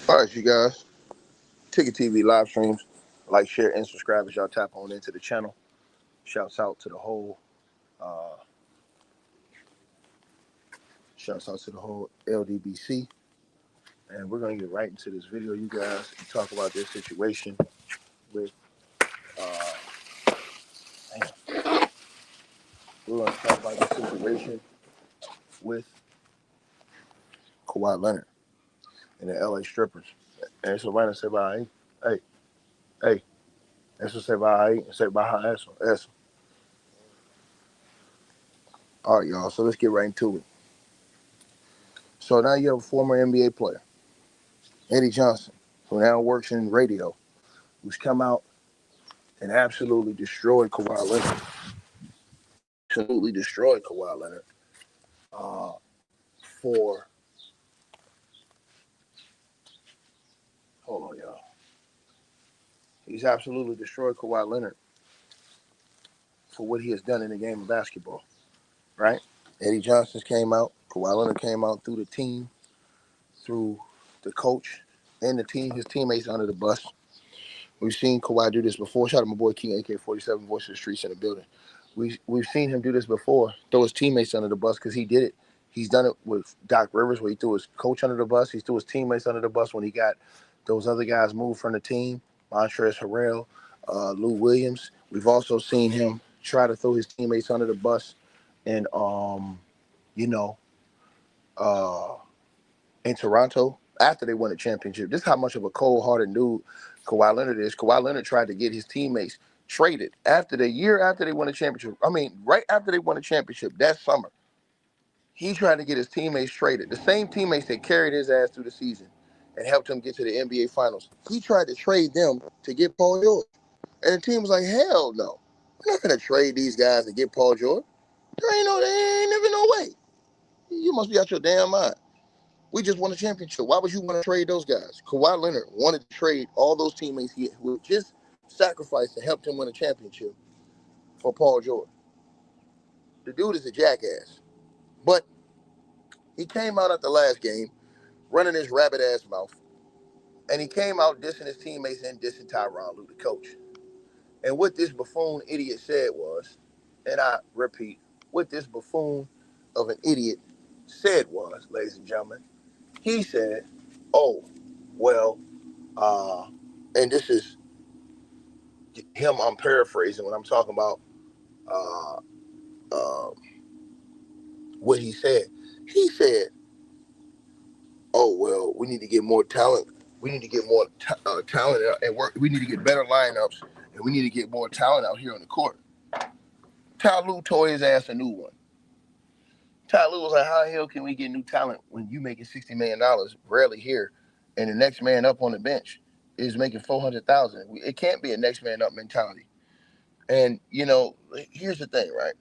All right, you guys. Ticket TV live streams. Like, share, and subscribe as y'all tap on into the channel. Shouts out to the whole. Uh, shouts out to the whole LDBC. And we're gonna get right into this video, you guys, and talk about this situation with. Uh, we're gonna talk about this situation with Kawhi Leonard and the LA strippers. And so right say bye. Hey. Eso say bye. Say bye. Eso. All right, y'all. So let's get right into it. So now you have a former NBA player, Eddie Johnson, who now works in radio, who's come out and absolutely destroyed Kawhi Leonard. Absolutely destroyed Kawhi Leonard for. Hold on, y'all. He's absolutely destroyed Kawhi Leonard for what he has done in the game of basketball, right? Eddie Johnson came out. Kawhi Leonard came out through the team, through the coach and the team, his teammates under the bus. We've seen Kawhi do this before. Shout out to my boy King, AK-47, Voice of the Streets in the building. We've seen him do this before, throw his teammates under the bus because he did it. He's done it with Doc Rivers where he threw his coach under the bus. He threw his teammates under the bus when he got those other guys moved from the team, Montrezl Harrell, Lou Williams. We've also seen him try to throw his teammates under the bus and, in Toronto after they won the championship. This is how much of a cold-hearted dude Kawhi Leonard is. Kawhi Leonard tried to get his teammates traded after they won the championship. I mean, right after they won the championship that summer, he tried to get his teammates traded. The same teammates that carried his ass through the season and helped him get to the NBA Finals. He tried to trade them to get Paul George. And the team was like, hell no. We're not going to trade these guys to get Paul George. There ain't never no way. You must be out your damn mind. We just won a championship. Why would you want to trade those guys? Kawhi Leonard wanted to trade all those teammates who just sacrificed and helped him win a championship for Paul George. The dude is a jackass. But he came out at the last game, running his rabbit-ass mouth, and he came out dissing his teammates and dissing Tyronn Lue, the coach. And what this buffoon idiot said was, and I repeat, what this buffoon of an idiot said was, ladies and gentlemen, he said, oh, well, and this is him, I'm paraphrasing when I'm talking about uh, uh, what he said. He said, oh, well, we need to get more talent. We need to get more talent and work. We need to get better lineups, and we need to get more talent out here on the court. Ty Lue tore his ass a new one. Ty Lue was like, how the hell can we get new talent when you making $60 million rarely here, and the next man up on the bench is making $400,000? It can't be a next man up mentality. And, here's the thing, right?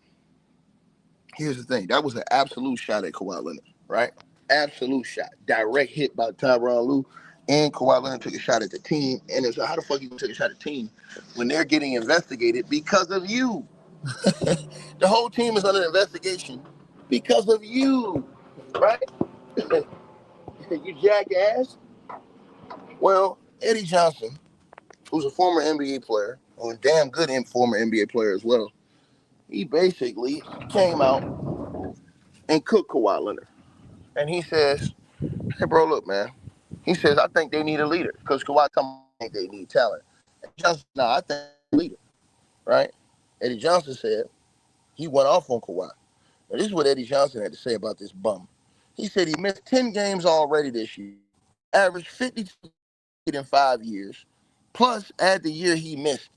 Here's the thing. That was an absolute shot at Kawhi Leonard, right? Absolute shot. Direct hit by Tyronn Lue. And Kawhi Leonard took a shot at the team. And it's like, how the fuck you take a shot at the team when they're getting investigated because of you? The whole team is under investigation because of you, right? You jackass. Well, Eddie Johnson, who's a former NBA player, or a damn good former NBA player as well, he basically came out and cooked Kawhi Leonard. And he says, hey, bro, look, man. He says, I think they need a leader because Kawhi think they need talent. Eddie Johnson, no, I think they need a leader, right? Eddie Johnson said he went off on Kawhi. Now, this is what Eddie Johnson had to say about this bum. He said he missed 10 games already this year, averaged 52 in 5 years, plus add the year he missed.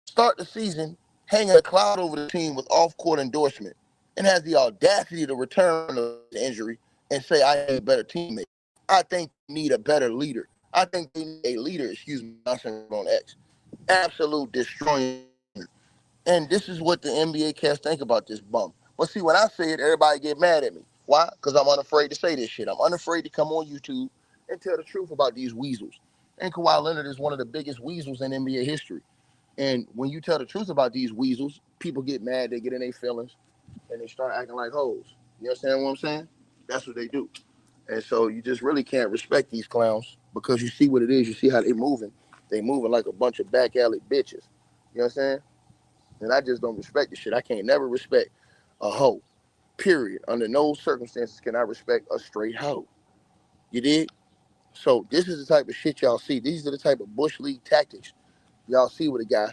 Start the season hanging a cloud over the team with off-court endorsement and has the audacity to return the injury and say, I need a better teammate. I think they need a better leader. I think they need a leader, Johnson on X. Absolute destroying. And this is what the NBA cats think about this bum. But see, when I say it, everybody get mad at me. Why? Because I'm unafraid to say this shit. I'm unafraid to come on YouTube and tell the truth about these weasels. And Kawhi Leonard is one of the biggest weasels in NBA history. And when you tell the truth about these weasels, people get mad, they get in their feelings, and they start acting like hoes. You understand what I'm saying? That's what they do. And so you just really can't respect these clowns because you see what it is. You see how they moving. They moving like a bunch of back alley bitches. You know what I'm saying? And I just don't respect the shit. I can't never respect a hoe. Period. Under no circumstances can I respect a straight hoe. You dig? So this is the type of shit y'all see. These are the type of Bush League tactics y'all see with a guy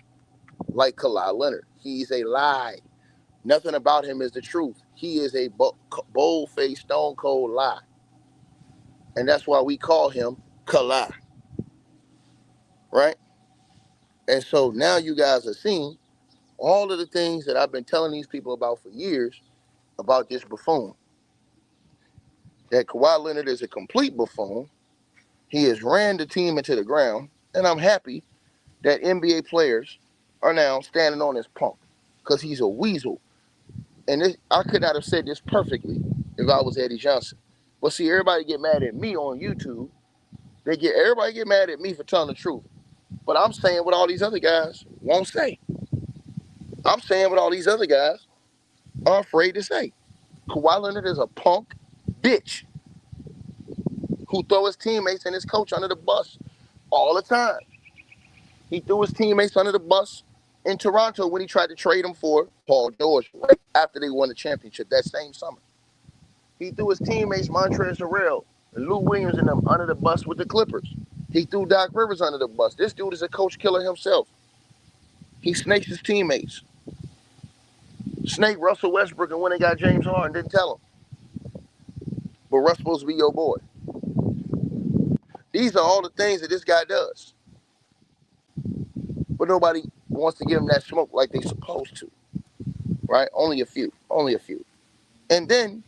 like Kawhi Leonard. He's a lie. Nothing about him is the truth. He is a bold-faced, stone-cold lie. And that's why we call him Kawhi. Right? And so now you guys are seeing all of the things that I've been telling these people about for years about this buffoon. That Kawhi Leonard is a complete buffoon. He has ran the team into the ground. And I'm happy that NBA players are now standing on his punk because he's a weasel. And this, I could not have said this perfectly if I was Eddie Johnson. But see, everybody get mad at me on YouTube. Everybody get mad at me for telling the truth. But I'm saying what all these other guys won't say. I'm saying what all these other guys are afraid to say. Kawhi Leonard is a punk bitch who throw his teammates and his coach under the bus all the time. He threw his teammates under the bus in Toronto when he tried to trade them for Paul George right after they won the championship that same summer. He threw his teammates Montrezl Harrell and Lou Williams and them under the bus with the Clippers. He threw Doc Rivers under the bus. This dude is a coach killer himself. He snakes his teammates. Snake Russell Westbrook, and when they got James Harden, didn't tell him. But Russ supposed to be your boy. These are all the things that this guy does. But nobody wants to give him that smoke like they supposed to. Right? Only a few. Only a few. And then,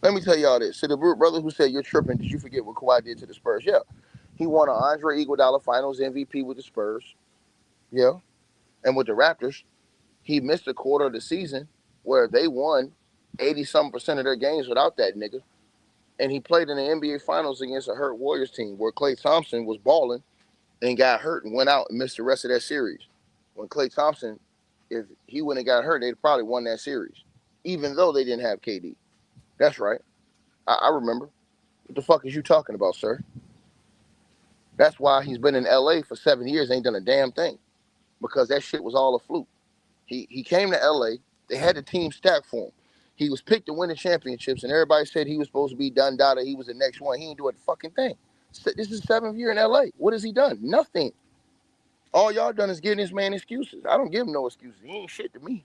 let me tell y'all this. So the brother who said you're tripping, did you forget what Kawhi did to the Spurs? Yeah. He won an Andre Iguodala Finals MVP with the Spurs. Yeah. And with the Raptors, he missed a quarter of the season where they won 80-something% of their games without that nigga. And he played in the NBA Finals against a hurt Warriors team where Klay Thompson was balling and got hurt and went out and missed the rest of that series. When Klay Thompson, if he wouldn't have got hurt, they'd probably won that series, even though they didn't have KD. That's right. I remember. What the fuck is you talking about, sir? That's why he's been in LA for 7 years, ain't done a damn thing, because that shit was all a fluke. He came to LA. They had the team stacked for him. He was picked to win the championships, and everybody said he was supposed to be done, dada. He was the next one. He ain't do a fucking thing. This is his 7th year in LA. What has he done? Nothing. All y'all done is giving this man excuses. I don't give him no excuses. He ain't shit to me.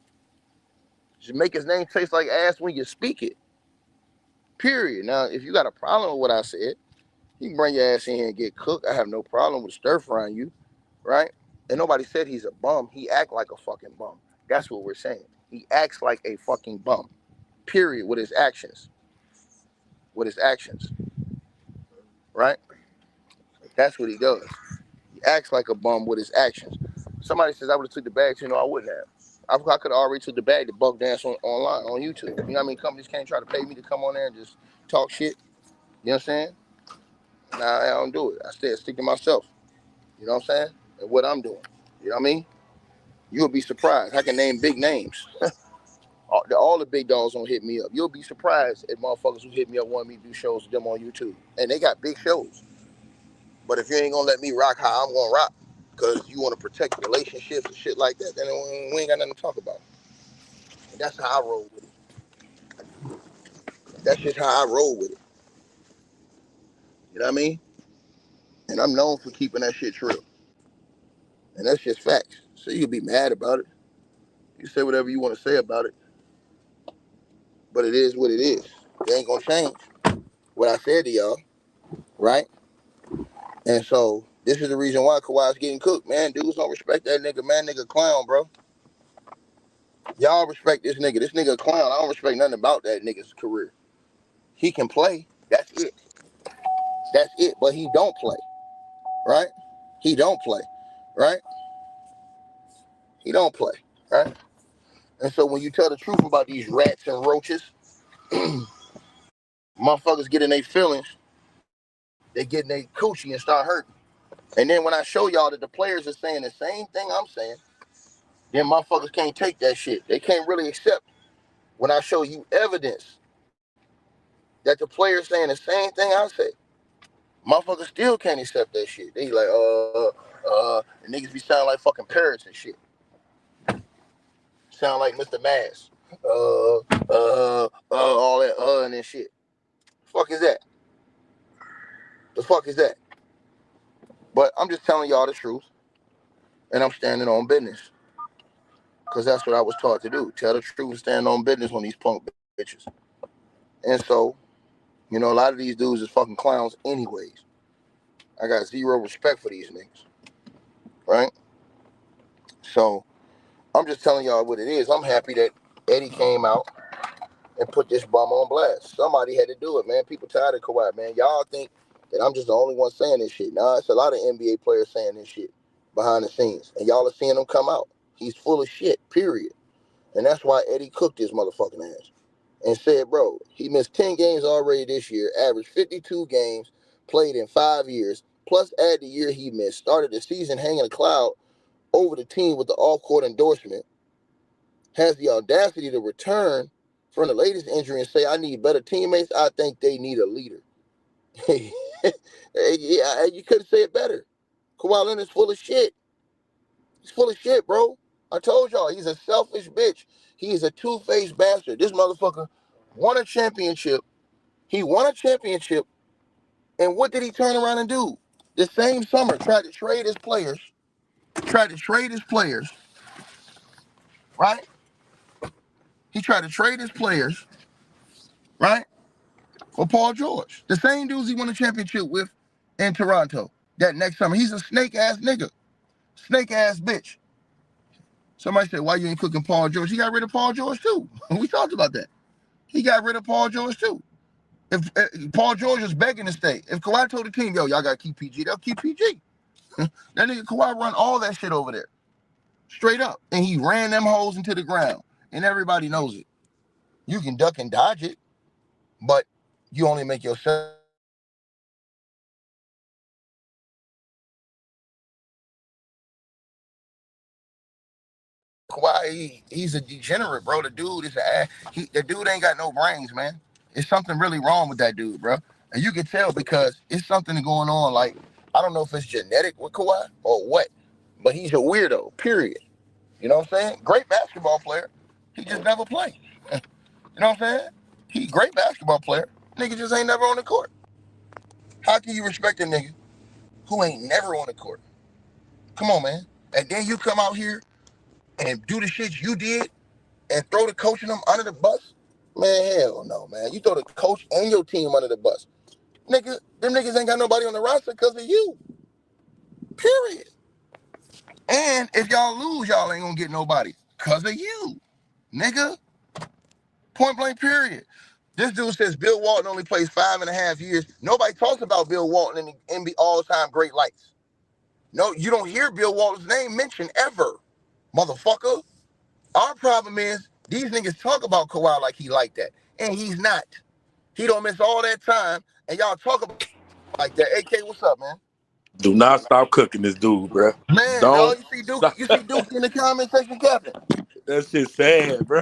Just make his name taste like ass when you speak it. Period. Now, if you got a problem with what I said, you can bring your ass in here and get cooked. I have no problem with stir frying you, right? And nobody said he's a bum. He act like a fucking bum. That's what we're saying. He acts like a fucking bum. Period. With his actions. With his actions. Right? That's what he does. He acts like a bum with his actions. Somebody says I would have took the bag. I wouldn't have. I could have already took the bag to buck dance online on YouTube. You know what I mean? Companies can't try to pay me to come on there and just talk shit. You know what I'm saying? Nah, I don't do it. I stick to myself. You know what I'm saying? And what I'm doing. You know what I mean? You'll be surprised. I can name big names. All the big dogs don't hit me up. You'll be surprised at motherfuckers who hit me up wanting me to do shows with them on YouTube. And they got big shows. But if you ain't gonna let me rock how I'm gonna rock, because you want to protect relationships and shit like that, then we ain't got nothing to talk about. And that's how I roll with it. That's just how I roll with it. You know what I mean? And I'm known for keeping that shit true. And that's just facts. So you can be mad about it. You say whatever you want to say about it. But it is what it is. It ain't gonna change what I said to y'all, right? And so this is the reason why Kawhi's getting cooked, man. Dudes don't respect that nigga, man. Nigga clown, bro. Y'all respect this nigga. This nigga a clown. I don't respect nothing about that nigga's career. He can play. That's it. That's it. But he don't play, right? He don't play, right? He don't play, right? And so when you tell the truth about these rats and roaches, motherfuckers get in their feelings. They get in their coochie and start hurting. And then when I show y'all that the players are saying the same thing I'm saying, then motherfuckers can't take that shit. They can't really accept when I show you evidence that the players saying the same thing I say. Motherfuckers still can't accept that shit. They like, and niggas be sounding like fucking parrots and shit. Sound like Mr. Mass. All that and then shit. Fuck is that? The fuck is that? But I'm just telling y'all the truth, and I'm standing on business, cause that's what I was taught to do: tell the truth and stand on business on these punk bitches. And so, a lot of these dudes is fucking clowns, anyways. I got zero respect for these niggas, right? So I'm just telling y'all what it is. I'm happy that Eddie came out and put this bum on blast. Somebody had to do it, man. People tired of Kawhi, man. Y'all think that I'm just the only one saying this shit. Nah, it's a lot of NBA players saying this shit behind the scenes. And y'all are seeing him come out. He's full of shit, period. And that's why Eddie cooked his motherfucking ass. And said, bro, he missed 10 games already this year, averaged 52 games, played in 5 years, plus add the year he missed, started the season hanging a cloud over the team with the off-court endorsement, has the audacity to return from the latest injury and say, I need better teammates. I think they need a leader. Yeah, you couldn't say it better. Kawhi Leonard's full of shit. He's full of shit, bro. I told y'all, he's a selfish bitch. He is a two-faced bastard. This motherfucker won a championship. He won a championship, and what did he turn around and do? The same summer, tried to trade his players, right? He tried to trade his players, right, for Paul George. The same dudes he won a championship with in Toronto that next summer. He's a snake-ass nigga. Snake-ass bitch. Somebody said, why you ain't cooking Paul George? He got rid of Paul George, too. We talked about that. He got rid of Paul George, too. If Paul George is begging to stay. If Kawhi told the team, yo, y'all got to keep PG, they'll keep PG. That nigga Kawhi run all that shit over there. Straight up. And he ran them hoes into the ground. And everybody knows it. You can duck and dodge it, but you only make yourself. Kawhi, he's a degenerate, bro. The dude is the dude ain't got no brains, man. It's something really wrong with that dude, bro. And you can tell because it's something going on. Like, I don't know if it's genetic with Kawhi or what, but he's a weirdo, period. You know what I'm saying? Great basketball player. He just never played. You know what I'm saying? He great basketball player. Nigga just ain't never on the court. How can you respect a nigga who ain't never on the court? Come on, man. And then you come out here and do the shit you did and throw the coach and them under the bus? Man, hell no, man. You throw the coach and your team under the bus. Nigga, them niggas ain't got nobody on the roster because of you. Period. And if y'all lose, y'all ain't gonna get nobody because of you. Nigga. Point blank, period. This dude says Bill Walton only plays 5.5 years. Nobody talks about Bill Walton in the NBA all-time great lights. No, you don't hear Bill Walton's name mentioned ever, motherfucker. Our problem is these niggas talk about Kawhi like he like that, and he's not. He don't miss all that time, and y'all talk about like that. AK, what's up, man? Do not stop cooking this dude, bro. Man, Don't dog, you see Duke, stop. you see Duke in the comment section, Captain. That shit sad, bro.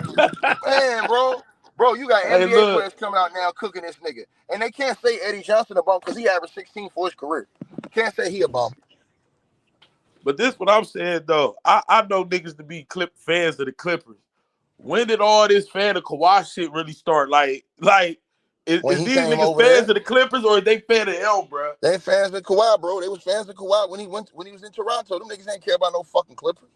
Man, bro, you got Hey, NBA look. players coming out now cooking this nigga, and they can't say Eddie Johnson a bum because he averaged 16 for his career. Can't say he a bum. But this what I'm saying, though. I know niggas to be fans of the Clippers. When did all this fan of Kawhi shit really start? When Is he these came niggas over fans there, of the Clippers or are they fan of him, bro? they fans of Kawhi, bro. They was fans of Kawhi when he was in Toronto. Them niggas ain't care about no fucking Clippers.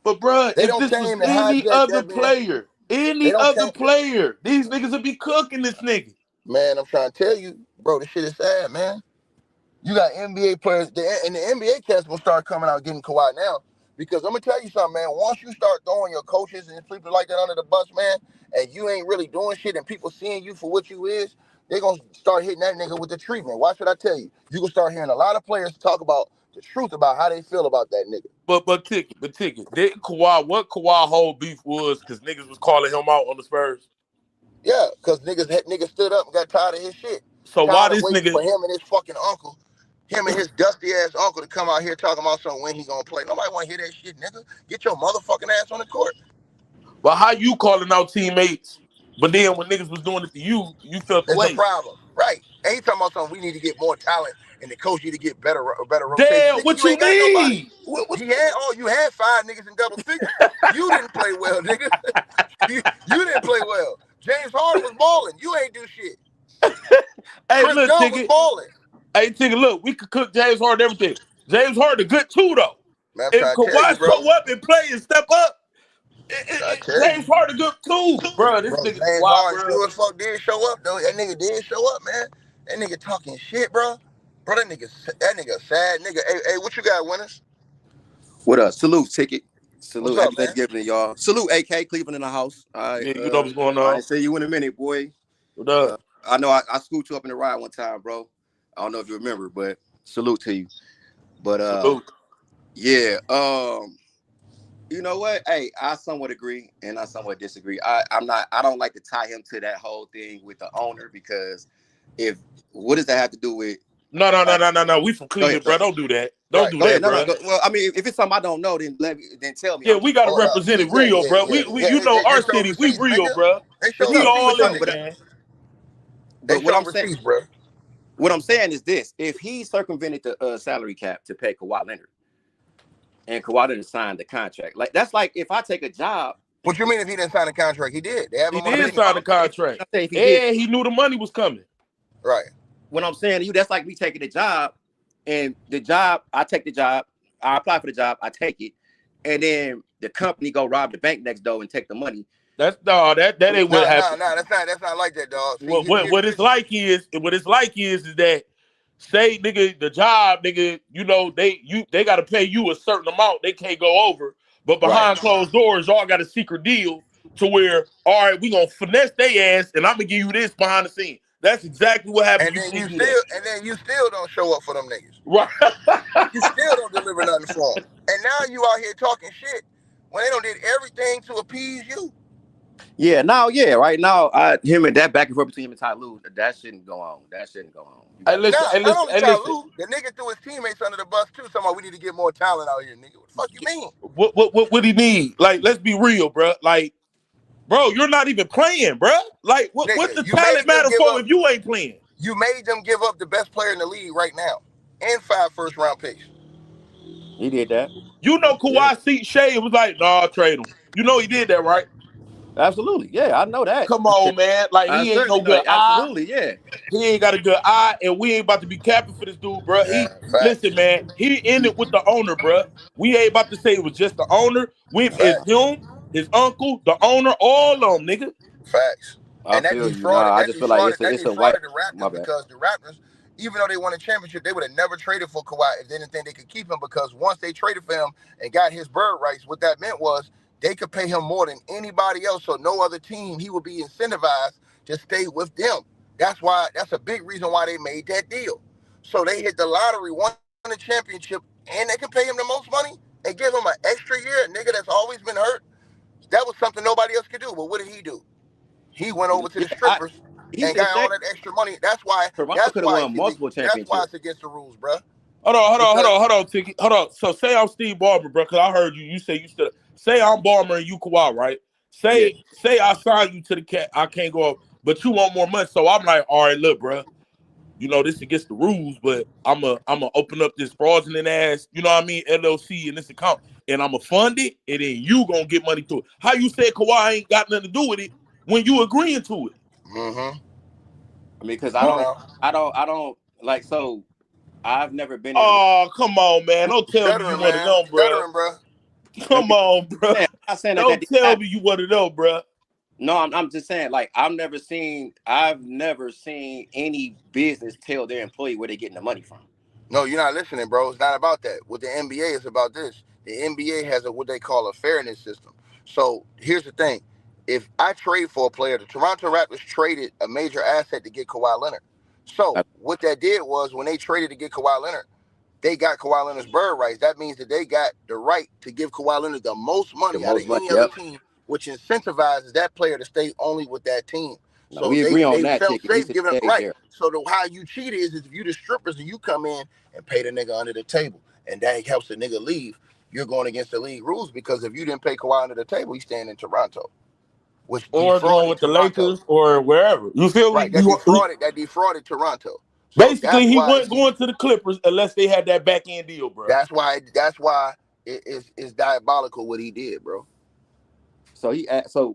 But, bro, They if don't this was came to any hijack other that man. player, They don't came. these niggas would be cooking this nigga. Man, I'm trying to tell you, bro, this shit is sad, man. You got NBA players, and the NBA cats will start coming out getting Kawhi now. Because I'm gonna tell you something, man. Once you start throwing your coaches and people like that under the bus, man, and you ain't really doing shit, and people seeing you for what you is, they gonna start hitting that nigga with the treatment. Watch what I tell you. You gonna start hearing a lot of players talk about the truth about how they feel about that nigga. But ticket. Didn't Kawhi what Kawhi whole beef was because niggas was calling him out on the Spurs? Yeah, because niggas stood up and got tired of his shit. So why Tired of this waiting nigga? for him and his fucking uncle, him and his dusty ass uncle to come out here talking about something when he gonna play. Nobody wanna hear that shit, nigga. Get your motherfucking ass on the court. But how you calling out teammates? But then when niggas was doing it to you, you felt the It's a way. problem. Right. And he talking about something. We need to get more talent, and the coach need to get better rotation. Damn, Nigga, what you you ain't got nobody. mean? What? You had 5 niggas in double figures. You didn't play well, nigga. you didn't play well. James Harden was balling. You ain't do shit. Hey, Chris look, Dunn was Tiggy. balling. Hey, Tiggy, look, we could cook James Harden everything. James Harden good too, though. Man, I'm If trying to tell you, Kawhi bro. show up and play and step up, I tell James you, Harden good too, bro. This bro. nigga James Kawhi, Harden bro. sure as fuck did show up, though. That nigga did show up, man. That nigga talking shit, bro. Bro, that nigga sad nigga. Hey, what you got, winners? What up? Salute, Ticket. What's Salute. up, Happy man? Thanksgiving to y'all. Salute, AK Cleveland in the house. All right. Yeah, you know what's going I on. ain't see you in a minute, boy. What up? I know I scooped you up in the ride one time, bro. I don't know if you remember, but salute to you. But Salute. yeah. You know what? Hey, I somewhat agree and I somewhat disagree. I don't like to tie him to that whole thing with the owner because what does that have to do with? No. We from Cleveland, bro. Don't do that. Don't Right, do Go that, ahead. bro. Well, I mean, if it's something I don't know, then then tell me. Yeah, I'm we just gotta hold up. represent it Yeah, real, yeah, bro. yeah, We yeah. you know They our show city, we receipts, real, nigga. bro. They but show We you see all what in I'm it, but man. They what show I'm saying receipts, bro. what I'm saying is this: if he circumvented the salary cap to pay Kawhi Leonard, and Kawhi Leonard signed the contract, like that's like if I take a job. What you mean if he didn't sign a contract? He did. They have He him on a did mini sign the contract. contract. I say if he did, And he knew the money was coming. Right. what I'm saying to you, that's like me taking a job, and the job, I take the job, I apply for the job, I take it, and then the company go rob the bank next door and take the money. That ain't what Nah, happened. that's not like that, dog. See, What it's like is that say nigga the job nigga they got to pay you a certain amount, they can't go over, but Right. behind closed doors y'all got a secret deal to where all right, we gonna finesse they ass and I'm gonna give you this behind the scene. That's exactly what happened. and You then can't do that, you still don't show up for them niggas. right? You still don't deliver nothing for them. And now you out here talking shit when they don't did everything to appease you. Yeah, right now, him and that back and forth between him and Ty Lue, that shouldn't go on. You Hey, got listen, Nah, hey, not listen, only hey, Ty listen. Lue, the nigga threw his teammates under the bus too. Somehow we need to get more talent out here, nigga. What the fuck you mean? What he need? Like, let's be real, bro. Like, bro, you're not even playing, bro. Like, what Nigga, the talent matter for if you ain't playing? You made them give up the best player in the league right now and 5 first-round picks. He did that. You know, Yeah, Kawhi seat Shea was like, nah, trade him. You know he did that, right? absolutely. Yeah, I know that. Come on, man. Like, I he ain't no certainly know good that. eye. Absolutely, yeah. He ain't got a good eye, and we ain't about to be capping for this dude, bro. Facts. Listen, man. He in it with the owner, bro. We ain't about to say it was just the owner. It's Facts. him, his uncle, the owner, all of them, nigga. Facts. I And that feel you. Nah, defrauded I just feel like it's a white. the My Raptors bad. because the Raptors, even though they won a championship, they would have never traded for Kawhi if they didn't think they could keep him, because once they traded for him and got his bird rights, what that meant was they could pay him more than anybody else, so no other team, he would be incentivized to stay with them. That's a big reason why they made that deal. So they hit the lottery, won the championship, and they could pay him the most money and give him an extra year, a nigga that's always been hurt. That was something nobody else could do. But what did he do? He went over to Yeah, the strippers he and should have got all stayed. that extra money. That's why Toronto could have won multiple it's championships. against the rules, bro. Hold on, Tiki. Hold on. So say I'm Steve Ballmer, bro, because I heard you. You say you still say I'm Ballmer and you Kawhi, right? Yeah. Say I signed you to the cat. I can't go up, but you want more money. So I'm like, all right, look, bro. You know this against the rules, but I'm open up this fraudulent ass, you know what I mean, LLC in this account, and I'm gonna fund it, and then you gonna get money to it. How you said Kawhi ain't got nothing to do with it when you agreeing to it? Mm-hmm. I mean, because Come on now. I don't like. So I've never been in. Oh, come on, man! Don't tell me you Stuttering, one of man. them, bro. Stuttering, bro. Come on, bro. I'm not saying that Don't didn't tell happen. me you one of them, bro. No, I'm just saying, like, I've never seen any business tell their employee where they're getting the money from. No, you're not listening, bro. It's not about that. With the NBA, it's about this. The NBA has what they call a fairness system. So here's the thing. If I trade for a player, the Toronto Raptors traded a major asset to get Kawhi Leonard. So what that did was when they traded to get Kawhi Leonard, they got Kawhi Leonard's bird rights. That means that they got the right to give Kawhi Leonard the most The money out of most money. any other Yep. team, which incentivizes that player to stay only with that team. No, So we they agree on that, felt Ticket. He safe should giving up stay right. there. So how you cheat is if you the strippers and you come in and pay the nigga under the table, and that helps the nigga leave, you're going against the league rules, because if you didn't pay Kawhi under the table, he's staying in Toronto. which or going defrauded with the Toronto. Lakers or wherever. You feel me? Right, that defrauded Toronto. So Basically, that's he why wasn't going to the Clippers unless they had that back end deal, bro. that's why it's diabolical what he did, bro. So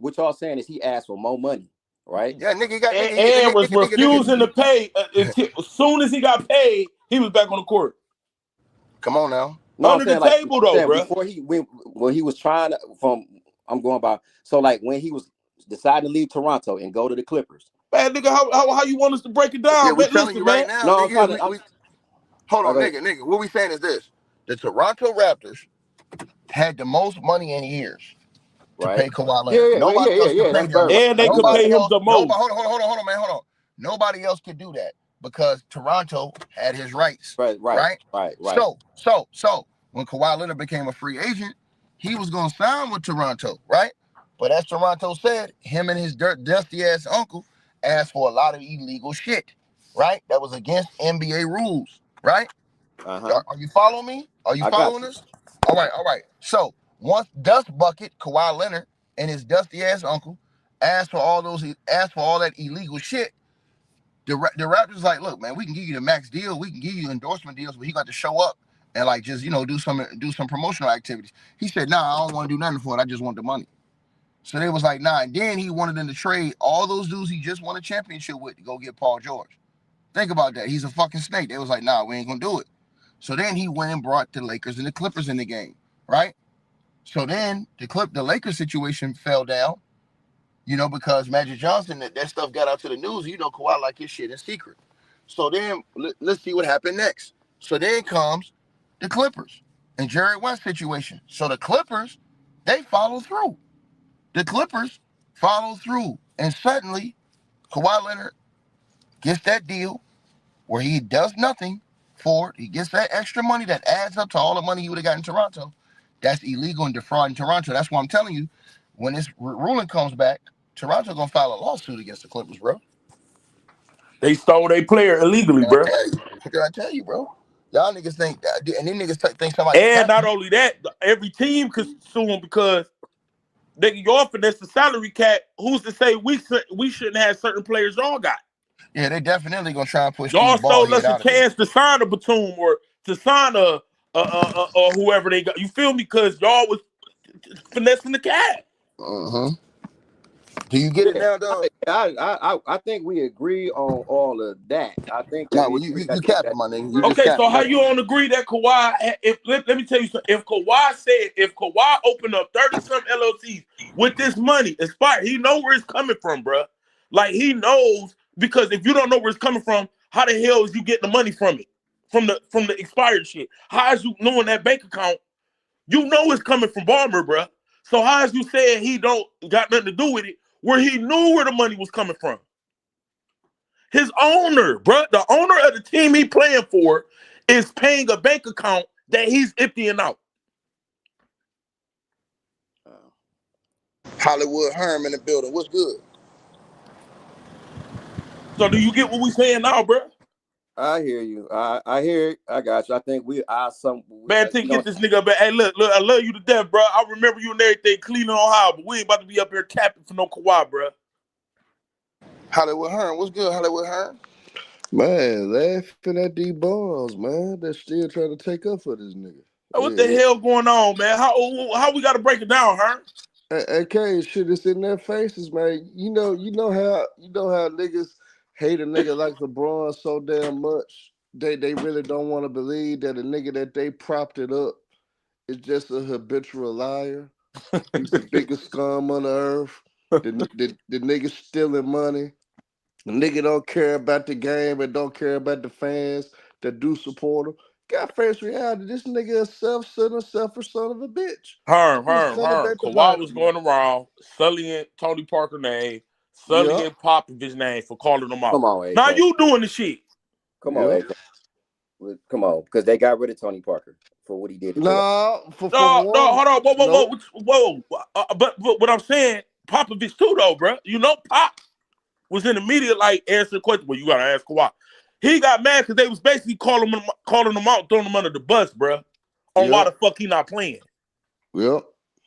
what y'all saying is he asked for more money, right? Yeah, nigga got And was refusing to pay until as soon as he got paid, he was back on the court. Come on now. No, Under the table though, bro. Before when he was trying to I'm going by. So like when he was deciding to leave Toronto and go to the Clippers. Man, nigga, how you want us to break it down? Yeah, we Man, telling listen, you man. right now, No, nigga. Hold on, nigga. What we saying is this: the Toronto Raptors had the most money in years to pay Kawhi Leonard. Nobody else could pay them. And they could pay him the most. Hold on, man. Hold on. Nobody else could do that because Toronto had his rights. Right. So when Kawhi Leonard became a free agent, he was gonna sign with Toronto, right? But as Toronto said, him and his dusty ass uncle asked for a lot of illegal shit, right? That was against NBA rules, right? Are you following me? Are you following this? All right. So once Dust Bucket, Kawhi Leonard, and his dusty ass uncle asked for all that illegal shit, the Raptors like, look, man, we can give you the max deal, we can give you endorsement deals, but he got to show up and like just do some promotional activities. He said, nah, I don't want to do nothing for it. I just want the money. So they was like, nah. And then he wanted them to trade all those dudes he just won a championship with to go get Paul George. Think about that. He's a fucking snake. They was like, nah, we ain't gonna do it. So then he went and brought the Lakers and the Clippers in the game, right? So then the Lakers situation fell down, because Magic Johnson, that stuff got out to the news. Kawhi like his shit in secret. So then let's see what happened next. So then comes the Clippers and Jerry West situation. So the Clippers, they follow through. And suddenly Kawhi Leonard gets that deal where he does nothing for it. He gets that extra money that adds up to all the money he would have got in Toronto. That's illegal and defrauding Toronto. That's why I'm telling you, when this ruling comes back, Toronto gonna file a lawsuit against the Clippers, bro. They stole their player illegally, bro. I tell you, bro. Y'all niggas think that, and then niggas think somebody. And not only that, every team could sue them because y'all finesse the salary cap. Who's to say we shouldn't have certain players y'all got? Yeah, they definitely gonna try and push. Y'all stole us a chance to sign a Batum or to sign a whoever they got. You feel me? Because y'all was finessing the cap. Do you get it now, dog? I think we agree on all of that. I think that you capping, my nigga. Okay, so how you don't agree that Kawhi? Let me tell you something. If Kawhi opened up 30-some LLCs with this money, expired, he know where it's coming from, bro. Like he knows, because if you don't know where it's coming from, how the hell is you getting the money from it? From the expired shit? How is you knowing that bank account? You know it's coming from Balmer, bro. So how is you saying he don't got nothing to do with it, where he knew where the money was coming from? His owner, bro, the owner of the team he playing for is paying a bank account that he's emptying out. Hollywood Herm in the building. What's good? So do you get what we saying now, bro? I hear you. I hear it. I got you. I think we are some man. Get this nigga back. Hey, look, I love you to death, bro. I remember you and everything, Cleveland, Ohio, but we ain't about to be up here capping for no Kawhi, bro. Hollywood Herm, what's good, Hollywood Herm? Man, laughing at these balls, man. They're still trying to take up for this nigga. What the hell going on, man? How we got to break it down, Herm? Okay, shit, it's in their faces, man. You know how niggas hate a nigga like LeBron so damn much. They really don't want to believe that a nigga that they propped it up is just a habitual liar. He's the biggest scum on the earth. The nigga stealing money. The nigga don't care about the game and don't care about the fans that do support him. Got face reality. This nigga a self-centered, selfish son of a bitch. Herm. Kawhi was going around sullying Tony Parker's name, sullying Popovich's name for calling them out. Come on, AK. Now you doing the shit. Come on, AK. Come on, because they got rid of Tony Parker for what he did. No, hold on, whoa. But what I'm saying, Popovich too, though, bro. Pop was in the media like answering questions. Well, you gotta ask Kawhi. He got mad because they was basically calling him out, throwing him under the bus, bro. On why the fuck he not playing. Yep.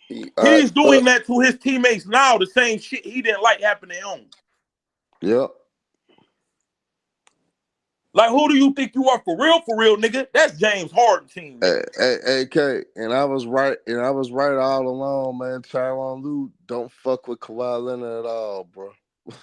He's doing that to his teammates now. The same shit he didn't like happening to him. Yep. Like, who do you think you are for real, nigga? That's James Harden team, nigga. Hey, K, and I was right all along, man. Tyronn Lue don't fuck with Kawhi Leonard at all, bro.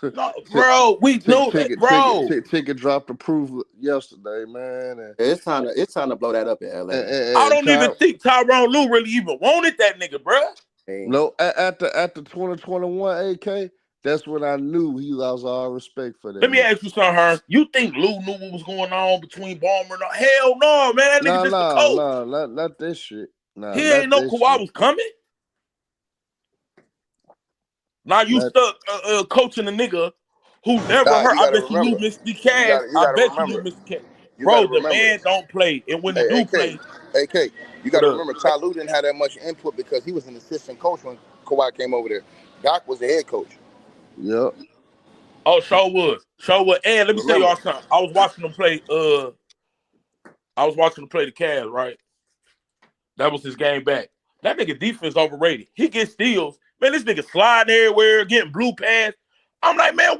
No, bro, we know that, bro. Ticket dropped the proof yesterday, man. And, it's time to blow that up in LA. I don't even think Tyronn Lue really even wanted that nigga, bro. No, after 2021 AK, that's when I knew he lost all respect for that. Let me ask you something, Hearn. You think Lue knew what was going on between Ballmer and hell no, man. That nigga just the coach. No, not this shit. Nah, he ain't know Kawhi was coming. Now you stuck coaching a nigga who never hurt. I bet you missed the cash. I bet you missed the cash. Bro, the man don't play. And when he do play. AK, you got to remember, Ty Lue didn't have that much input because he was an assistant coach when Kawhi came over there. Doc was the head coach. Yep. Oh, sure was. And let me tell y'all something. I was watching them play the Cavs, right? That was his game back. That nigga defense overrated. He gets steals. Man, this nigga sliding everywhere, getting blue pass. I'm like, man,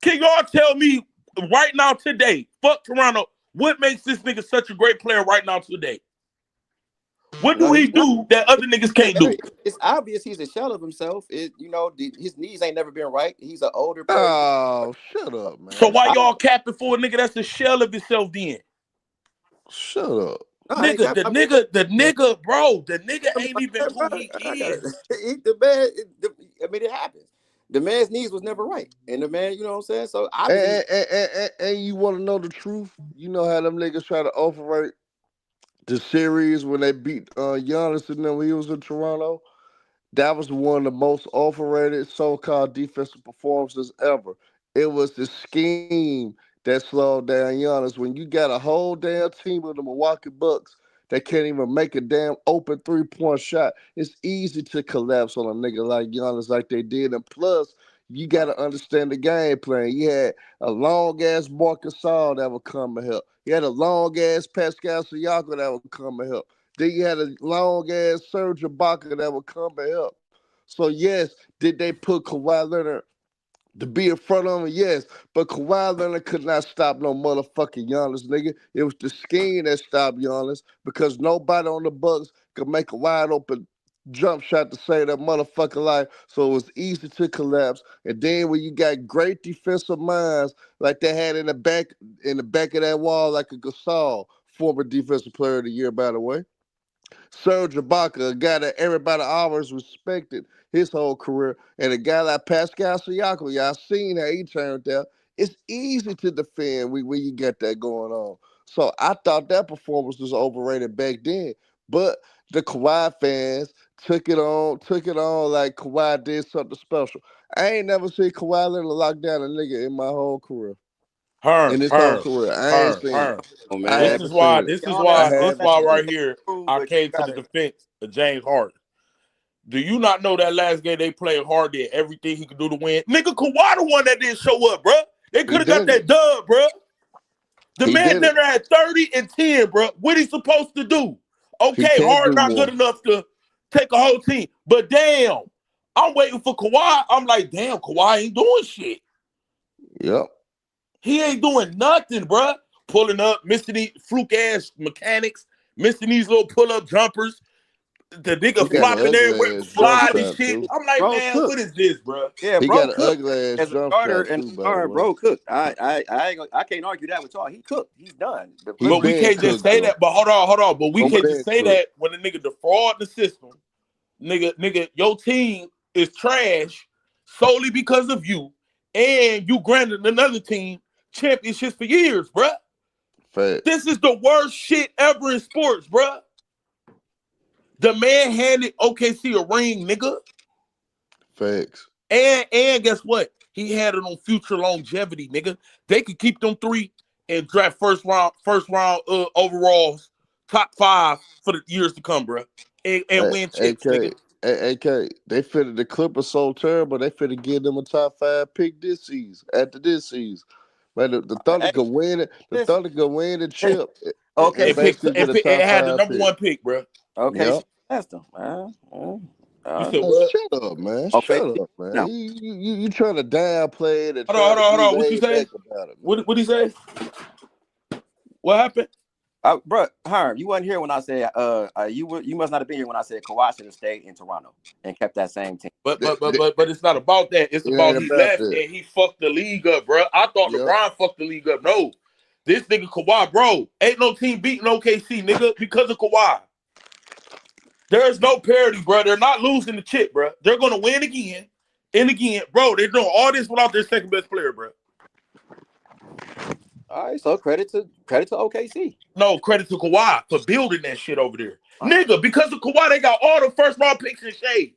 can y'all tell me right now today, fuck Toronto, what makes this nigga such a great player right now today? What do he do that other niggas can't do? It's obvious he's a shell of himself. His knees ain't never been right. He's an older player. Oh, shut up, man. So why y'all capping for a nigga that's a shell of himself then? Shut up. No, nigga, the nigga, bro, the nigga ain't even who he is. It happens. The man's knees was never right. And the man, you know what I'm saying? So and you want to know the truth? You know how them niggas try to overrate the series when they beat Giannis and them when he was in Toronto? That was one of the most overrated so-called defensive performances ever. It was the scheme that slowed down Giannis. When you got a whole damn team of the Milwaukee Bucks that can't even make a damn open three-point shot, it's easy to collapse on a nigga like Giannis like they did. And plus, you got to understand the game plan. You had a long-ass Marc Gasol that would come and help. You had a long-ass Pascal Siakam that would come and help. Then you had a long-ass Serge Ibaka that would come and help. So, yes, did they put Kawhi Leonard to be in front of him? Yes, but Kawhi Leonard could not stop no motherfucking Giannis, nigga. It was the scheme that stopped Giannis because nobody on the Bucks could make a wide-open jump shot to save that motherfucking life, so it was easy to collapse. And then when you got great defensive minds like they had in the back of that wall, like a Gasol, former defensive player of the year, by the way. Serge Ibaka, a guy that everybody always respected his whole career, and a guy like Pascal Siakam, y'all seen how he turned out. It's easy to defend when you get that going on. So I thought that performance was overrated back then, but the Kawhi fans took it on like Kawhi did something special. I ain't never seen Kawhi Leonard lock down a nigga in my whole career. In his whole career, I ain't seen it. This is why right here I came to the defense of James Harden. Do you not know that last game they played hard, did everything he could do to win? Nigga, Kawhi the one that didn't show up, bro. They could have got that dub, bro. The man never had 30 and 10, bro. What he supposed to do? Okay, Harden not good enough to take a whole team. But damn, I'm waiting for Kawhi. I'm like, damn, Kawhi ain't doing shit. Yep. He ain't doing nothing, bro. Pulling up, missing these fluke-ass mechanics, missing these little pull-up jumpers. The nigga flopping everywhere, sliding and shit. I'm like, bro, man, what is this, bro? Yeah, he bro, got an ugly ass jump shot too, bro, cooked. I can't argue that with y'all. He cooked. He's done. But we can't just say that. But hold on. But we can't just say that when the nigga defraud the system. Nigga, your team is trash solely because of you, and you granted another team championships for years, bro. Fact. This is the worst shit ever in sports, bro. The man handed OKC a ring, nigga. Facts. And guess what? He had it on future longevity, nigga. They could keep them 3 and draft first round overalls, top 5 for the years to come, bro. And win chips, nigga. AK, they fitted the Clippers so terrible, they fitted give them a top 5 pick this season, after this season. Man, the Thunder could win it. The Thunder could win the chip. Okay, it had the number 1 pick, bro. Okay, yep. that's them. You Uh, said Man, what? shut up, man. okay. Shut up, man. No. You trying to downplay it and Hold on, trying hold to on, be hold on. What you laid say? back about it, man. What he say? What happened? Bro, Herm, you wasn't here when I said you must not have been here when I said Kawhi should have stayed in Toronto and kept that same team. But it's not about that. It's It about ain't he about left that. and he fucked the league up, bro. I thought Yep. LeBron fucked the league up. No, this nigga Kawhi, bro, ain't no team beating OKC, nigga, because of Kawhi. There's no parity, bro. They're not losing the chip, bro. They're gonna win again and again, bro. They're doing all this without their second best player, bro. All right, so credit to OKC. No, credit to Kawhi for building that shit over there. Nigga, because of Kawhi, they got all the first round picks in shade.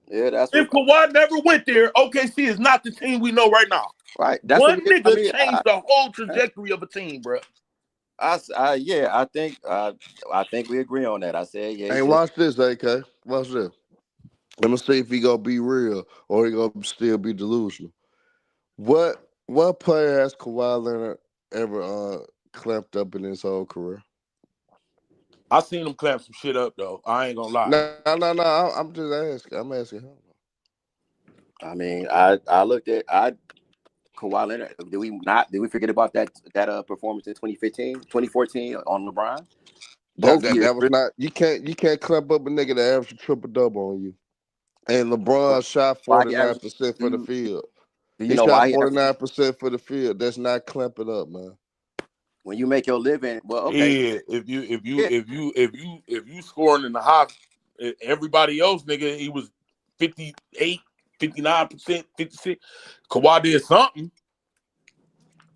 Yeah, that's If what. Kawhi never went there, OKC is not the team we know right now. Right. That's One what nigga changed the whole trajectory of a team, bro. Yeah, I think we agree on that. I said, yeah. Hey, watch this, AK. Watch this. Let me see if he gonna be real or he gonna still be delusional. What player has Kawhi Leonard ever clamped up in his whole career? I seen him clamp some shit up though. I ain't gonna lie. No. I'm just asking. I'm asking him. I mean, I looked at Kawhi Leonard. Did we forget about that performance in 2014 on LeBron? Both years. That was not. You can't clamp up a nigga that averaged a triple double on you. And LeBron shot 49% for the field. Do you He know shot why 49% for the field. That's not clamping up, man. When you make your living, well, okay. Yeah, if you scoring in the high, everybody else, nigga, he was 58, 59%, 56. Kawhi did something.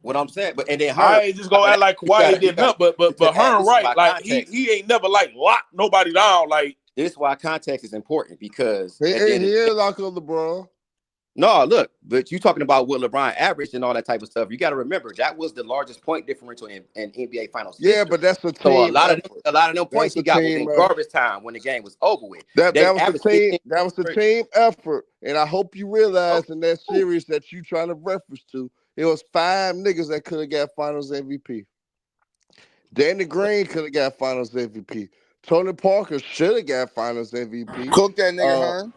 What I'm saying, but and then I ain't just gonna act like Kawhi ain't did nothing, but Hearn right, like he ain't never like locked nobody down. Like this is why context is important because he ain't lock up LeBron. No, look, but you talking about what LeBron averaged and all that type of stuff. You got to remember that was the largest point differential in NBA Finals. Yeah, history. but that's a team. So a lot of them points he got was in garbage time when the game was over with. That was the team. That was the team effort, and I hope you realize in that series that you trying to reference to, it was 5 niggas that could have got Finals MVP. Danny Green could have got Finals MVP. Tony Parker should have got Finals MVP. Cook that nigga, Hearn.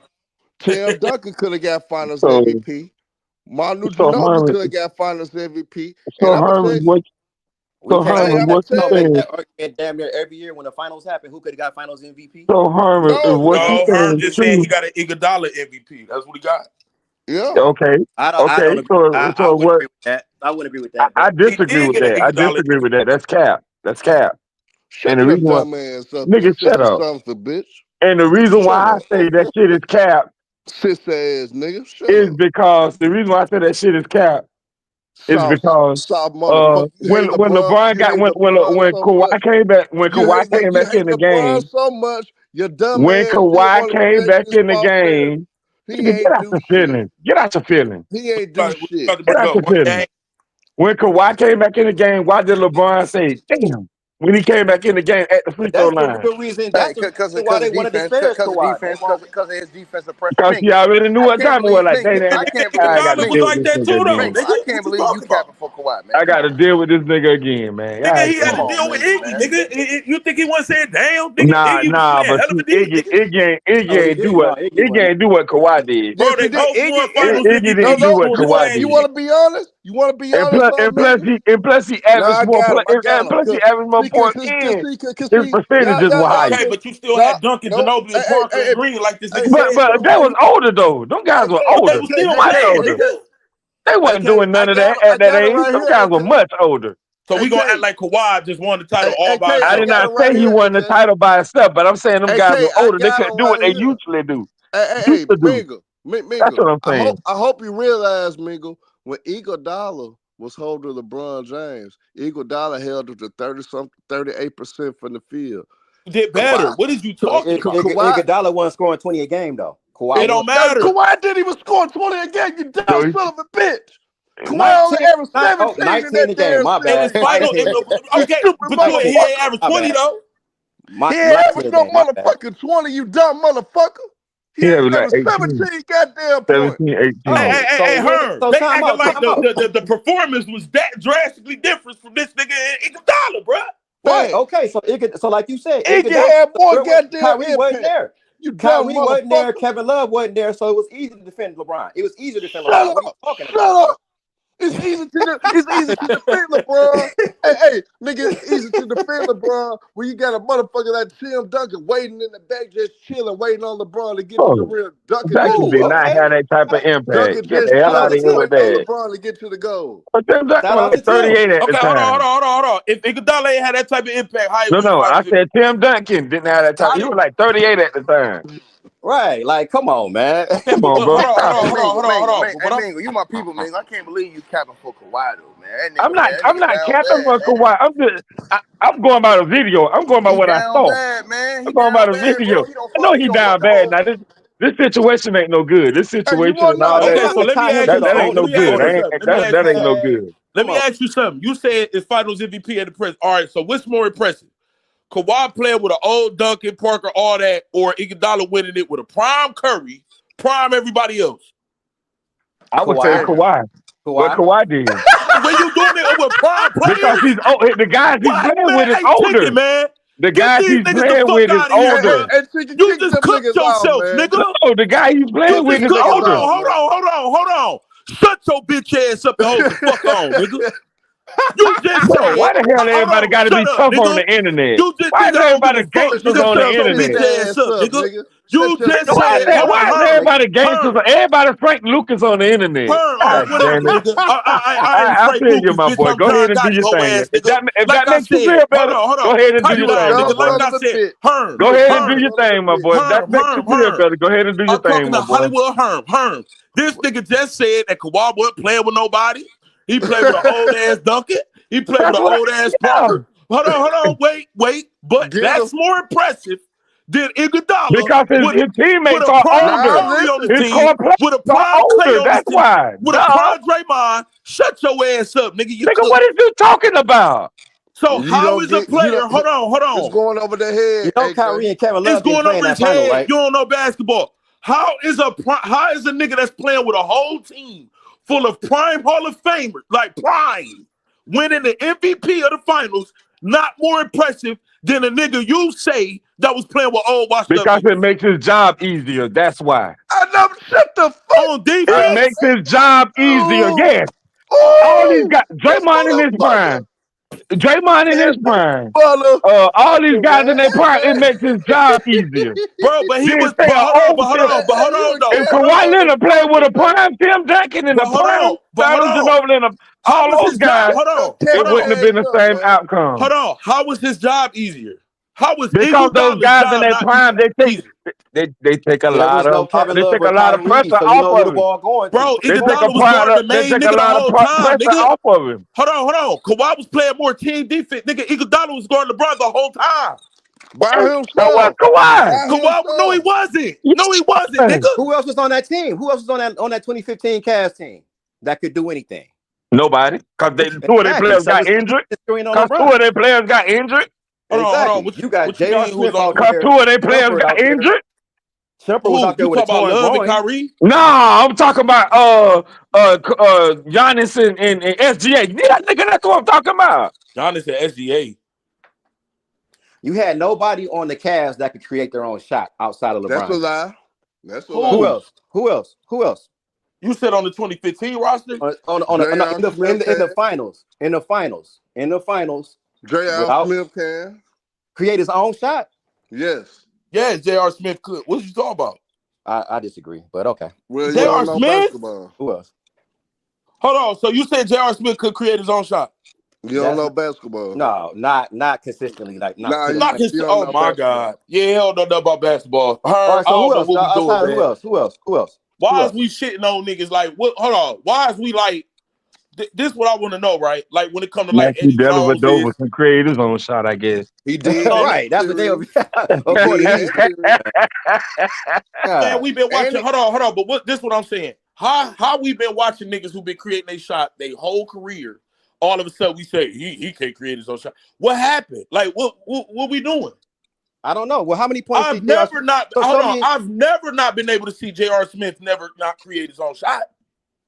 Tim Duncan could have got Finals MVP. Manu Ginobili could have got Finals MVP. So Herman, what? So Herman, what you saying? That argument damn near every year when the finals happen, who could have got Finals MVP? So Herman, what you saying? Hearn just saying he got an Iguodala MVP. That's what he got. Yeah. Okay. I wouldn't agree with that. I wouldn't agree with that. I disagree with that. I disagree with that. That's cap. That's cap. Shut your dumb ass up, nigga, shut up. Bitch. And the reason why I say that shit is cap, sis ass nigga, is because the reason why I say that shit is cap is because when LeBron got when Kawhi came back in the game so much, your dumb when ass Kawhi came back in the game, get out your feelings. Get out your feelings. He ain't do shit. Get out your feelings. When Kawhi came back in the game, why did LeBron say, "Damn"? When he came back in the game at the free throw line, that's the reason. That's why they wanted to disparage Kawhi. Because of his defensive pressure. Because he already knew what time it was. Like, dang, I was like that too, though. I can't believe you capping for Kawhi, man. I got to deal with this nigga again, man. Nigga, he had to deal with Iggy, nigga. You think he wasn't saying damn? Nigga, Nah, but Iggy ain't do what Kawhi did. Bro, they both won finals. Iggy didn't do what Kawhi did. You want to be honest? And plus he averaged more points in. His percentages were higher. Okay, but you still had Duncan, Ginobili, and Parker, and Green like this nigga said. But they was older though. Them guys were older. They was still older. They wasn't doing none of that at that age. Them guys were much older. So we gonna act like Kawhi just won the title all by himself. I did not say he won the title by himself, but I'm saying them guys were older. They couldn't do what they usually do. Hey, Mingle. That's what I'm saying. I hope you realize, Mingle, when Iguodala was holding LeBron James, Iguodala held up to 38% from the field. You did better. What is you talking about? Iguodala wasn't scoring 20 a game though. It don't matter. Kawhi didn't even score 20 a game. You dumb son of a bitch. Kawhi only averaged 17 in that game. My bad. It was final. Okay, but he ain't averaged 20 though. He averaged no motherfucking 20. You dumb motherfucker. He averaged 17 goddamn points. 17, 18. Hey, Hearn. They acting like the performance was that drastically different from this nigga Iguodala, bro. Right. Okay. So like you said, Iggy had more goddamn Kyrie wasn't there. You dumb Kyrie wasn't there. motherfucker. Kevin Love wasn't there, so it was easy to defend LeBron. It was easy to defend Shut LeBron. What are you up. talking Shut about? up. It's easy to defend LeBron. Hey, nigga, it's easy to defend LeBron when you got a motherfucker like Tim Duncan waiting in the back, just chilling, waiting on LeBron to get to the rim. Duncan just Duncan did not okay. have that type of impact. Duncan Get just the hell Shout out out to of here chilling, with Tim. waiting on that. LeBron to get to the goal. But Tim Duncan Shout was out to like 38 Tim. at the Okay, time. hold on. If Iguodala ain't had that type of impact, how he win No, I finals? said Tim Duncan didn't have that type. He was like 38 at the time. Right, like, come on, man. Okay, Come but on, what? bro. Hold on. But Hey, what I'm Mingo, you my people, Mingo. I can't believe you capping for Kawhi, though, man. I'm not That I'm nigga not down capping bad, for man. Kawhi. I'm going by the video. I'm going by He what I down saw. bad, man. I'm He going by down the bad, bro. video. I know He he don't fuck down the bad. whole. Now this situation ain't no good. This Hey, you situation want and to know all the that okay. Not So to truth? let me tie him ask to you. the that ain't Let no owner. me ask good. you Owner. something. That ain't no Man, good. Let come me on. ask you something. You said it's Finals MVP at the press. All right. So what's more impressive? Kawhi playing with an old Duncan, Parker, all that, or Iguodala winning it with a prime Curry, prime everybody else? I would say Kawhi. Kawhi. What Kawhi. Kawhi did. When you doing it with prime Because players? he's the guys he's What, playing man? with is Hey, older. Ticket, man. The Get guys these he's niggas the playing fuck with is out of here, older. bro. And kick You just them cooked niggas off, yourself, man. nigga. No, the guy he's You playing with just is Niggas hold older. off, man. on. Shut your bitch ass up and hold the fuck on, nigga. You just Bro, said, why the hell hold everybody on, got to be shut up, tough on nigga. the internet? You just, Why nigga, is I don't give everybody a fuck, gangsters nigga. on the Shut Shut your your bitch internet? bitch ass ass up, up, nigga. nigga. You Shut your just bitch Why is said, that? ass hold Why on, up, is Herm, everybody gangsters? Herm, Everybody Frank Lucas on the internet. Herm, all right, God whatever, damn it! nigga. I ain't I Frank feel you, Lucas, my bitch. boy. I'm Go ahead John and do Gotti, your hoe thing. ass, nigga. If Like that I makes you said, feel better, hold go on. ahead and do Pipe your You a down, thing, my nigga. dumb Like boy. son I of a said, bitch. Herm, Go You a ahead and dumb do your Herm, son of a thing, my bitch. boy. If that makes you feel Herm. better, go ahead and do your I'm thing, talking my to boy. Hollywood Herm. This nigga just said that Kawhi wasn't playing with nobody. He played with an old ass Duncan. He played with That's an what old ass I Parker. Hold on, wait. But Get him. that's more impressive than Iguodala because with his teammates a are prime older. Now Curry on his listen. His team, core players with a are prime Clay older. on his That's team, why. with a Duh. prime Draymond. Shut your ass up, nigga. You Nigga, cook. what is you talking about? So You how don't is a get you player? don't Hold it's on. going over their You head, know AK. Kyrie and Kevin It's Love didn't going play in over that his final, head. right? You don't know basketball. How is a nigga that's playing with a whole team full of prime Hall of Famers, like prime, winning the MVP of the finals, not more impressive than a nigga you say that was playing with old washed up Because it niggas makes his job easier. That's why. I never shut the on fuck It up. makes defense? his job easier. Ooh, Yes. All these ooh, guys, this Draymond in his motherfucker. prime. Draymond in his Kevin prime. Butter. All these guys in their prime, it Man. makes his job easier. Bro, but he Then was say an old Tim. Hey, you a though. If Hold Kevin Kawhi on. Butter Leonard played with sucker, a man. prime Tim Duncan in the prime Finals and over in How all was those his job? guys, Shut your it Hold Kevin wouldn't on. have been ass the up, same man. outcome. Hold on. How was his job easier? How was Because those Iguodala's guys in job their not prime, easy? they take a There lot was no of Kevin Love or pressure Kyrie, so you off know who the of him. ball going to. Bro, Iguodala was guarding the They main take a nigga the lot of whole time, pressure nigga. off of him. Hold on. Kawhi was playing more team defense. Nigga, Iguodala was guarding LeBron the whole time. By So what? himself. Kawhi. By Kawhi, no, he himself. wasn't. Yes, No, he wasn't, nigga. Who else was on that team? Who else was on that 2015 Cavs team that could do anything? nobody. Because two of their Exactly. players So got it's injured. screen on Because two LeBron. of their players got injured. Hold on. Exactly. You got What you J.R. mean who was Smith on the out Because there, two of their players Shumpert got out there. injured. Shumpert was who? out You there with a talk about torn Love and groin. Kyrie? No, I'm talking about Giannis and SGA. Yeah, nigga, that's what I'm talking about. Giannis and SGA. You had nobody on the Cavs that could create their own shot outside of That's a LeBron James. lie. That's a Who lie. Who? else? Who else? Who else? You said on the 2015 roster? In J.R. Smith the can. finals. In the finals, J.R. without Smith can. create his own shot. Yes. Yeah, J.R. Smith could. What you talking about? I disagree, but okay. Well, Who you don't J.R. else? know Smith? basketball. Who else? Hold on. So you said J.R. Smith could create his own shot? You don't That's know basketball. no, not consistently, like not Nah, to the Not same. his. you don't Oh know my God. basketball. Yeah, hell no, nothing about basketball. All I right, so who don't know else? what we Outside doing, of who man. else? Who else? Who else? Who Why is else? we shitting on niggas? Like, what? Hold on. Why is we like? This what I want to know, right? Like when it comes to like Matthew Eddie Jones is. Dellavedova can create his own shot, I guess. He did No, that Right, that's what they series. He according did to that these. series. man, God. we've been And watching. Hold on. But this what I'm saying. How we been watching niggas who been creating their shot their whole career. All of a sudden we say he can't create his own shot. What happened? Like what we doing? I don't know. Well, how many points I've did J.R. never not So hold show on. me. I've never not been able to see J.R. Smith never not create his own shot.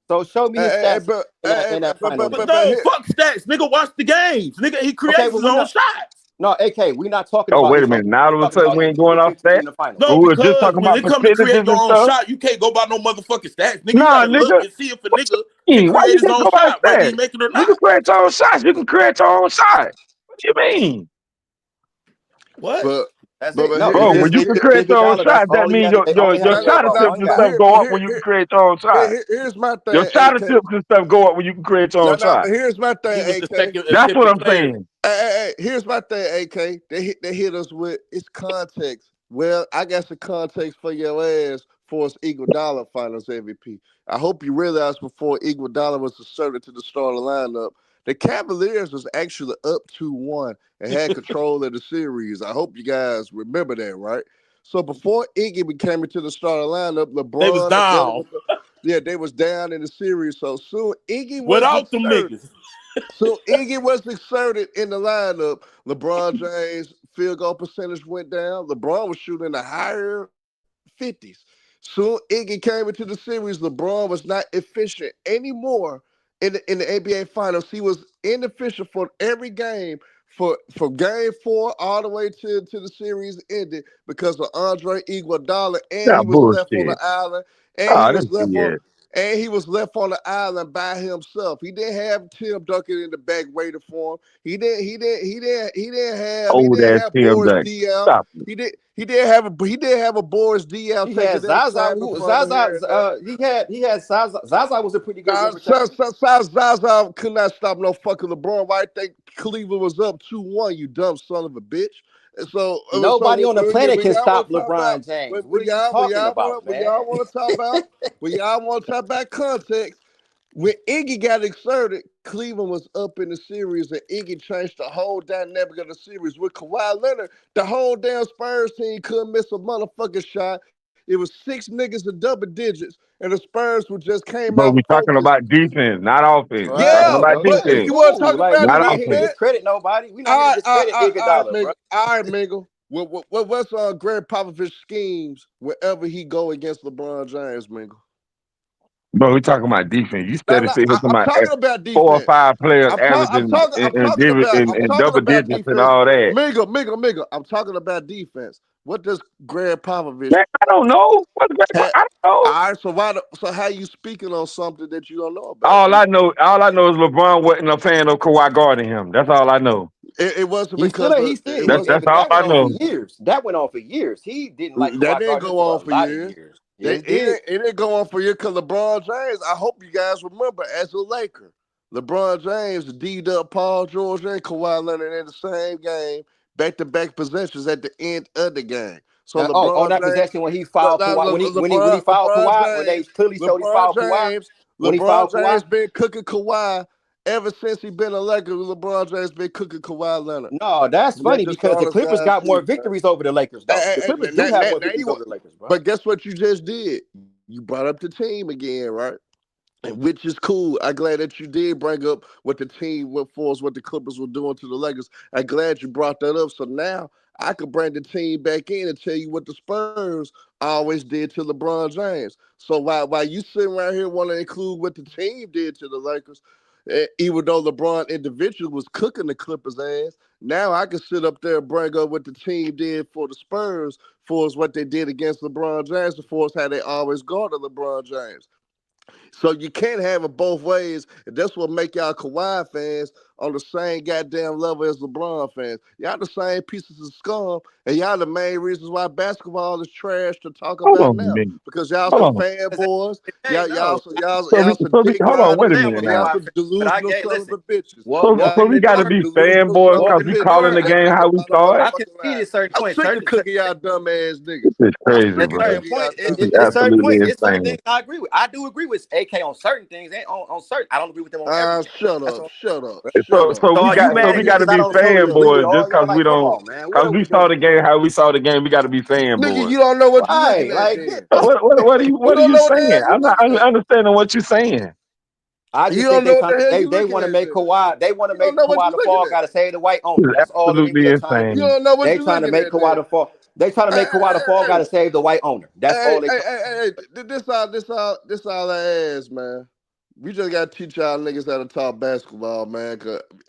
So show me his stats in that final game. But no, fuck stats. Nigga, watch the games. Nigga, he Okay, creates well his we own know. shots. No, AK, we're not talking Oh, about wait a his minute. own. Now all of We're a talking sudden about we him ain't going winning off victories that. in the finals. We No, were just because talking when about it come to create percentages your and own stuff. shot, you can't go by no motherfucking stats. Nigga, you Nah, gotta look nigga. and see if a What nigga you can mean? Why create you his can't own go by shot, whether he stats? make it or You can not. create your own shots. You can create your own shot. What you mean? What? But That's but it. but No, Bro, when you it's can just create your own Iguodala. That's shot, that all he means had. They only had your to worry shot about attempts one and now stuff guy. go up when you can create your own shot. here's my Your thing, shot AK. attempts and stuff go up when you can create your own Now, shot. here's my He thing, was the AK. second That's what attempted I'm player. saying. Hey, here's my thing, AK. They hit us with it's context. Well, I got some context for your ass for its Iguodala Finals MVP. I hope you realize before Iguodala was asserted to the starting lineup, the Cavaliers was actually up 2-1 and had control of the series. I hope you guys remember that, right? So before Iggy became into the starting lineup, They was LeBron together down with they was down in the series. So soon Iggy was without them inserted. niggas. So Iggy was inserted in the lineup. LeBron James field goal percentage went down. LeBron was shooting the higher 50s. Soon Iggy came into the series. LeBron was not efficient anymore in the NBA Finals. He was inefficient for every game. For game 4 all the way to the series ended because of Andre Iguodala, and he That was left on the bullshit. island, and he Oh, was that's left on BS. and he was left on the island by himself. He didn't have Tim Duncan in the back waiting for him. He Old didn't ass have Tim Boris Duncan. DL. Stop it. He didn't have a Boris DL He taking had them Zaza. assignments from him here and there. He had Zaza. Zaza was a pretty good rim protector. Zaza could not stop no fucking LeBron. Why you think Cleveland was up 2-1? You dumb son of a bitch. And so Nobody on the planet when can y'all want stop to talk about LeBron James. What are you when talking about, man? y'all want to talk about when y'all want to talk about context. When Iggy got exerted, Cleveland was up in the series, and Iggy changed the whole dynamic of the series. With Kawhi Leonard, the whole damn Spurs team couldn't miss a motherfucking shot. It was 6 niggas in double digits, and the Spurs were just came But out we talking focused. about defense, not offense. We're talking Yeah, Well, about okay, but if defense, you want to cool. talk Like about we the not not here to offense. defense, discredit nobody. We not here to all discredit right, all right, Iguodala, bro. Mingle. All right, Mingle. What's Greg Popovich's schemes wherever he go against LeBron James, Mingle? But we talking about defense. You No, steady no, sitting here talking I'm about talking about 4 or defense. 5 players averaging I'm in talking double about digits and defense. all that. Mingle. I'm talking about defense. What does Greg Popovich Man, I don't know. have? I don't know. All right, so how you speaking on something that you don't know about, All Mingle? I know is LeBron wasn't a fan of Kawhi guarding him. That's all I know. It wasn't He because still of he still it he wasn't. That's all that I went on for know. years. That went on for years. He didn't like That Kawhi didn't guarding him go on for a for lot of years. years. They, Yes, it did. it didn't go on for you because LeBron James. I hope you guys remember as a Laker, LeBron James D'd up Paul George and Kawhi Leonard in the same game, back-to-back possessions at the end of the game. So On LeBron that James, possession when he fouled Kawhi, when he fouled LeBron Kawhi, when they James, clearly showed he LeBron fouled Kawhi, James, when he fouled Kawhi. been cooking Kawhi ever since he been a Laker. LeBron James been cooking Kawhi Leonard. No, that's And that's funny just because the honest Clippers guys got more truth, man. victories over the Lakers, though. The Clippers do have more victories over the Lakers, bro. But guess what you just did? You brought up the team again, right? And which is cool. I'm glad that you did bring up what the team went for us, what the Clippers were doing to the Lakers. I'm glad you brought that up. So now I could bring the team back in and tell you what the Spurs always did to LeBron James. So while you sitting right here want to include what the team did to the Lakers, even though LeBron individually was cooking the Clippers' ass, now I can sit up there and bring up what the team did for the Spurs, for us what they did against LeBron James, for us how they always guarded LeBron James. So you can't have it both ways. And that's what make y'all Kawhi fans on the same goddamn level as LeBron fans. Y'all the same pieces of scum, and y'all the main reasons why basketball is trash to talk Hold about on a now. minute. Because y'all Hold some on. fanboys, Hey, no, y'all some dick Hold on, I'm wait riding, a down minute with and y'all now. Kawhi some fans, but I delusional get son of listen. a bitches. What So can we be gotta ignored? be Delusional fanboys son What of because a can we be bitches calling ignored? the that game think how we about a saw it. I can motherfucking see lie. at certain I'm points. sick of cooking y'all dumb ass This niggas. is I'm crazy, sick At of bro. certain cooking y'all points, This dumb is it's ass certain absolutely points. It's certain insane. things I agree with. I do agree with AK on certain things, and on certain. I don't agree with them on everything. Shut That's up, all. shut up, So shut up. so So we are you got mad at me to because I be don't totally agree with fanboys just all y'all? because we Like, come don't on, man. What because are we we saw doing? the game how we saw the game. We got to be Nigga, fanboys. you don't know what you're looking Right? at Like, then. You What are don't you know what the saying? hell you I'm not looking at. understanding what you're saying. I You just think don't they know what trying the hell you they looking want to at make then. Kawhi. They want to You don't make know what Kawhi you're the looking fall. at. Got to save the white This owner. is That's all the absolutely NBA trying to You do. insane. don't know what They you're trying to looking make at Kawhi then. the fall. They trying to Hey, make Kawhi the fall. Got hey, to save the white owner. That's all they trying. hey. This all I ask, man. We just gotta teach y'all niggas how to talk basketball, man.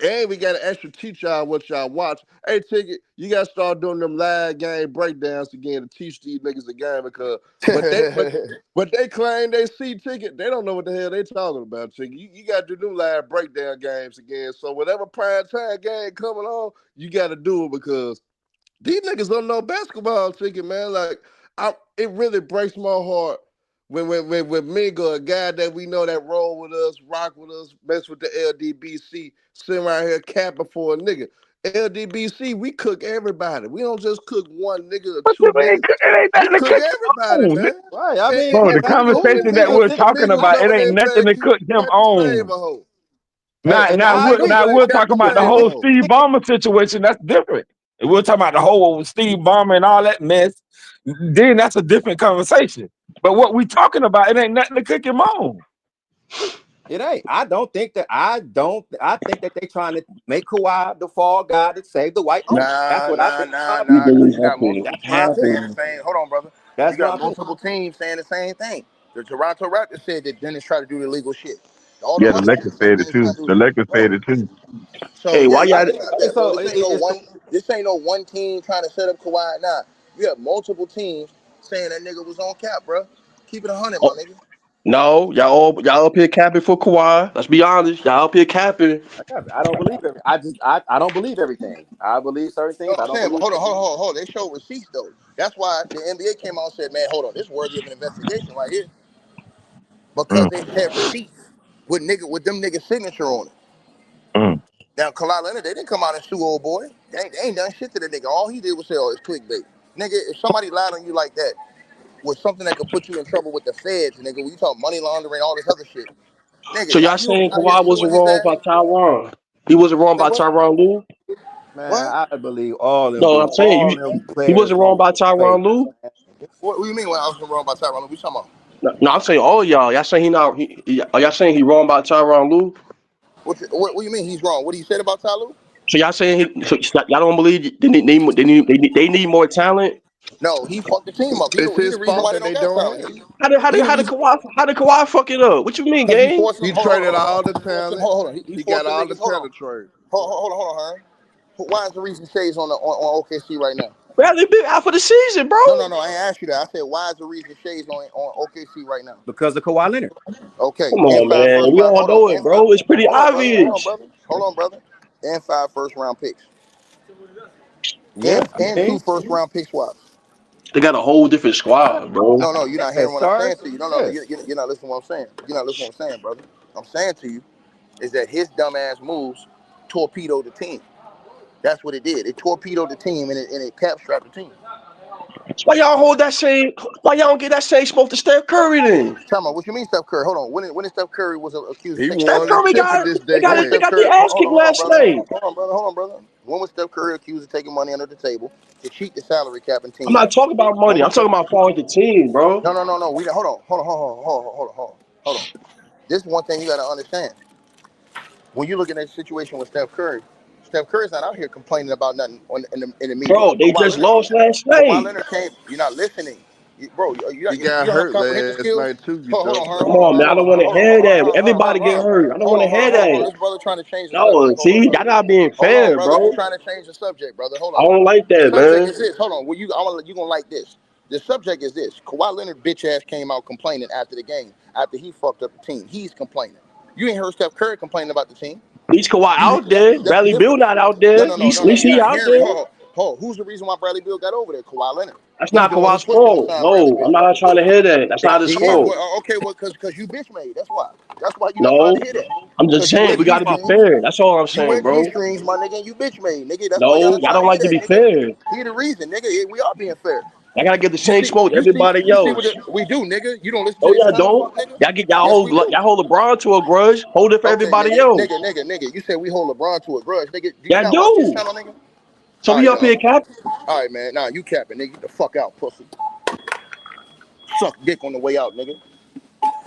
And we gotta actually teach y'all what y'all watch. Hey, Ticket, you gotta start doing them live game breakdowns again to teach these niggas the game because what they claim they see, Ticket, they don't know what the hell they talking about, Ticket. You gotta do them live breakdown games again. So whatever prime time game coming on, you gotta do it because these niggas don't know basketball, Ticket, man. Like, it really breaks my heart when Mingo, a guy that we know that roll with us, rock with us, mess with the LDBC, sitting around here capping for a nigga. LDBC, we cook everybody. We don't just cook one nigga or But two it niggas. ain't We nothing to cook cook everybody, him on. man. Right. I mean, Bro, if the you go to conversation that we're Them talking niggas about, it over ain't there nothing saying to keep cook him Captain Save on. a hoe. Now I we're agree. talking Captain about the Save a whole hoe. Steve Ballmer situation. That's different. If we're talking about the whole Steve Ballmer and all that mess, then that's a different conversation. But what we talking about, it ain't nothing to cook him on. It ain't. I think that they trying to make Kawhi the fall guy to save the white owner. That's Nah, what I nah, think. nah, You nah. Because believe you got that? multiple That's my teams saying opinion. the same. Hold on, brother. You That's my got opinion. multiple teams saying the same thing. The Toronto Raptors said that Dennis tried to do illegal shit. All Yeah, them the other Lakers niggas said said it Dennis too. tried to do The it. Lakers said Bro. it too. So Hey, yeah, why y'all? it's not that, bro. So This ain't no it's one. This ain't no one team trying to set up Kawhi. Nah, you have multiple teams saying that nigga was on cap, bro. Keep it 100, my Oh, nigga. no, y'all up here capping for Kawhi. Let's be honest, y'all up here capping. I don't believe everything. I don't believe everything. I believe certain You know things. what I I'm don't saying? But believe. hold on. They show receipts though. That's why the NBA came out and said, man, hold on, this is worthy of an investigation right here because Mm, they had receipts with them niggas' signature on it. mm. Now, Kawhi Leonard, they didn't come out and sue old boy. They ain't done shit to the nigga. All he did was say, oh, it's clickbait. Nigga, if somebody lied on you like that with something that could put you in trouble with the feds, nigga, when you talk money laundering, all this other shit, nigga, So y'all you saying out here Kawhi suing wasn't his wrong ass? by Tyron? He wasn't wrong Say by what? Tyron Lue? Man, What? I believe all them No, dudes, I'm saying all them he players wasn't wrong wrong. by Hey, Tyron Lue. What do you mean when I was wrong about Tyronn? What you talking about? No, I'm saying all y'all. Y'all saying are y'all saying he wrong by Tyron Lue? What do you mean he's wrong? What he said about Tyloo? So y'all saying y'all don't believe they need more talent? No, he fucked the team up. It's He his the reason fault why they that don't they got don't talent. have it. He the reason How did Kawhi fuck it up? What you mean, because he gang? forced him. He Hold on, traded all the he forced him. talent. Hold on. He He forced got the all the niggas. Hold on. talent trade. Hold on, Hearn. Why is the reason Shay's on OKC right now? Bradley been out for the season, bro. No. I ain't asked you that. I said why is the reason Shay's on OKC right now? because of Kawhi Leonard. Okay, Come and on, five man. first We round. all Hold on, know it, and five. bro. It's pretty Hold on, brother. obvious. Hold on, brother. And 5 first round picks. Yeah, I And mean, 2 first round pick swaps. They got a whole different squad, bro. No, you're not yeah, hearing what I'm saying stars. to you. No, Yeah, you're not listening to what I'm saying. You're not listening to what I'm saying, brother. I'm saying to you is that his dumbass moves torpedoed the team. That's what it did. It torpedoed the team and it cap strapped the team. Why y'all hold that same? Why y'all don't get that same smoke to Steph Curry then? Tell me, what you mean, Steph Curry? Hold on. When Steph Curry was accused of He taking Steph won money? the Curry chip in got this When was they decade. Steph got the Curry? ass kicked Hold on, last brother. night. Hold on, brother. When was Steph Curry accused of taking money under the table to cheat the salary cap and I'm team not matches? talking about When money. I'm was Steph? talking about far as the team, bro. No. We hold on. Hold on. This is one thing you got to understand. When you look at that situation with Steph Curry's not out here complaining about nothing in the media. Bro, they just lost last Kawhi night. Leonard came. You're not listening, bro. He You got don't have hurt comprehension last skills. night too. You Hold on, dumb Herm. Come Hold fuck. on, on, man. man. I Hold don't on, want Herm. to Hold on, hear that. Everybody get Herm. hurt. I don't want to hear Hold on, Herm. that. This brother trying to change the No, subject. Hold on, see, brother. y'all not being Hold on, fair, brother. He bro. trying to change the subject, brother. Hold I on. don't like The that, subject man. is this. Hold on. Well, you gonna like this. The subject is this. Kawhi Leonard bitch ass came out complaining after the game after he fucked up the team. He's complaining. You ain't heard Steph Curry complaining about the team. At least Kawhi You out there. that's the Bradley Beal difference. not out there. At No. least You're he not out hearing there. it. Hold. Who's the reason why Bradley Beal got over there? Kawhi Leonard. That's He's not the one who Kawhi's pushed him to fault. sign Bradley No, I'm Beal. not trying to hear that. That's not his He is. fault. Well, okay, well, because you bitch made. That's why. That's why you're not trying to No, hear that. I'm just Because you wear saying we got to be G-strings. fair. That's all I'm You saying, wear bro. G-strings, my nigga, and you bitch made, nigga. That's why y'all No, not y'all trying don't to hear like to that, be nigga. fair. He the reason, nigga. We are being fair. I gotta get the You same see, smoke everybody you see else. we do, nigga. You don't listen to No, this y'all clown don't. fuck, nigga. Y'all get Yes, we do. y'all hold LeBron to a grudge. Hold it for Okay, everybody nigga, else. You said we hold LeBron to a grudge, nigga. Do you Y'all not watch his do. channel, nigga? So All we right, up dog. here, Cap. All right, man. Nah, you capping, nigga. Get the fuck out, pussy. Suck dick on the way out, nigga.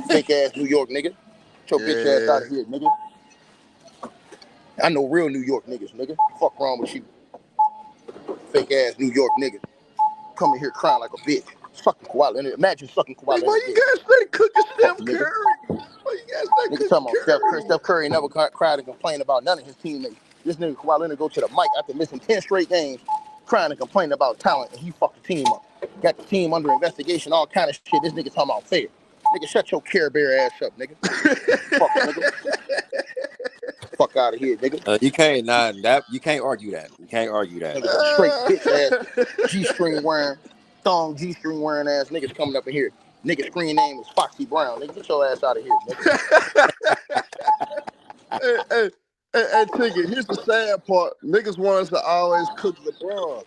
Fake ass New York nigga. Get your bitch ass Yeah. out of here, nigga. I know real New York niggas, nigga. Fuck wrong with you, fake ass New York nigga. Coming here crying like a bitch. Sucking Kawhi Leonard. Imagine sucking Kawhi Why Leonard you dick. guys stay cooking Fuck Steph nigga. Curry? Why you guys stay Nigga talking about Steph Curry. Steph Curry never cried and complained about none of his teammates. This nigga Kawhi Leonard go to the mic after missing 10 straight games, crying and complaining about talent, and he fucked the team up. Got the team under investigation, all kind of shit. This nigga talking about fair. Nigga, shut your Care Bear ass up, nigga. Fuck, nigga. Fuck out of here, nigga. You can't argue that. You can't argue that. Nigga, straight bitch ass G-string wearing, thong G-string wearing ass niggas coming up in here. Nigga screen name is Foxy Brown. Nigga, get your ass out of here, nigga. Hey, Tigger, here's the sad part. Niggas want us to always cook LeBron.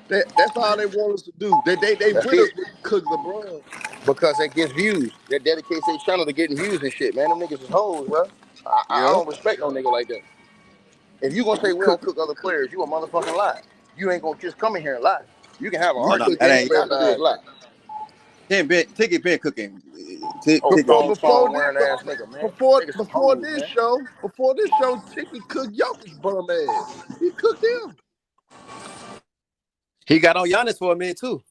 That's all they want us to do. They with us cook LeBron. Because they get views. They dedicate their channel to getting views and shit, man. Them niggas is hoes, bro. I don't respect no nigga like that. If you gonna say we don't cook other players, you a motherfucking lie. You ain't gonna just come in here and lie. You can have an argument. That ain't lie. Ticket been cooking. Before this show, Ticket cooked Jokic bum ass. He cooked him. He got on Giannis for a minute too.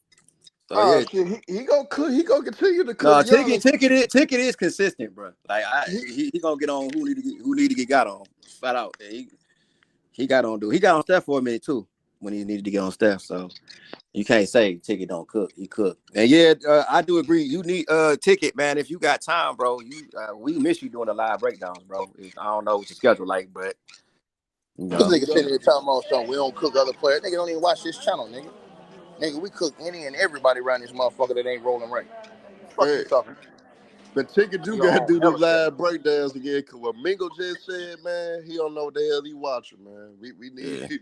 So yeah, shit, he gonna cook. He gonna continue to cook. No, Ticket is consistent, bro. Like he gonna get on who need to get got on. Flat out. He got on He got on Steph for a minute too when he needed to get on Steph. So you can't say Ticket don't cook. He cooked. And yeah, I do agree. You need Ticket, man. If you got time, bro. We miss you doing the live breakdowns, bro. I don't know what your schedule like, but you know. This nigga sitting here talking about something. We don't cook other players. Nigga don't even watch this channel, nigga. Nigga, we cook any and everybody around this motherfucker that ain't rolling right. Fuck you talking. But Ticket do gotta do the live breakdowns again. Cause what Mingo just said, man, he don't know what the hell he watching, man. We need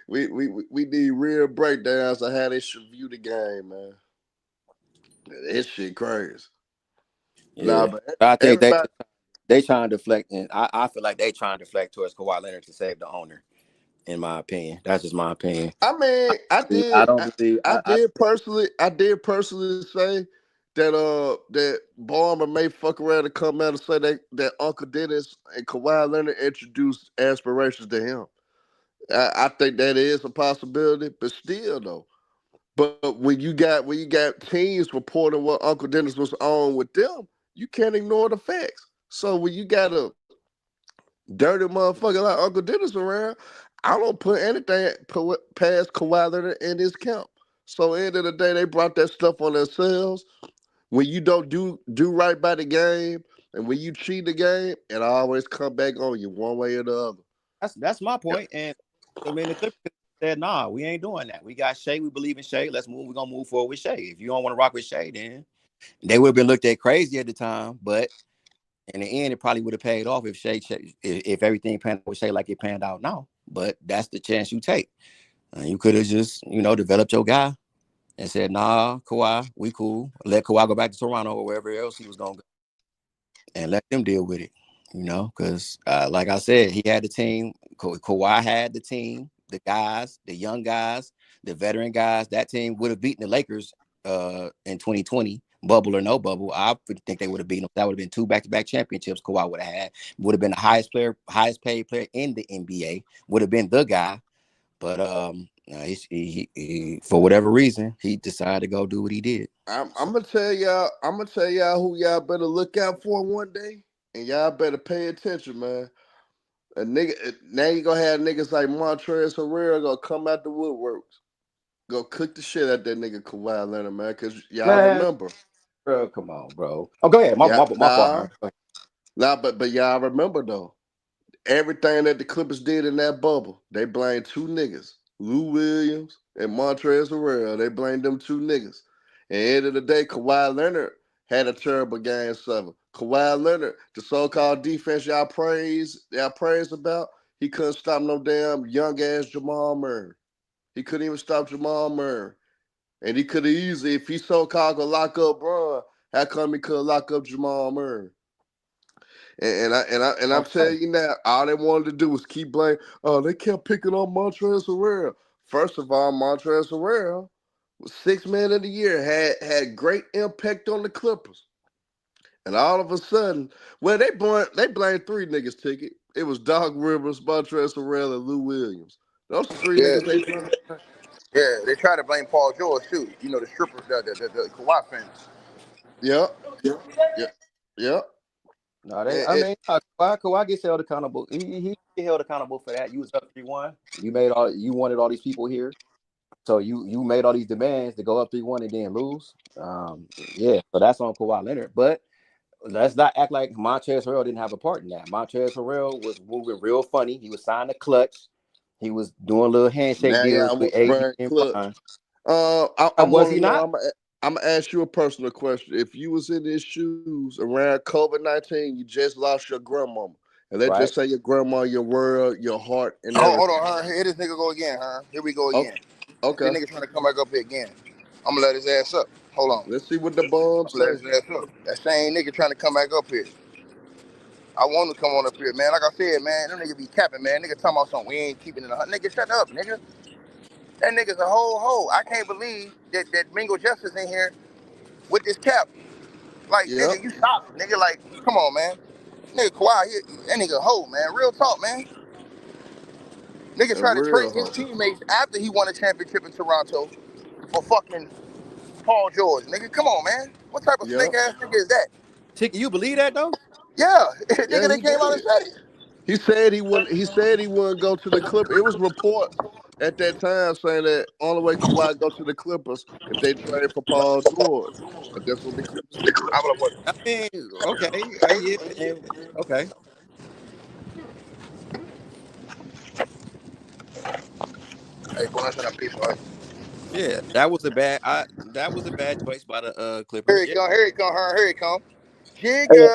we need real breakdowns of how they should view the game, man. This shit crazy. Yeah. But I think they trying to deflect, and I feel like they trying to deflect towards Kawhi Leonard to save the owner. In my opinion, that's just my opinion. I mean, I did personally say that Barber may fuck around and come out and say that Uncle Dennis and Kawhi Leonard introduced aspirations to him. I think that is a possibility, but still though. But when you got teams reporting what Uncle Dennis was on with them, you can't ignore the facts. So when you got a dirty motherfucker like Uncle Dennis around, I don't put anything past Kawhi Leonard in his camp. So at the end of the day, they brought that stuff on themselves. When you don't do right by the game, and when you cheat the game, it always come back on you one way or the other. That's my point. Yeah. And I mean, the Clippers said, "Nah, we ain't doing that. We got Shea. We believe in Shea. Let's move. We're gonna move forward with Shea. If you don't want to rock with Shea, then they would have been looked at crazy at the time, but." In the end, it probably would have paid off if everything panned out with Shea like it panned out now. But that's the chance you take. You could have just, developed your guy and said, nah, Kawhi, we cool. Let Kawhi go back to Toronto or wherever else he was going to go. And let them deal with it, because like I said, he had the team. Kawhi had the team, the guys, the young guys, the veteran guys. That team would have beaten the Lakers in 2020. Bubble or no bubble, I think they would have beaten them. That would have been 2 back-to-back championships Kawhi would have had. Would have been the highest paid player in the NBA. Would have been the guy. But he for whatever reason, he decided to go do what he did. I'm gonna tell y'all who y'all better look out for one day, and y'all better pay attention, man. Now you gonna have niggas like Montrezl Harrell gonna come out the woodworks, go cook the shit out that nigga Kawhi Leonard, man. Cause y'all remember. Bro, come on, bro. Oh, go ahead. My fault. Nah, but y'all remember though, everything that the Clippers did in that bubble, they blamed 2 niggas, Lou Williams and Montrezl Harrell. They blamed them 2 niggas. At the end of the day, Kawhi Leonard had a terrible game 7. Kawhi Leonard, the so-called defense y'all praise about, he couldn't stop no damn young ass Jamal Murray. He couldn't even stop Jamal Murray. And he could have easily, if he so-called could lock up Bron, how come he couldn't lock up Jamal Murray? And I'm telling you now, all they wanted to do was keep blaming. Oh, they kept picking on Montrezl Harrell. First of all, Montrezl Harrell was 6th man of the year, had great impact on the Clippers. And all of a sudden, well, they blamed 3 niggas, Ticket. It was Doc Rivers, Montrezl Harrell, and Lou Williams. Those 3 niggas they blamed. Yeah, they try to blame Paul George too. The strippers, the Kawhi fans. Yep. No, I mean, Kawhi gets held accountable. He get held accountable for that. You was up 3-1. You wanted all these people here. So you made all these demands to go up 3-1 and then lose. Yeah, so that's on Kawhi Leonard. But let's not act like Montrezl Harrell didn't have a part in that. Montrezl Harrell was moving real funny. He was signing a clutch. He was doing little handshake Yeah, I deals was with AD wearing and clutch. Bron. I Was want he to know. not? I'm gonna ask you a personal question. If you was in his shoes around COVID-19, you just lost your grandmama, and let's Right. just say your grandma, your world, your heart, and Hold everything. on, here this nigga go again, huh? Here we go Okay. again. This Okay. nigga trying to come back up here again. I'm gonna let his ass up. Hold on. Let's see what the bomb I'm gonna let say. his ass up. That same nigga trying to come back up here. I want to come on up here, man. Like I said, man, them nigga be capping, man. Nigga talking about something we ain't keeping in the nigga. Shut up, nigga. That nigga's a whole hoe. I can't believe that Mingo Justice in here with this cap. Like, Yep. nigga, you stop it, nigga. Like, come on, man. Nigga, Kawhi, that nigga a hoe, man. Real talk, man. Nigga A tried to trade real his hoe. teammates after he won a championship in Toronto for fucking Paul George. Nigga, come on, man. What type of Yep. snake ass nigga is that? Chicken, you believe that though? Yeah, Yeah, nigga, they he came out and did. said it. He said he wouldn't. He said he wouldn't go to the Clippers. It was reports at that time saying that only way Kawhi go to the Clippers if they trade for Paul George, and that's what the Clippers did. I'm gonna put I mean, okay, yeah, okay. hey, go ahead and piece, right? Yeah, that was a bad choice by the Here Clippers. he Yeah. come, here he come, here he come. Hey,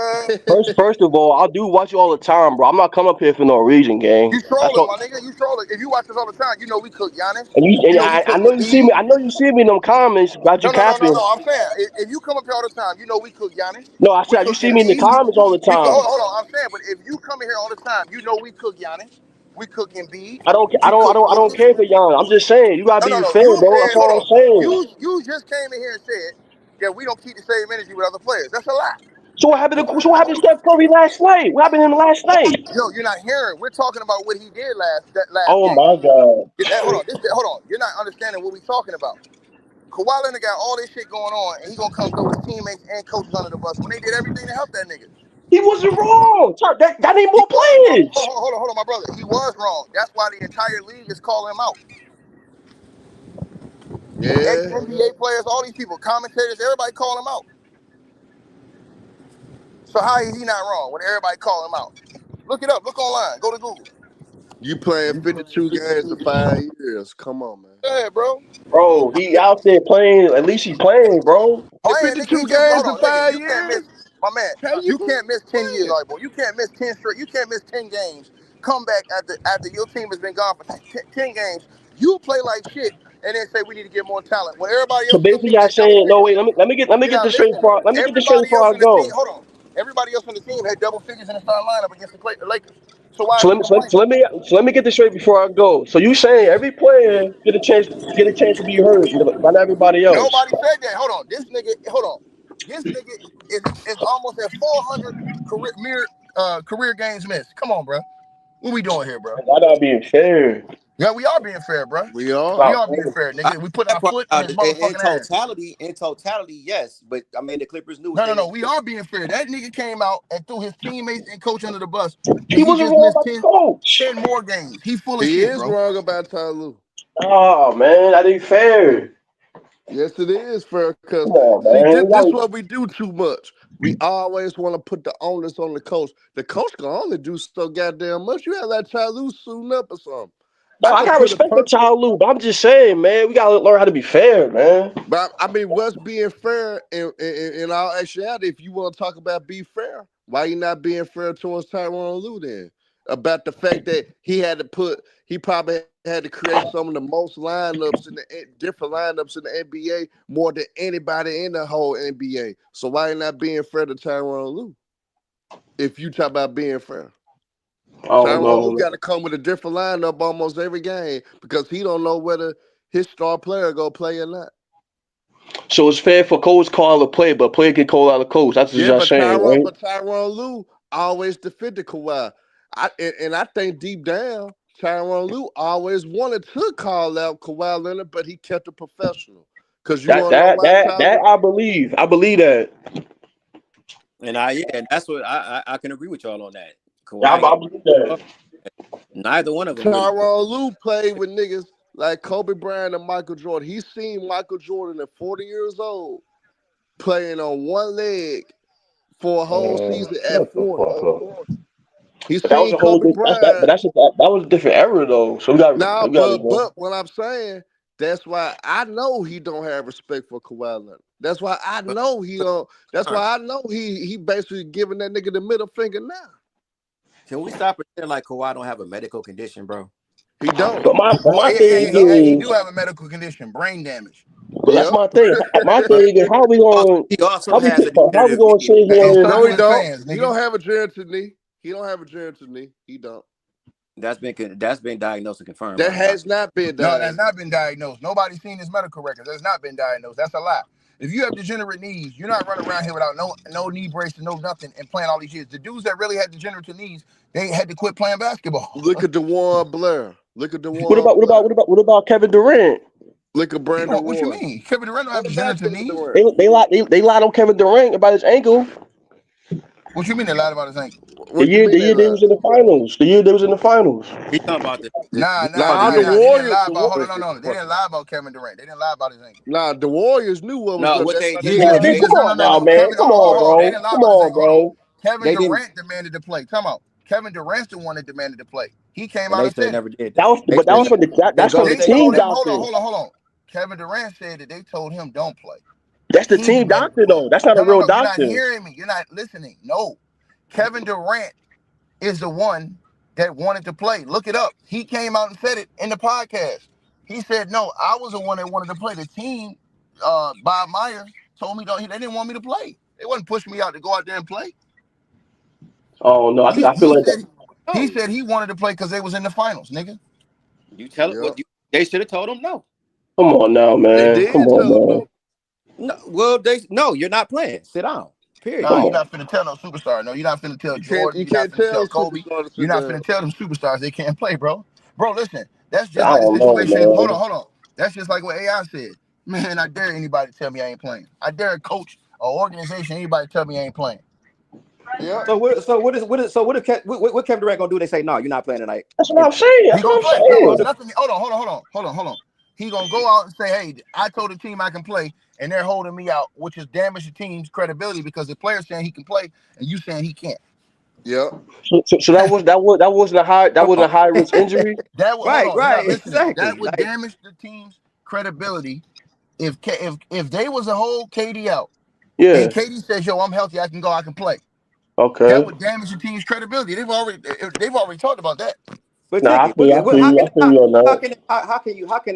Jigga. first of all, I do watch you all the time, bro. I'm not coming up here for no reason, gang. You That's trolling, all. my nigga. You trolling. If you watch us all the time, you know we cook Giannis. And You know we I cook know you see me. Embiid. I know you see me in them comments about you No. capping. I'm saying, if you come up here all the time, you know we cook Giannis. No, I We said you cook see me in the Embiid. comments all the We cook, time. hold on. I'm saying, but if you come in here all the time, you know we cook Giannis. We cook Embiid. I don't. We cook I don't Jokic. care for y'all. I'm just saying you gotta be No. fair, You bro. That's said, hold all I'm on. saying. You just came in here and said that we don't keep the same energy with other players. That's a lie. So what happened to Steph Curry last night? What happened in the last night? No, you're not hearing. We're talking about what he did that last Oh game. my god. Hold on. Hold on. You're not understanding what we're talking about. Kawhi Leonard got all this shit going on, and he gonna come throw his teammates and coaches under the bus when they did everything to help that nigga. He wasn't wrong. That need He more was wrong. players. Hold on, my brother. He was wrong. That's why the entire league is calling him out. Yeah, Ex-NBA players, all these people, commentators, everybody call him out. So how is he not wrong when everybody call him out? Look it up. Look online. Go to Google. you playing 52 games in 5 years. Come on, man. Yeah, bro. Bro, he out there playing. At least he playing, bro. Playing, nigga, 52 he just hold games in on, nigga. five You can't miss, years? my man. How you You can't miss 10 years, playing? like boy. You can't miss 10 straight. You can't miss 10 games. Come back after your team has been gone for 10 games. You play like shit, and then say we need to get more talent. When everybody So else in your basically, team y'all had double saying no. figures, Wait, let me you're get not this straight listening. before let me get this straight Everybody before else I in the team, go. hold on. Everybody else on the team had double figures in the starting lineup against the Lakers. So why So is let he me so, complaining? so let me so let me get this straight before I go. So you saying every player get a chance to be heard, but not everybody else. Nobody said that. Hold on. This nigga, hold on. This nigga is almost at 400 career games missed. Come on, bro. What we doing here, bro? Why not being fair? Yeah, we are being fair, bro. We are. We Stop are being playing. fair, I nigga. We put that our part foot on out. his motherfucking ass. In totality, yes. But I mean, the Clippers knew what No. they had to We do. are being fair. That nigga came out and threw his teammates and coach under the bus, and He he wasn't just wrong missed about the coach. 10 more games. He full of He shit, is bro. wrong about Ty Lue. Oh man, that ain't fair. Yes, it is fair because Come on, see, man. this what we do too much. We always want to put the onus on the coach. The coach can only do so goddamn much. You have that Ty Lue suiting up or something. No, I I could got put a respect for Child Lou, but I'm just saying, man, we gotta learn how to be fair, man. but I mean, what's being fair in all actuality? If you want to talk about be fair, why you not being fair towards Tyronn Lue then? About the fact that he probably had to create some of the most lineups in the different lineups in the NBA more than anybody in the whole NBA. So why you not being fair to Tyronn Lue? If you talk about being fair. I don't Tyronn Lue know. got to come with a different lineup almost every game because he don't know whether his star player go play or not. So it's fair for coach call a play, but player can call out a coach. That's what Yeah, y'all saying, right? but Tyronn Lue always defended Kawhi. And I think deep down, Tyronn Lue always wanted to call out Kawhi Leonard, but he kept it professional. Cause you That wanna know that why that Ty that Lue? I believe. I believe that. And and that's what I can agree with y'all on that. Yeah, Kawhi, I believe that. neither one of them really. Tyronn Lue played with niggas like Kobe Bryant and Michael Jordan. He's seen Michael Jordan at 40 years old playing on one leg for a whole season at Shut the 40. fuck up. He's But that was seen a whole Kobe different. Bryant. That was a different era though. So we got. But what I'm saying, that's why I know he don't have respect for Kawhi Leonard. That's why I know he don't. That's why I know he basically giving that nigga the middle finger now. Can we stop pretending like Kawhi don't have a medical condition, bro? He don't. But my thing He is, do have a medical condition, brain damage. but that's my thing. My But thing is, how we going? he also has a How we degenerative going to knee. sit here? No, he don't. Fans, He don't have a geriatric knee. He don't have a geriatric knee. He don't. That's been diagnosed and confirmed. That has not been No, diagnosed. that's not been diagnosed. Nobody's seen his medical records. That's not been diagnosed. That's a lie. If you have degenerate knees, you're not running around here without no knee brace and no nothing and playing all these years. The dudes that really had degenerative knees, they had to quit playing basketball. Look at DeJuan Blair. Look at DeJuan. What about Kevin Durant? Look at Brandon. What you mean? Kevin Durant don't have degenerative knees. They lied on Kevin Durant about his ankle. What you mean they lied about his ankle? The year they was in the finals. The year they was in the finals. He talking about the the Warriors. They didn't lie about Kevin Durant. They didn't lie about his ankle. Nah, the Warriors knew what was No, going what they did. Come on now, man. Come on, bro. Kevin Durant demanded to play. Come on. Kevin Durant's the one that demanded to play. He came out and said never did. That's from the team doctor. Hold on. Kevin Durant said that they told him don't play. That's the team doctor, though. That's not a real doctor. You're not hearing me. You're not listening. No. Kevin Durant is the one that wanted to play. Look it up. He came out and said it in the podcast. He said, no, I was the one that wanted to play. The team, Bob Myers, told me they didn't want me to play. They wasn't pushing me out to go out there and play. Oh, no. I feel like that. He said he wanted to play because they was in the finals, nigga. You tell it what they should have told him no. Come on now, man. Come on, man. No, you're not playing. Sit down. Period. Nah, you're not finna tell no superstar. No, you're not finna tell Jordan. You're not finna tell Kobe. You're not finna tell them superstars they can't play, bro. Bro, listen. That's just like the situation. Hold on. That's just like what AI said. Man, I dare anybody to tell me I ain't playing. I dare a coach or organization, anybody to tell me I ain't playing. Yeah. So what Kevin Durant gonna do? They say no, you're not playing tonight. That's what I'm saying. He gonna play. Hold on. He gonna go out and say, "Hey, I told the team I can play, and they're holding me out," which is damage the team's credibility because the player's saying he can play and you saying he can't. Yeah. So that wasn't a high risk injury. That was right. Exactly. That would damage the team's credibility if they was a whole KD out. Yeah. And KD says, "Yo, I'm healthy. I can go. I can play." Okay. That would damage the team's credibility. They've already talked about that. But how can they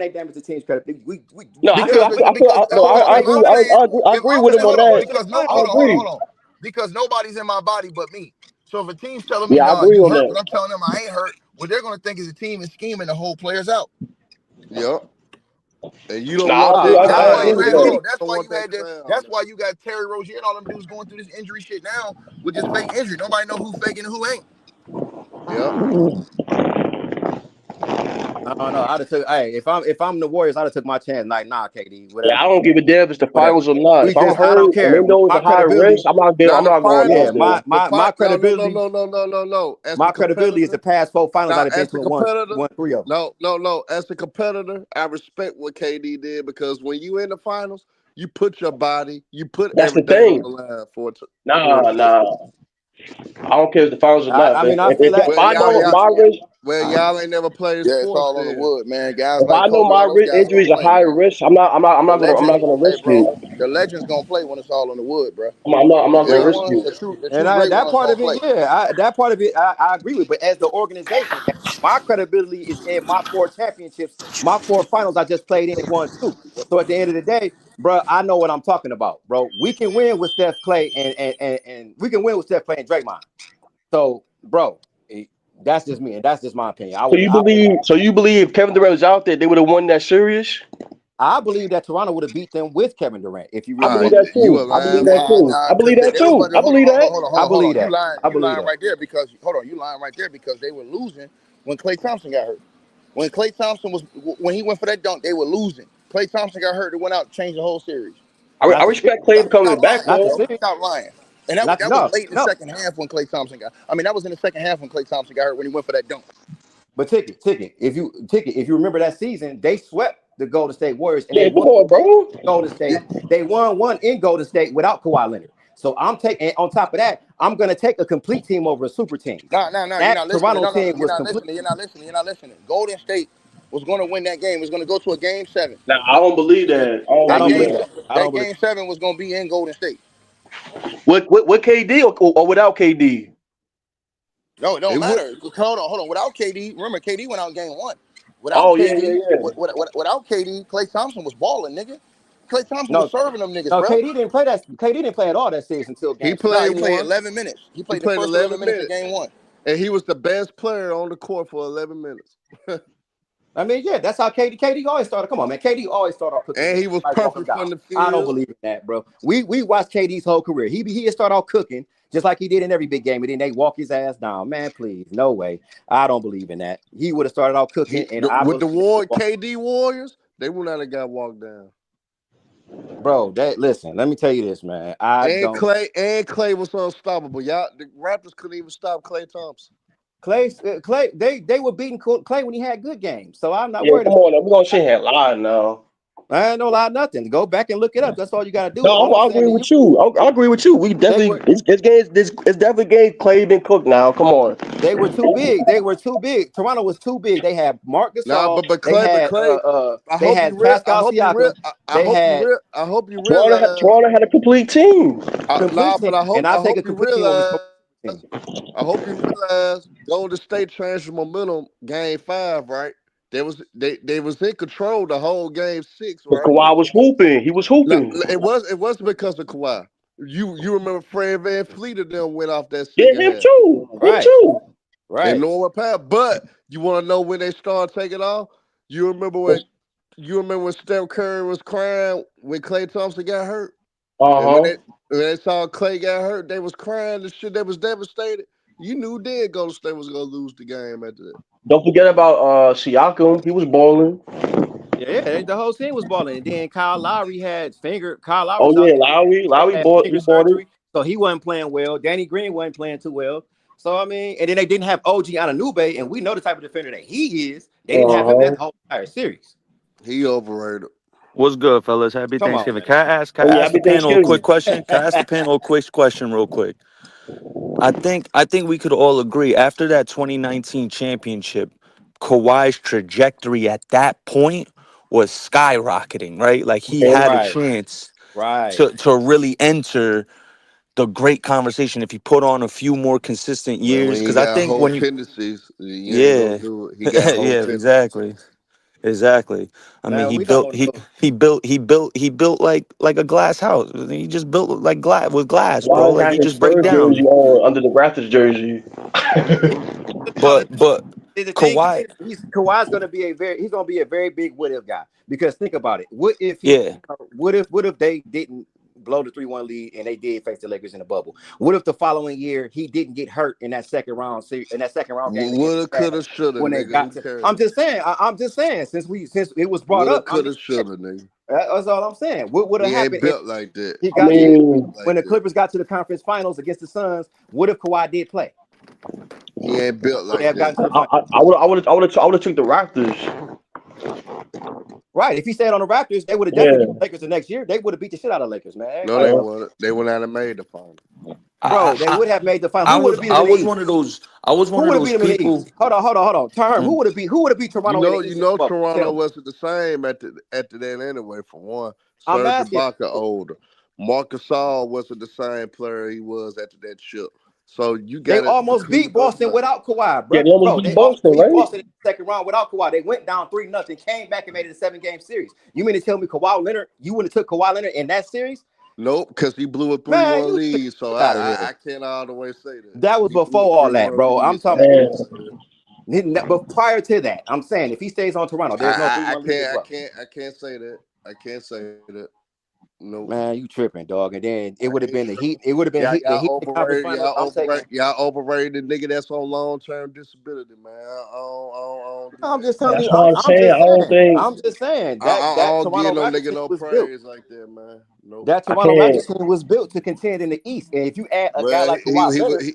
damage the team's credibility? I agree with him on that. Hold on. Because nobody's in my body but me. So if a team's telling me, I agree you on hurt, that. but I'm telling them I ain't hurt, what they're going to think is the team is scheming to hold players out. Yep. And you don't want that's why you got Terry Rozier and all them dudes going through this injury shit now with this fake injury. Nobody know who faking and who ain't. Yeah. I don't know. If I'm the Warriors, I'd have took my chance. Like, nah, KD. Whatever. Yeah, I don't give a damn if it's the finals or not. If I'm hurt, I don't care. They know it's a high risk. I'm not going there. My credibility. No. My credibility is the past 4 finals I'd have been to won 3 of them. No. As a competitor, I respect what KD did because when you in the finals, you put your body, you put everything on the line for it. Nah. I don't care if the finals or not. I mean, I feel like y'all ain't never played sports. It's all on the wood, man. Guys, if I know my wrist injury is a high risk, I'm not gonna risk it. The legends gonna play when it's all on the wood, bro. I'm not gonna risk it. And that part of it, that part of it, I agree with. But as the organization, my credibility is in my 4 championships, my 4 finals I just played in and won 2. So at the end of the day, bro, I know what I'm talking about, bro. We can win with Steph Clay and we can win with Steph Clay and Draymond. So, bro, that's just me, and that's just my opinion. So you believe if Kevin Durant was out there, they would have won that series? I believe that Toronto would have beat them with Kevin Durant. If you really, I believe that too. I believe that. You lying right there because you lying right there because they were losing when Klay Thompson got hurt. When Klay Thompson when he went for that dunk, they were losing. Klay Thompson got hurt. It went out, changed the whole series. I respect Klay coming back. Stop lying. And that was No, late in the no. second half when Klay Thompson got. I mean, that was in the second half when Klay Thompson got hurt when he went for that dunk. But ticket. If you remember that season, they swept the Golden State Warriors and Yeah, they come won on, bro. Golden State. They won one in Golden State without Kawhi Leonard. So I'm taking. On top of that, I'm going to take a complete team over a super team. No, you're That not listening. Toronto No, team you're was not complete. listening. You're not listening. Golden State was going to win that game. It was going to go to a game 7. Nah, I don't believe that. I don't I don't believe believe that. that. I That don't believe. game 7 was going to be in Golden State. With KD or without KD? No, it don't matter. Hold on. Without KD, remember KD went out game 1. Without Oh yeah. without KD, Klay Thompson was balling, nigga. Klay Thompson was No, serving them niggas, no. bro. KD didn't play that. KD didn't play at all that series until He game. No, played he played one. 11 minutes. He played the played first 11 minutes of game 1. And he was the best player on the court for 11 minutes. I mean, yeah, that's how KD always started. Come on, man. KD always started off cooking. And he was perfect from the field. I don't believe in that, bro. We watched KD's whole career. He started off cooking just like he did in every big game, and then they walk his ass down. Man, please, no way. I don't believe in that. He would have started off cooking, with the KD Warriors, they would not have got walked down. Bro, listen, let me tell you this, man. Klay was unstoppable. Y'all, the Raptors couldn't even stop Klay Thompson. Klay, they were beating Klay when he had good games. So I'm not worried. Come on, we're gonna sit here and lie now. I ain't no lie, nothing. Go back and look it up. That's all you gotta do. No, I agree with you. I agree with you. We definitely it's definitely game Klay been cooked now. Come on. They were too big. Toronto was too big. They had Marc Gasol. Nah, but Klay, they had Pascal Siakam. I hope you realize Toronto had a complete team. I hope you realize Golden State changed the momentum game 5, right? They was in control the whole game 6, right? Kawhi was hooping. He was hooping. No, it wasn't because of Kawhi. You remember Fred VanVleet and them went off that second half. Him too. Right. And Norman Powell. But you want to know when they started taking off? You remember when Steph Curry was crying when Klay Thompson got hurt? When they saw Klay got hurt, they was crying and shit. They was devastated. You knew then Golden State was gonna lose the game after that. Don't forget about Siakam. He was balling. Yeah, the whole team was balling. And then Kyle Lowry had finger. Lowry surgery, so he wasn't playing well. Danny Green wasn't playing too well. So I mean, and then they didn't have OG Anunoby, and we know the type of defender that he is. They didn't have him that whole entire series. He overrated. What's good, fellas? Happy Thanksgiving. Can I ask the panel a quick question? Can I ask the panel a quick question real quick? I think we could all agree after that 2019 championship, Kawhi's trajectory at that point was skyrocketing, right? Like he had a chance to really enter the great conversation if he put on a few more consistent years. Because I think when tendencies, he got Exactly. I mean, he built like a glass house. He just built like glass with glass, bro. Like he just break down under the Raptors jersey. but Kawhi, Kawhi's gonna be he's gonna be a very big what if guy, because think about it. What if they didn't blow the 3-1 lead and they did face the Lakers in the bubble? What if the following year he didn't get hurt in that second round game? Woulda, coulda, shoulda. When they got I'm just saying since it was brought up, coulda, shoulda, nigga. That's all I'm saying. What would have happened? Built like that. When the Clippers got to the conference finals against the Suns, what if Kawhi did play? He ain't built like that. I would have took the Raptors. Right. If he stayed on the Raptors, they would have definitely beat the Lakers the next year. They would have beat the shit out of the Lakers, man. No, they wouldn't. They would not have made the final. Bro, they would have made the final. I was one of those people. Hold on. Who would have beat Toronto? You know Toronto wasn't the same after that anyway, for one. Serge Ibaka older. Marc Gasol wasn't the same player he was after that chip. So they almost beat Boston without Kawhi, bro. Yeah, they almost beat Boston, right? Boston in the second round without Kawhi. They went down 3-0, came back and made it a 7-game series. You mean to tell me you wouldn't have took Kawhi Leonard in that series? Nope, because he blew a 3-1 lead. So I can't all the way say that. That was before all that, bro. I'm talking. But prior to that, I'm saying if he stays on Toronto, there's no 3-1 lead. I can't say that. Nope. Man, you tripping, dog. And then it would have been the Heat. It would have been the Y'all Heat in the conference overrated. finals. I'm taking. Y'all overrated the nigga that's on long term disability, man. I don't do I'm that. just telling That's you. what I'm I'm saying. just I don't saying. think I'm just saying I that don't give Toronto no Raptors nigga team no was built. praise like that, man. Nope. That I Toronto can't. Raptors team was built to contend in the East. And if you add a guy Well, like Kawhi Leonard,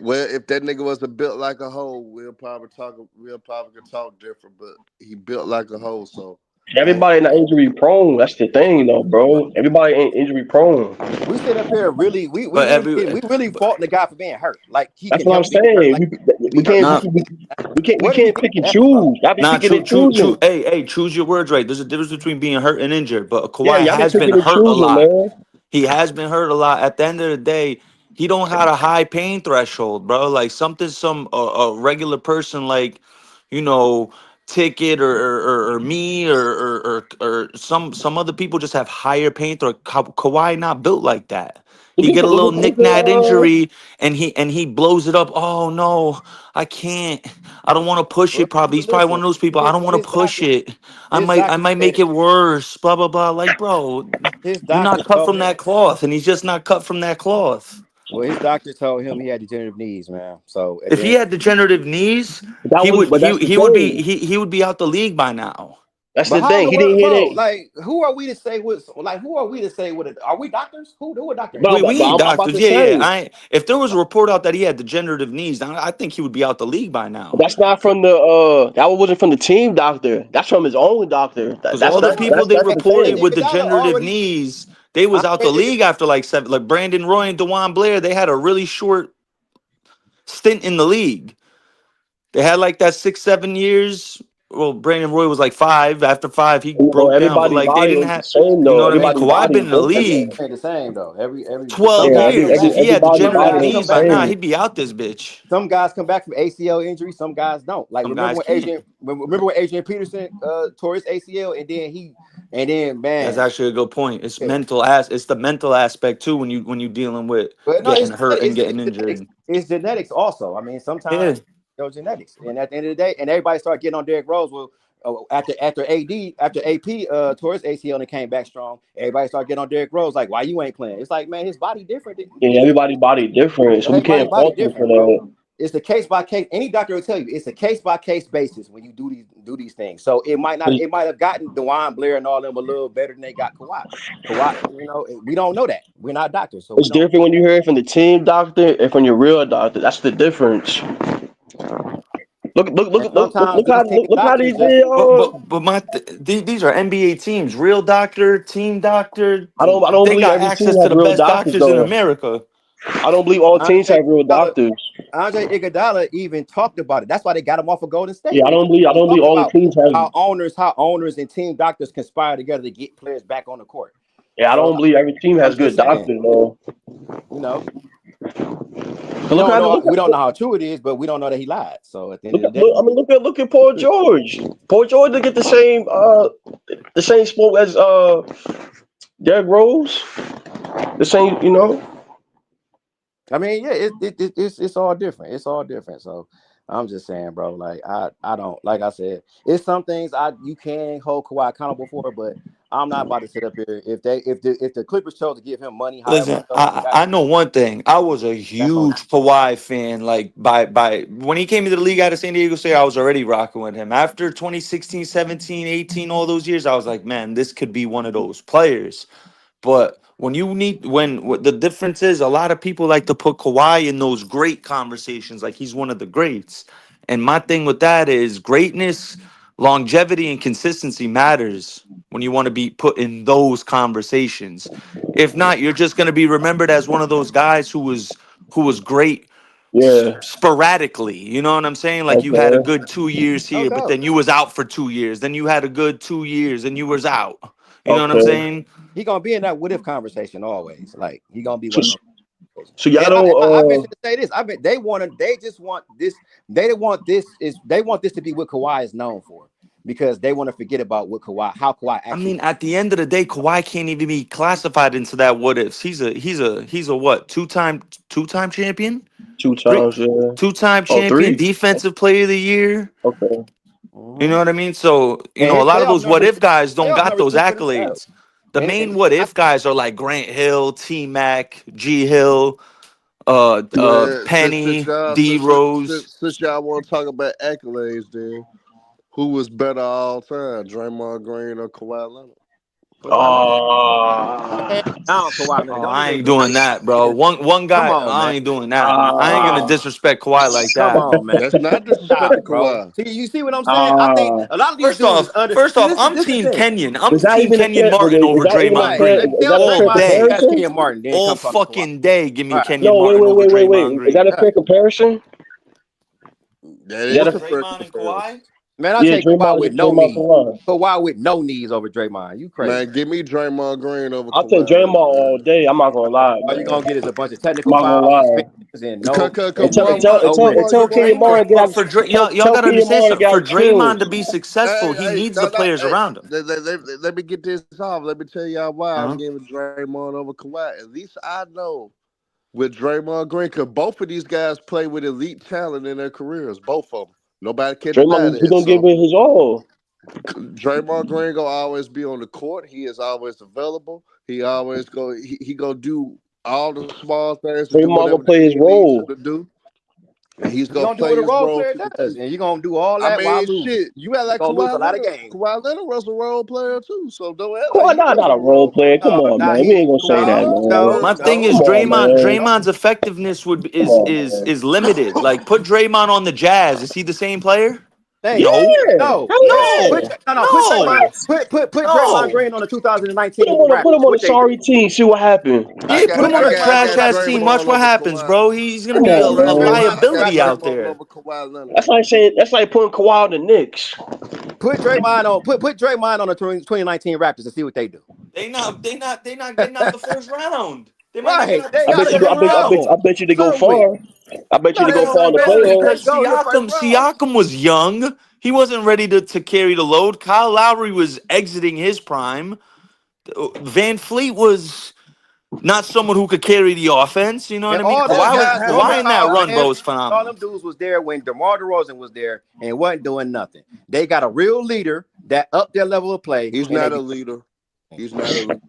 well, if that nigga was built like a hoe, we'll probably could talk different. But he built like a hoe, so I ain't. Everybody not injury prone. That's the thing, though, bro. Everybody ain't injury prone. we sit up here really, we But really, every we really faulting the guy for being hurt. Like he That's can what I'm help being hurt. saying. Like We, be we hurt. can't we, nah, Like can- we what did he can't do pick and that, bro? choose. Y'all be nah, picking true, and true, true. choosing. Hey, choose your words right. There's a difference between being hurt and injured. But Yeah, Kawhi y'all be has been picking and hurt a choosing, lot. man. He has been hurt a lot. At the end of the day, he don't have a high pain threshold, bro. Like something some a regular person like, you know, Ticket or me or some other people just have higher pain threshold. Kawhi not built like that. He get a little knick-knack injury and he blows it up. Oh no, I can't. I don't want to push Well, it. Probably he's probably one listen, of those people. I don't want his to push doctor, it. his I doctor might make said, it worse. Blah blah blah. Like, bro, his you're doctor not cut told from him. that cloth, and he's just not cut from that cloth. Well, his doctor told him he had degenerative knees, man. So at If the he end, had degenerative knees, But that's the thing. he would be out the league by now. That's but the how in thing. the He didn't world, hear bro? that. Like, who are we to say what? Like, who are we to say what? Are we doctors? Who a doctor is? We But need I'm about doctors. to Yeah, yeah. say. If there was a report out that he had degenerative knees, I think he would be out the league by But now. that's not from the that wasn't from the team doctor. That's from his own doctor. Because all the people they And That's the reported thing. with Iguodala degenerative already. knees, they was out Andre the league after like seven. Like Brandon Roy and DeJuan Blair, they had a really short stint in the league. They had like that 6 7 years. Well, Brandon Roy was like five. After five, he Well, broke down. But everybody like they body didn't ain't the have, same you know though. what I mean? Everybody Kawhi body been is in the different league though. Ain't the same though. Some 12 Yeah, guys come years. back. If he had everybody Some degenerative body guys ain't come knees the by back now, from. same. he'd be out this bitch. Some guys come back from ACL injury. Some guys don't. Like Some guys can't. remember when Adrian Peterson tore his ACL and then That's man. actually a good point. It's Yeah. it's the mental aspect too when you dealing with But no, getting hurt and getting it's genetics. injured. It's genetics also. I mean, Yeah. sometimes genetics. And at the end of the day, and everybody started getting on Derrick Rose. Well, after AP tore his ACL and came back strong, everybody started getting on Derrick Rose. Like, why you ain't playing? It's like, man, his body different. Yeah, everybody body different, so we Everybody can't body fault him for different, bro. that. It's a case by case. Any doctor will tell you it's a case by case basis when you do these things. So it might not. It might have gotten DeJuan Blair and all them a little better than they got Kawhi. Kawhi, we don't know that. We're not doctors, so we It's don't. different when you hear it from the team doctor and from your real doctor. That's the difference. And sometimes these team Look how they doctors just did. But these are NBA teams. Real doctor, team doctor. I don't They believe got every team access to has the real best doctors doctors in though. America. I don't believe all teams Andre have real Iguodala, doctors. Andre Iguodala even talked about it. That's why they got him off of Golden Yeah, State. I He don't believe talked all the about teams have. how owners and team doctors conspire together to get players back on the court. Yeah, I So don't believe every team has I'm good just saying, doctors though. you know, But we don't know how true it is, but we don't know that he lied. So at the end of the day, look at Paul George. Paul George to get the same smoke as Derrick Rose. The same, you know. I mean, yeah, it's all different. It's all different. So I'm just saying, bro. Like I don't like I said, it's some things you can hold Kawhi accountable for, but I'm not about to sit up here if the Clippers chose to give him money, however Listen, much he got, I know one thing. I was a that's on. huge Kawhi fan. Like by when he came to the league out of San Diego State, I was already rocking with him. After 2016, 17, 18, all those years, I was like, man, this could be one of those players. But when the difference is, a lot of people like to put Kawhi in those great conversations, like he's one of the greats. And my thing with that is greatness, longevity, and consistency matters when you want to be put in those conversations. If not, you're just going to be remembered as one of those guys who was great Yeah. sporadically. You know what I'm saying? Like you had a Okay. good 2 years No here, but doubt. then you was out for 2 years. Then you had a good 2 years, and you was out. You know what I'm Okay. saying? He gonna be in that what if conversation always. Like he gonna be So, one of those. so y'all And I don't. mentioned to say this. I bet they just want this. They want this to be what Kawhi is known for because they want to forget about how Kawhi I actually. mean, at the end of the day, Kawhi can't even be classified into that what ifs. He's a what? Two-time champion? Two Three times, yeah. two-time Oh, champion, three? defensive player of the year. Okay. You Mhm. know what I mean? So, And a his lot of playoff those what numbers, if guys don't got those speak for themselves. accolades. The main what if guys are like Grant Hill, T Mac, G Hill, Man, Penny, D Rose. since y'all want to talk about accolades, then who was better all time, Draymond Green or Kawhi Leonard? Kawhi Leonard. Oh, Don't I even ain't do doing that, bro. One Come guy, on, I man. ain't doing that. I ain't gonna disrespect Kawhi like Come that. on, man. That's not Stop, disrespecting bro. Kawhi. See, you see what I'm saying? I think a lot of these dudes is under. First See, off, this I'm is the Team thing. Kenyon. I'm Is that Team even a Kenyon fair? Martin Is over that even a Draymond fair? Green Is Tell that a all fair Draymond to day, catch comparison? Kenyon Martin. Then all come talk to Kawhi. fucking day. Give me All right. Kenyon No, Martin over wait. Draymond Is that Green. a fair comparison? That Is that is a a fair Draymond and comparison. Kawhi. Man, I yeah? take Kawhi Draymond, with no Draymond knees. Kawhi. Kawhi with no knees over Draymond. You crazy. Man, give me Draymond Green over I'll take Kawhi Draymond Leonard, all man. day. I'm not gonna lie, All you're man. gonna get is a bunch of I'm technical not gonna fouls, lie. suspensions, and no And tell and Draymond, and tell Kenyon no Martin to get out. y'all Tell gotta Kenyon understand Martin to something. get For out killed. Draymond to be successful, he Hey, needs the players hey, around him. let me get this off. Let me tell y'all why I'm Uh-huh. giving Draymond over Kawhi. At least I know with Draymond Green, because both of these guys play with elite talent in their careers. Both of them. Nobody can deny Draymond, he that. gonna give So it his all. Draymond Green gonna always be on the court. He is always available. He always he gonna do all the small things to do Draymond gonna whatever the play his team needs him role. to do. And he's You're gonna gonna do play what a his role role player to the does, T. and you're gonna do all I that while mean, losing. shit. You act You're like gonna lose a lot of games. Kawhi Leonard was a role player too. So don't act like Kawhi he not wasn't a a role role player. player. Come on, Now man. We ain't gonna say that, Nah, man. My thing Come is on, man. Draymond's effectiveness Come on, man. is limited. Like put Draymond on the Jazz. Is he the same player? Thank you. No. Yeah, No. hell No. yeah. Put Draymond. No. Put Draymond No. Green on the Put him 2019 on a Raptors. What they do? sorry team. See what happened. Yeah, put him Put on a Draymond trash on ass team. Watch Draymond what over happens, Kawhi. bro. He's gonna Come be Put on, a man. Draymond on liability out Draymond there. over Kawhi Leonard. That's like saying putting Kawhi on the Knicks. Put Draymond on. Put Draymond on the 2019 Raptors and see what they do. They not getting out the first round. They might not get Right. out the They I got bet a you. second I good bet. I run bet. round. I bet you they go certain weeks. far. I bet you No, they they go don't. far in the They don't. They playoffs. Because go in the first round. Siakam was young. He wasn't ready to carry the load. Kyle Lowry was exiting his prime. Van Fleet was not someone who could carry the offense. You know what And I mean? all them guys, Kawhi in that run, Van bro, was Fleet, all phenomenal. them dudes was there when DeMar DeRozan was there and wasn't doing nothing. They got a real leader that upped their level of play. He's And not a leader. He's not a leader.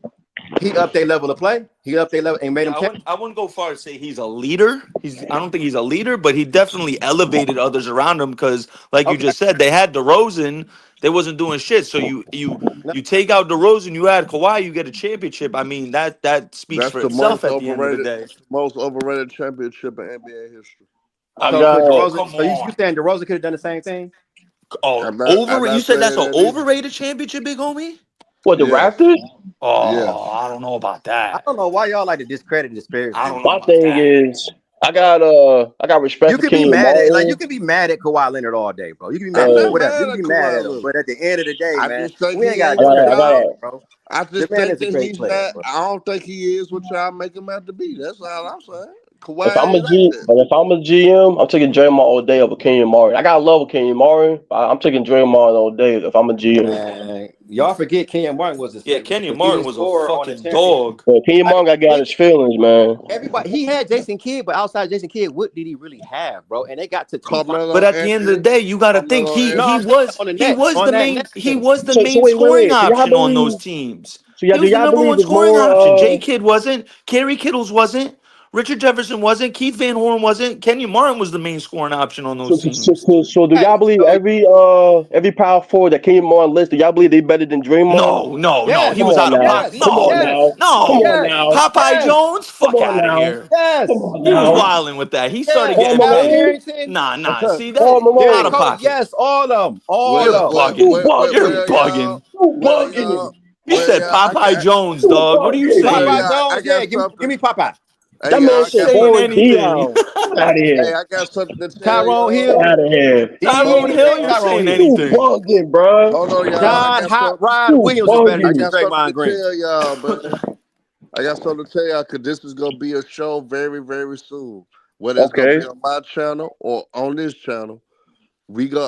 he upped their level of play. He upped their level and made Yeah, them champ. I wouldn't go far to say he's a leader. I don't think he's a leader, but he definitely elevated others around him because, like you Okay. just said, they had DeRozan, they wasn't doing shit. So No, you take out DeRozan, you add Kawhi, you get a championship. I mean that speaks That's for the itself most at the end of the overrated. day. That's the most overrated championship in NBA history. I so got. could Oh DeRozan. come So you on! saying DeRozan could have done the same thing? Oh, I'm You not said that's saying an that either. overrated championship, big homie. What, the Yes. Raptors? Yes. Oh, I don't know about I that. don't know why y'all like to discredit the Spurs I team. don't know My about thing that. is, I got respect You for could be Kenyon mad at Martin. you can be mad at Kawhi Leonard all day, bro. You can be mad I'm at not whatever. You mad can at be mad Kawhi at him, Leonard. but at the end of the day, I man, just think we ain't he gotta ain't I what got. discredit I the got. man, y'all. bro. I The just man think is a that great he's player, not. bro. I don't think he is what y'all make him out to be. That's all I'm saying. If Kawhi I'm a ain't like G, that. but if I'm a GM, I'm taking Draymond all day over Kenyon Martin. I got love with Kenyon Martin. I'm taking Draymond all day if I'm a GM. Man, y'all forget Kenyon Martin was Yeah, the Kenyon leading Martin was a scorer on the fucking championship. dog. But Kenyon Like Martin got to get out his feelings, man. everybody, he had Jason Kidd, but outside Jason Kidd, what did he really have, bro? And they got to two finals. But Carmelo at the end of the Anthony. day, you got to think Carmelo No, I'm Anthony. talking about on the Nets, on that Nets he team. was the So main wait, scoring wait. So y'all option on believe? those teams. So y'all He do was the y'all number believe one it's scoring option. Jay more? Kidd wasn't. Kerry Kittles wasn't. Richard Jefferson wasn't. Keith Van Horn wasn't. Kenyon Martin was the main scoring option on those teams. So do y'all Hey, believe so every power forward that Kenyon Martin list? Do y'all believe they better than Draymond? No. He Come was yes, on out of now. pocket. yes, Come on No, now. yes, Come no. on yes, now. Popeye yes, Jones, Come fuck on out of now. here. Come yes, on He was now. wilding with that. He started yes. Paul getting Al petty. Malone. Harrington, Nah. See Paul that out Derek of Malone. Coates, pocket. yes, all of them, all You're of them. You bugging. You're bugging. bugging. You Well, bugging. y'all. You Well, said y'all. Popeye Jones, You dog. What are you bugging. Well, Popeye saying? y'all. I Jones, yeah, got give something. me Popeye. Hey, That y'all. man I got said Saying Boris something. anything. Diaw. Get out of Hey, here. I got something to tell Tyrone Get y'all. Hill, out of here. he ain't Tyrone even Hill, say you're Tyrone saying Hill. You anything. bugging, bro. Hold on, y'all. John Hot Rod You Williams is better I than bugging. got something Draymond to Green. tell y'all, man. I got something to tell y'all because this is gonna be a show very, very soon. Whether it's gonna Okay. be on my channel or on this channel,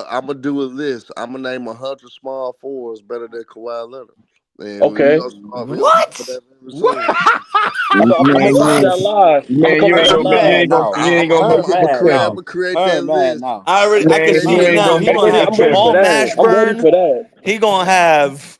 I'm gonna do a list. I'm gonna name 100 small forwards better than Kawhi Leonard, and Okay. we gonna cover What? that very What? soon. I'm gonna Man, come to that What? live. I'm gonna come to that I'm mad live. now. you ain't gonna I'm make it mad quick. I'm now. gonna create that I'm mad list. now. I I'm gonna can Man, create see you it that ain't now. gonna He list. make gonna it have I'm ready for Jamal quick. that. I'm ready Mashburn. for that. He gonna have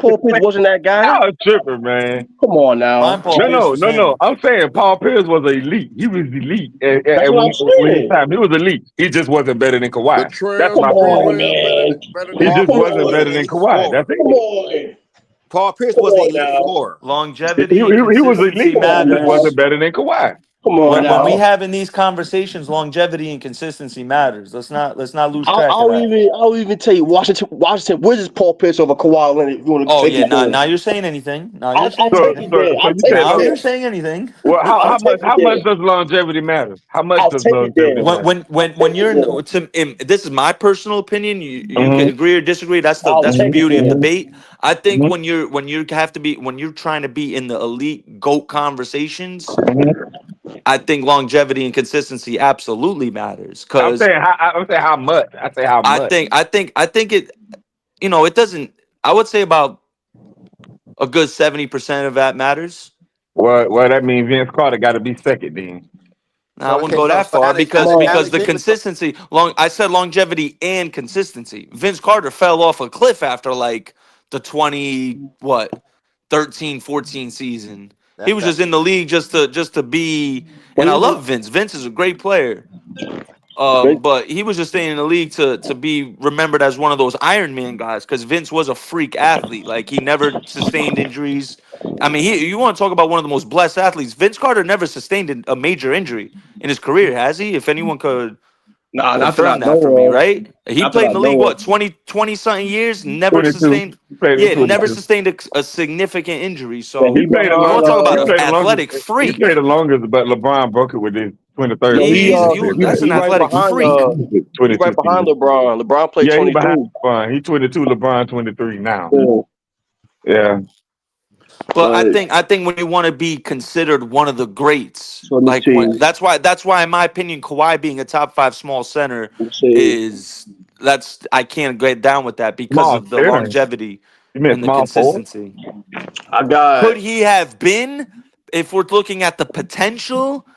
Paul Pierce wasn't that guy. Y'all tripping, man. Come on now. No. I'm saying Paul Pierce was elite. He was elite That's what I'm when his saying. time. He was elite. He just wasn't better than The Kawhi. That's Come my point. on, transfer man. better He than just Paul Pierce wasn't was Kawhi. an better than elite Kawhi. scorer. That's it. Come on. Paul Pierce Come was an on elite now. scorer. He Longevity and was consistency elite. Come He on just now. matters. wasn't better than Kawhi. Come on When we now. having these conversations, longevity and consistency matters. Let's not lose I'll, track of I'll that. even I'll even tell you Washington Wizards Paul Pierce over Kawhi Leonard. If you want to Oh take yeah, it there, now you're saying anything. Now you're I'll saying take So, it anything. so, there. so I'll you take said it Now long. you're there. saying anything. Well, I'll take it how much there. does longevity matter? How much I'll does take it longevity there. matter? When you're this is my personal opinion. You can Mm-hmm. agree or disagree. That's I'll the take it beauty of there. debate. I think Mm-hmm. when you're trying to be in the elite GOAT conversations, Mm-hmm. I think longevity and consistency absolutely matters. I'm Because saying I'm saying how much. I say how much. I think it. It doesn't. I would say about a good 70% of that matters. Well, that means Vince Carter got to be second then. I So wouldn't okay, go so that so far Come on. because Alex, the here we go. consistency I said longevity and consistency. Vince Carter fell off a cliff after like the 13-14 season. He That's was fact. just in the league just to be, But and I he love was Vince. Vince is a great player. Vince, But he was just staying in the league to be remembered as one of those Iron Man guys because Vince was a freak athlete. Like he never sustained injuries. I mean, you want to talk about one of the most blessed athletes? Vince Carter never sustained a major injury in his career, has he? If anyone could nah, not that I confirm that for me, know of. right? He Not that played I in the league know of. what 20 something years, never 22. sustained. He played in Yeah, never 22. sustained a significant injury. Yeah, So he He played the you want behind to talk longest. about He an played the longest. athletic He played the freak? longest, but LeBron broke it with his 23rd no, season. He That's an he right athletic behind freak. he's right 22 behind season. LeBron. LeBron played Yeah, he behind 22. LeBron. He 22. LeBron 23 now. Yeah. Yeah. But But I think when you want to be considered one of the greats, so let me like when see. that's why in my opinion Kawhi being a top 5 small center Let me see. is that's I can't get down with that because Small of the center. longevity You meant and the small forward? consistency. I got Could he have been, if we're looking at the potential,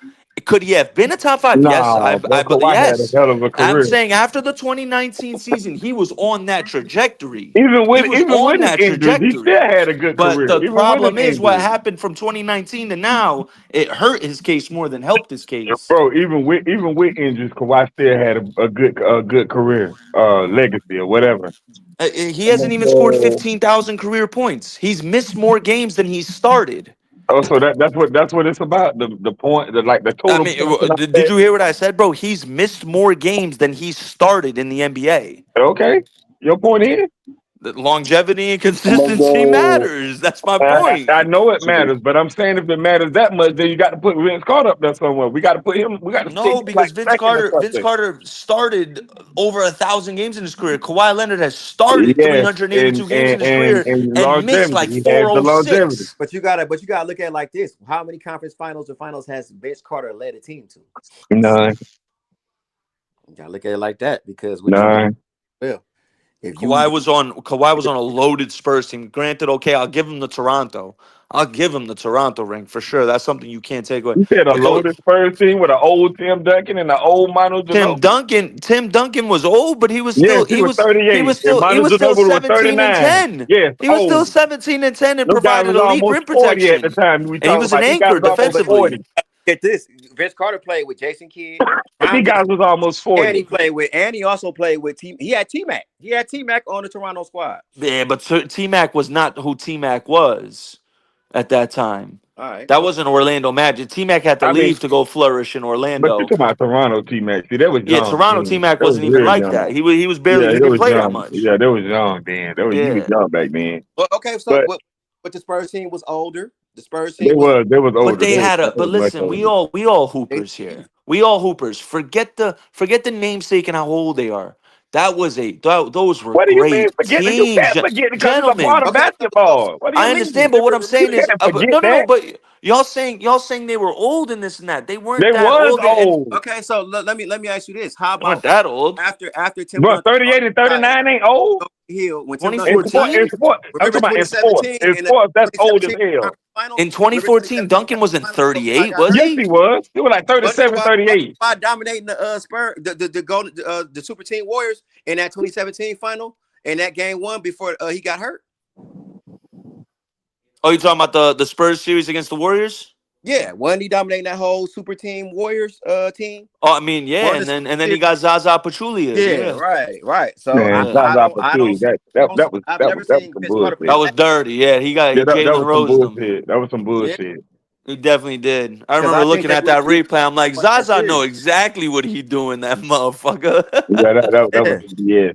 could he have been a top 5? Yes, Nah, I bro. believe Kawhi had a yes. hell of a I'm career. saying after the 2019 season, he was on that trajectory. Even He with was even on with his that injuries, he still trajectory. had a good But career. the Even with his problem is what injuries. happened from 2019 to now, it hurt his case more than helped his case. Bro, even with injuries, Kawhi still had a good career, legacy or whatever. He hasn't even scored 15,000 career points. He's missed more games than he's started. Oh, so that's what it's about. The point, the I total mean, points and all did that. you hear what I said, bro? He's missed more games than he's started in the NBA. Okay, your point is. The longevity and I'm gonna consistency go matters. That's my I point. know it matters, but I'm saying if it matters that much, then you got to put Vince Carter up there somewhere. We got to put him. We got to stick No, him like because Vince second or Carter, Vince something. Carter started over 1,000 games in his career. Kawhi Leonard has started Yes, and 382 games in and his and, career and and missed longevity. like He has the longevity. 406. But you gotta look at it like this. How many conference finals or finals has Vince Carter led a team to? None, You gotta look at it like that because what you none. well, if you Kawhi was on a loaded Spurs team. Granted, okay, I'll give him the Toronto. I'll give him the Toronto ring for sure. That's something you can't take away. You said a But loaded Spurs team with an old Tim Duncan and an old Manu Ginobili. Tim Duncan was old, but he was Yes, still he was 38, and he Manu was still Ginobili was 17 and 39. 10. Yes, He was still old. 17 and 10 and Them guys provided was elite almost rim 40 at the protection. time we And he talking was an about. These guys anchor was almost defensively. 40. get this, Vince Carter played with Jason Kidd, Tom These guys Thibodeau, was almost and 40. he also played with T. He had T Mac. He had T Mac on the Toronto squad. Yeah, but T Mac was not who T Mac was at that time. All right, That okay. wasn't Orlando Magic. T Mac had to I mean, leave to go flourish in but you Orlando. talking about Toronto T-Mac. See, that was Yeah, young. Toronto T Then. Mac That was wasn't even real like young. that. He was barely Yeah, he that didn't was play that young. much. Yeah, that was young then. He was Yeah. young back then. Well, okay, so But but the Spurs team was older. The Spurs they team was was they was But older. they They was, had they but was much listen, older. we all they, hoopers here. We all hoopers. Forget the namesake and how old they are. Those were What do you mean great forget it? You teams, can't forget it because it's a part gentlemen. of okay. basketball. What do you I mean? understand, but what I'm You saying is, can't forget no, that. but y'all saying they were old in this and that. They weren't They that was old, and old. Okay, so let me ask you this: How they weren't about that old. after Tim But Duncan 38 and retired, 39 ain't old. Hill when Tim Duncan In retired? sport, in 2014, sport, I'm Remember talking about in sports. 2017 In in the sports, that's old as 2017 hell. conference finals. in Remember 2014, 2017 Duncan conference wasn't finals when Kawhi 38, got was hurt? Yes, he? he was. He was like Wasn't 37, Kawhi 38. dominating the Spurs, the golden the Super Team Warriors in that 2017 final in that game one before he got hurt? Oh, you talking about the Spurs series against the Warriors? Yeah, wasn't he dominating that whole Super Team Warriors team? Oh, I mean, yeah, Won and the then he series. got Zaza Pachulia. Yeah, Yeah, right. So Man, yeah. Zaza I don't Pachulia, see that was I've that never was that was seen some Vince Carter That play bullshit. was that. dirty. Yeah, he Yeah, that Jalen was some Rose them. bullshit. That was some Yeah, bullshit. He definitely did. I Because remember I think looking they at would that have beat replay. I'm like, that Zaza know series. exactly what he doing, that motherfucker. Yeah, that was Yeah. yeah.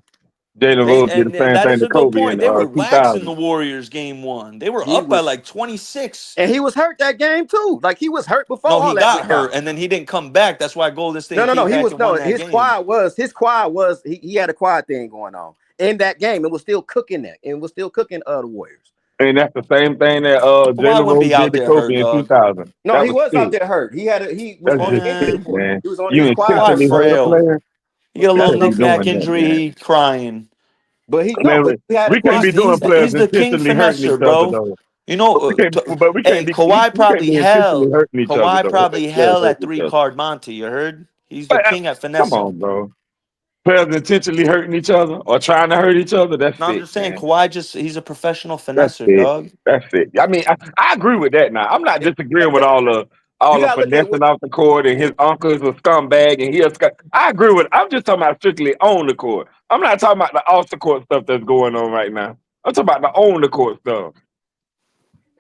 Jalen They Rose did and the same that thing is to a good Kobe point. in They were waxing 2000. the Warriors game one. They were He up by was, like 26. and he was hurt that game too. Like he was hurt before No, all he that got went down. hurt and then he didn't come back. That's why Golden No, State no, no. came He back was and won no. that game. His quad was he had a quad thing going on in that game. It was still cooking that, and was still cooking the Warriors. And that's the same thing that Kawhi Jalen wouldn't Rose be out did to there hurt, Kobe in dog. 2000. No, That he was was out sick. there hurt. He was That's on the just injury sick, Man, report. man. He was on You his quad Kawhi list. intentionally hurt a frail. player. He got a You little can't be knick-knack doing that, injury. man. He crying. But he I no, but mean, he had a we can't quad. be doing players He's the king intentionally hurting finesser, each other bro. though. You know, But we can't hey, be Kawhi we can't probably be intentionally hell. hurting each other Kawhi though. probably Players hell hurt at each three other. card Monte. You heard? He's the But king at come finessing. on, bro. Players intentionally hurting each other or trying to hurt each other. That's No, I'm sick, just saying, man. Kawhi he's a professional That's finesser, it. dog. That's it. I mean, I agree with that now. I'm not disagreeing with Look, you all the gotta look at what finessing off the court and his uncle's a scumbag and he a scum. I agree with. I'm just talking about strictly on the court. I'm not talking about the off the court stuff that's going on right now. I'm talking about the on the court stuff.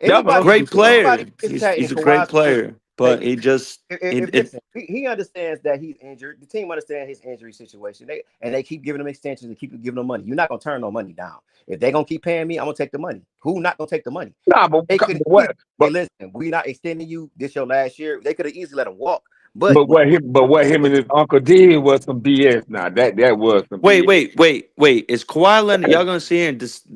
That's what I'm anybody Great speaking on. player. discounting He's a great Kawhi's ability player, to but make he just if it listen, he understands that he's injured. The team understands his injury situation. They keep giving him extensions and keep giving him money. You're not gonna turn no money down. If they're gonna keep paying me, I'm gonna take the money. Who not gonna take the money? Nah, but They could what? hey, But listen, we not extending you this your last year. They could have easily let him walk. But but what him and his uncle did was some BS. Now that was some wait, BS. wait, wait, wait. Is Kawhi Leonard? Y'all gonna see here and just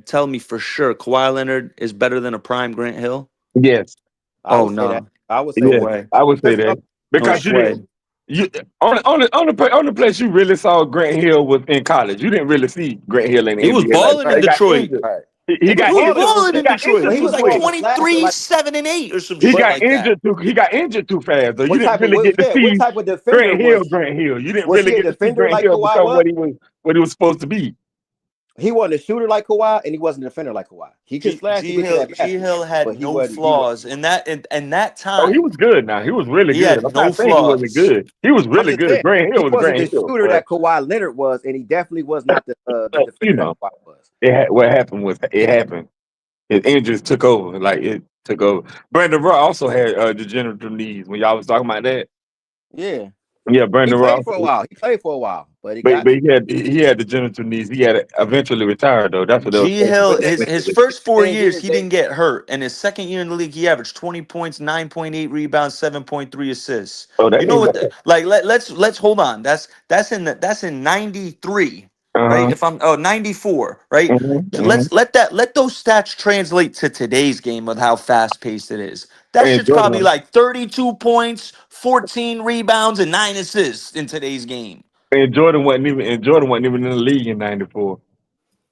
tell me for sure Kawhi Leonard is better than a prime Grant Hill? Yes, I Oh would say that. no, I would say no yes, that. way, I would say Because that no because Grant, you didn't. sway. You on the place you really saw Grant Hill was in college. You didn't really see Grant Hill in the He was NBA like balling that. in He got Detroit. injured. right. He He was He got was balling, injured. balling He in got Detroit. but injured He he was too was like more of quick. a slasher. 23, Like 7, and 8 or some He shit got like that. injured too. He got injured too fast. Though you what didn't type of really get to what see type of defender Grant Hill. was he? Grant Hill. You didn't Was really he a get to see defender Grant like Hill Kawhi become was? what he was supposed to be. He wasn't a shooter like Kawhi, and he wasn't a defender like Kawhi. He could slash and get to that G basket, Hill had but he no wasn't. He was. flaws in that Oh, he time. was good. Now he was really He good. had I'm no not saying he wasn't flaws. good. He was I'm really just good. saying Grant Hill he was wasn't Grant the Hill, shooter but that Kawhi Leonard was, and he definitely was not the you defender that know, Kawhi was. what happened was it happened. His injuries took over. Like it took over. Brandon Roy also had degenerative knees. When y'all was talking about that, Yeah, yeah, he Brandon Roy. played for a while. He played for a while, but he But got he had degenerative knees. He had eventually retired though. That's what they was G saying. Hill, but his first the four thing years, is he didn't get hurt. And his second year in the league, he averaged 20 points, 9.8 rebounds, 7.3 assists. So that You know ain't what? bad. Let's hold on. That's in 93, right? Uh-huh. If I'm 94, right? Mm-hmm. Let those stats translate to today's game with how fast paced it is. That And shit's probably Jordan like 32 points, 14 rebounds, and 9 assists in today's game. Jordan wasn't even in the league in '94.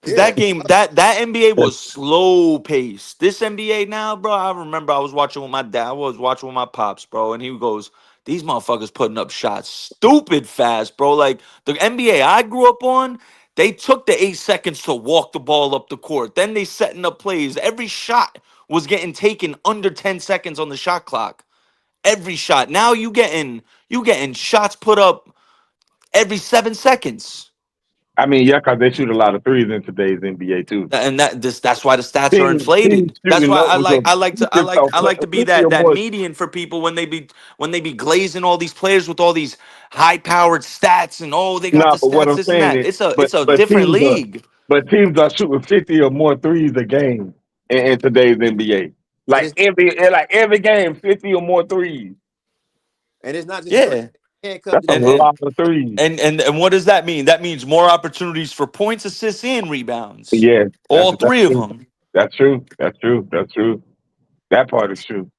Cause yeah. that game, that NBA was slow paced. This NBA now, bro. I remember I was watching with my dad. I was watching with my pops, bro, and he goes, "These motherfuckers putting up shots, stupid fast, bro. Like the NBA I grew up on, they took the 8 seconds to walk the ball up the court. Then they setting up plays. Every shot was getting taken under 10 seconds on the shot clock. Every shot. Now you getting shots put up every 7 seconds." I mean, yeah, because they shoot a lot of threes in today's NBA too. And that's why the stats are Teams inflated. That's shooting why levels of I like to be 50 or that more. median for people when they be glazing all these players with all these high powered stats and oh they got No, the but what stats I'm this and saying that. is, It's a different league. teams are shooting 50 or more threes a game in today's NBA. And it's Like every game, 50 or more threes. not just three. Yeah, Handcuff That's the a and defender. and lot of threes. and what does that mean? That means more opportunities for points, assists, and rebounds. Yeah, All that's three of true. them. That's true. That's true. That's true. That part is true.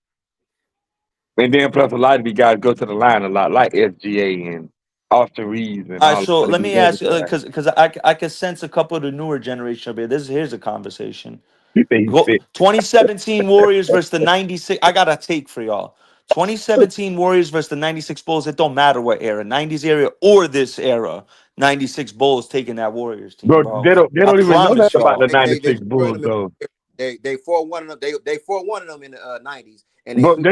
And then plus a lot of these guys go to the line a lot, like SGA and Austin Reeves and all So of let these me other ask you, guys. because I can sense a couple of the newer generation up here. Here's a conversation. You think he's fit? 2017 Warriors versus the 96. I got a take for y'all. 2017 Warriors versus the 96 Bulls. It don't matter what era, 90s era or this era. 96 Bulls taking that Warriors team, Bro, bro. they I don't even know promise nothing about the y'all. They 96 destroyed Bulls them. though. They 4-1 them. They 4-1 them in the '90s, and they But sweep.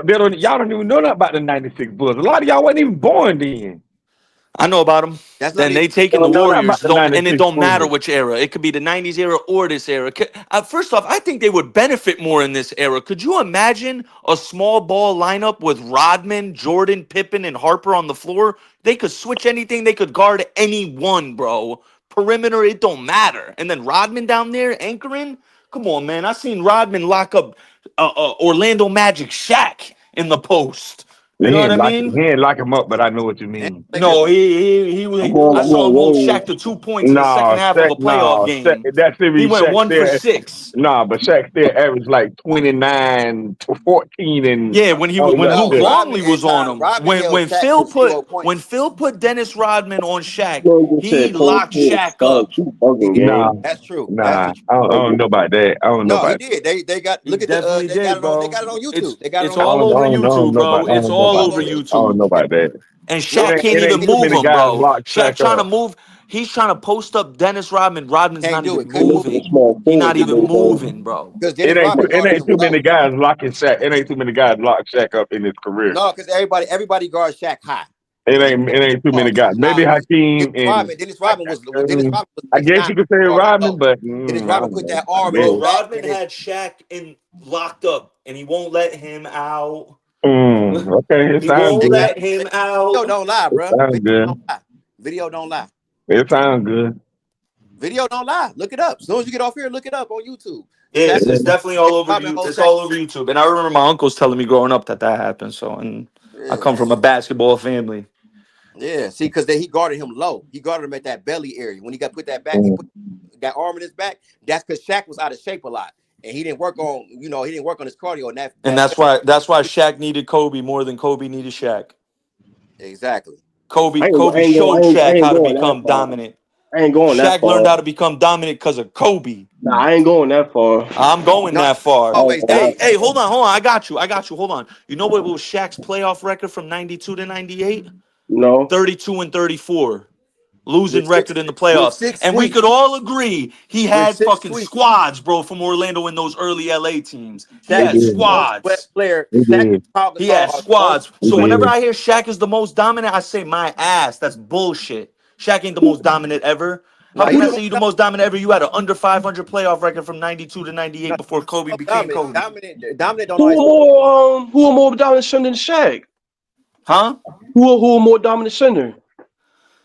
they don't y'all don't even know nothing about the 96 Bulls. A lot of y'all wasn't even born then. I know about them. That's not Then even. they taking the No, not about Warriors. the Don't and it 96 don't matter Bulls. which era. It could be the '90s era or this era. First off, I think they would benefit more in this era. Could you imagine a small ball lineup with Rodman, Jordan, Pippen, and Harper on the floor? They could switch anything. They could guard anyone, bro. Perimeter, it don't matter. And then Rodman down there anchoring. Come on, man. I seen Rodman lock up Orlando Magic Shaq in the post. You know what I mean? He ain't lock him up, but I know what you And mean. Lakers. No, he I'm was. going, I I'm saw going him hold Warriors. Shaq to 2 points in the second half of a playoff game. That He series went Shaq 1 for still 6. but Shaq still averaged like 29 to 14 and Yeah, all when that Luke No, shit. Rodman Longley was and on Ty. him, Rodman held when Shaq Phil to 0 put points. Dennis Rodman on Shaq, You just he said Paul locked Pierce. Shaq up. You bugging, Nah, gang. That's true. That's nah. the truth. I don't know about that. I don't know No, he about did. They got He look at the definitely did, they bro. got it on YouTube. It's They got it it's on I all YouTube. don't, over I don't, I don't YouTube, know about bro. I It's don't know Look all about up over on that. YouTube. I don't YouTube. know about that. And Look Shaq up. It can't ain't even too move many him, guys bro. lock Shaq Shaq trying to up. move. He's trying to post up Dennis Rodman. Rodman's Can't not do even it. Couldn't do Look at it the moving. small He forward not even debate, man. moving, bro. because Dennis Rodman It guarded ain't him too many low. guys locking Shaq. It ain't too many guys lock Shaq up in his career. No, because everybody guards Shaq high. It ain't too many Guard guys. Shaq Maybe high. Hakeem and Dennis Rodman was I guess 6'9", you could say guard him Rodman, low. but Dennis I Rodman don't put know. that I arm in his Bro, guess. back Rodman and his had Shaq in locked up, and he won't let him out. Okay, it He sounds won't they good. got let him video out. don't lie, It bro. sounds Video good. don't lie. Video don't lie. It sounds good. Video don't lie. Look it up. As soon as you get off here, look it up on YouTube. Yeah, Shaq it's definitely all over Rodman you. holds It's Shaq. all over YouTube. And I remember my uncles telling me growing up that happened. So, and I Yeah, come from a basketball family. yeah. See, because he guarded him low. He guarded him at that belly area. When he got put that back, he Mm. put that arm in his back. That's because Shaq was out of shape a lot, and he didn't work on his cardio and And that that's why Shaq needed Kobe more than Kobe needed Shaq. exactly. Kobe showed I Shaq ain't how to going that become far. dominant. I ain't going that Shaq learned far. how to become dominant because of Kobe. Nah, I ain't going that far. I'm going Not that far. always Hey, dominant. hey, hold on. I got you. Hold on. You know what was Shaq's playoff record from 92 to 98? No. 32 and 34. Losing with record six in the with playoffs. six And we sweeps. could all agree he With had six fucking sweeps. squads, bro, from Orlando in those early LA teams. He Shaq He had is the did. most sweat squads. player. He Shaq and did. Paul He Gasol had are the most squads. He So sweat. whenever did. I hear Shaq is the most dominant, I say my ass. That's bullshit. Shaq ain't the most dominant ever. How No, can he I the say most you the most dominant ever? You had an under 500 playoff record from 92 to 98 no, before Kobe most became dominant. Kobe. Dominant don't always mean Who are more dominant center than Shaq? Huh? Who are more dominant center?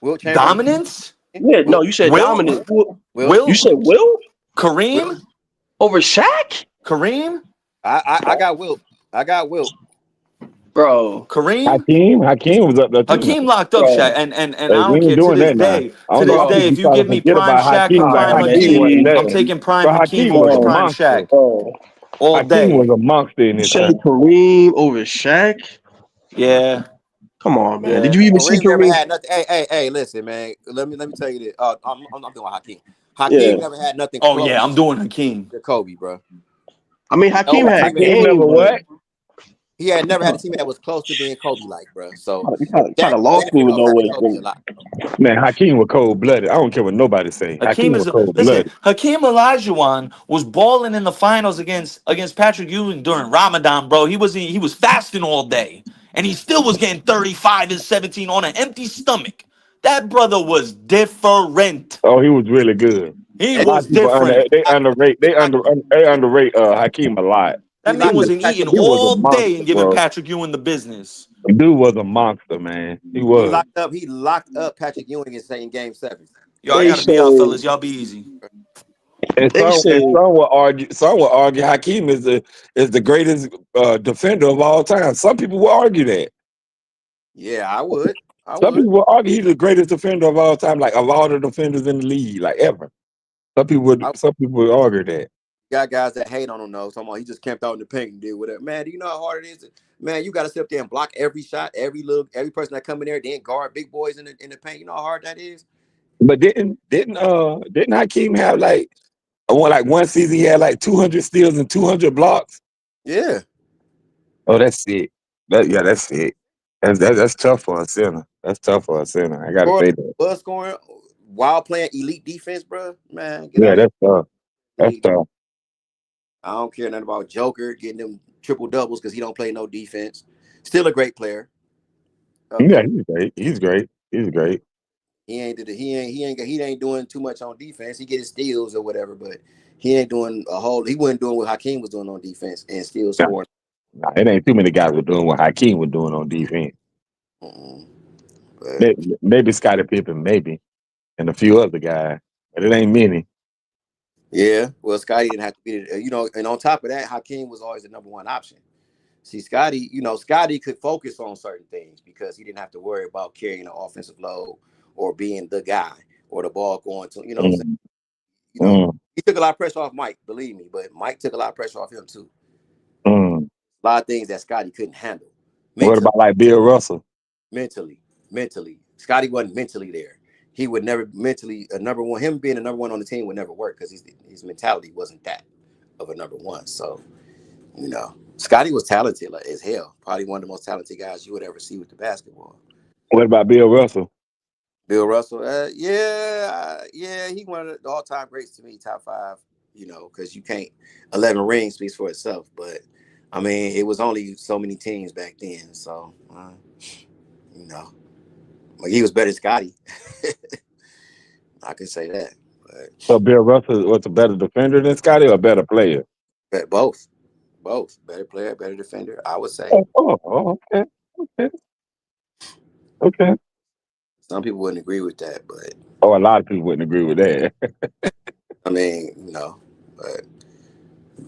Will Chamberlain. Dominance? Yeah, Will no, you said Will? dominant. Will You Will? said Will Kareem? Will. over Shaq? Kareem? I got Will. I got Will. Bro, Kareem? Hakeem was up there too now. Hakeem locked up Shaq, bro, and Hey, I we don't ain't care doing that now. I to don't know this why day, bro, people if you trying to give me forget prime about Shaq or Hakeem. Like prime Hakeem Hakeem, wasn't man. I'm there. taking prime But Hakeem Hakeem was over a Bro, prime monster. Shaq bro. all Hakeem was day. a monster in You his said time. Kareem over Shaq? Yeah, Come on, man. Did yeah. you even see Kareem never Kareem? had nothing. Hey, listen, man. Let me tell you this. I'm doing Hakeem. Yeah. Hakeem never had nothing Oh yeah, I'm close doing Hakeem. to Kobe, bro. I mean, Hakeem No had teammate. Hakeem never game, but what? He had never had a teammate that was close to being Kobe like, bro. So he kind Shaq of lost me benefited with off though. having Kobe a lot. Man, Hakeem was cold blooded. I don't care what nobody say. Hakeem Hakeem was is cold listen. blooded. Hakeem Olajuwon was balling in the finals against Patrick Ewing during Ramadan, bro. He was fasting all day, and he still was getting 35 and 17 on an empty stomach. That brother was different. Oh, he was really good. He A And lot of was people different. they underrate Hakeem a lot. he That man locked up wasn't Patrick. eating He was a all day monster, and giving bro. Patrick Ewing the business. Dude was a monster, man. He He was. locked up. He locked up Patrick Ewing in Game 7. Yo, I they gotta be say out, fellas. Y'all be easy. And they say some will argue Hakeem is the greatest defender of all time. Some people will argue that. Yeah, I would. I Some would. people will argue he's the greatest defender of all time, like of all the defenders in the league, like ever. I Some people would argue that. got guys that hate on him though. Someone he just camped out in the paint and did whatever. Man, do you know how hard it is? Man, you got to sit up there and block every shot, every person that come in there, then guard big boys in the paint. You know how hard that is. But didn't Hakeem have like one season he had like 200 steals and 200 blocks? Yeah. Oh, that's it. That's it. That's tough for a center. That's tough for a center. I gotta say that. Was scoring while playing elite defense, bro. Man, get Yeah, out of that's tough. here. That's tough. I don't care nothing about Joker getting them triple doubles because he don't play no defense. Still a great player. Yeah, Okay. he's great. He's great. He's great. He ain't doing too much on defense. He get his steals or whatever, but he ain't doing he wasn't doing what Hakeem was doing on defense and still Nah, scoring. it ain't too many guys were doing what Hakeem was doing on defense. But Maybe Scottie Pippen, maybe, and a few other guys, but it ain't many. yeah, well, Scottie didn't have to be, and on top of that, Hakeem was always the number one option. See, Scottie could focus on certain things because he didn't have to worry about carrying an offensive load or being the guy or the ball going to, what I'm saying? He took a lot of pressure off Mike, believe me, but Mike took a lot of pressure off him too. Mm. A lot of things that Scottie couldn't handle. What about like Bill Russell? Mentally. Scottie wasn't mentally there. He would never mentally him being a number one on the team would never work because his mentality wasn't that of a number one. So, Scottie was talented as hell. Probably one of the most talented guys you would ever see with the basketball. What about Bill Russell? Bill Russell, he one of the all-time greats to me, top 5. Because you can't 11 rings speaks for itself. But I mean, it was only so many teams back then, so like he was better than Scottie. I can say that. But So Bill Russell was a better defender than Scottie or a better player? But both. Better player, better defender, I would say. Okay. Some people wouldn't agree with that, but a lot of people wouldn't agree with that. I mean,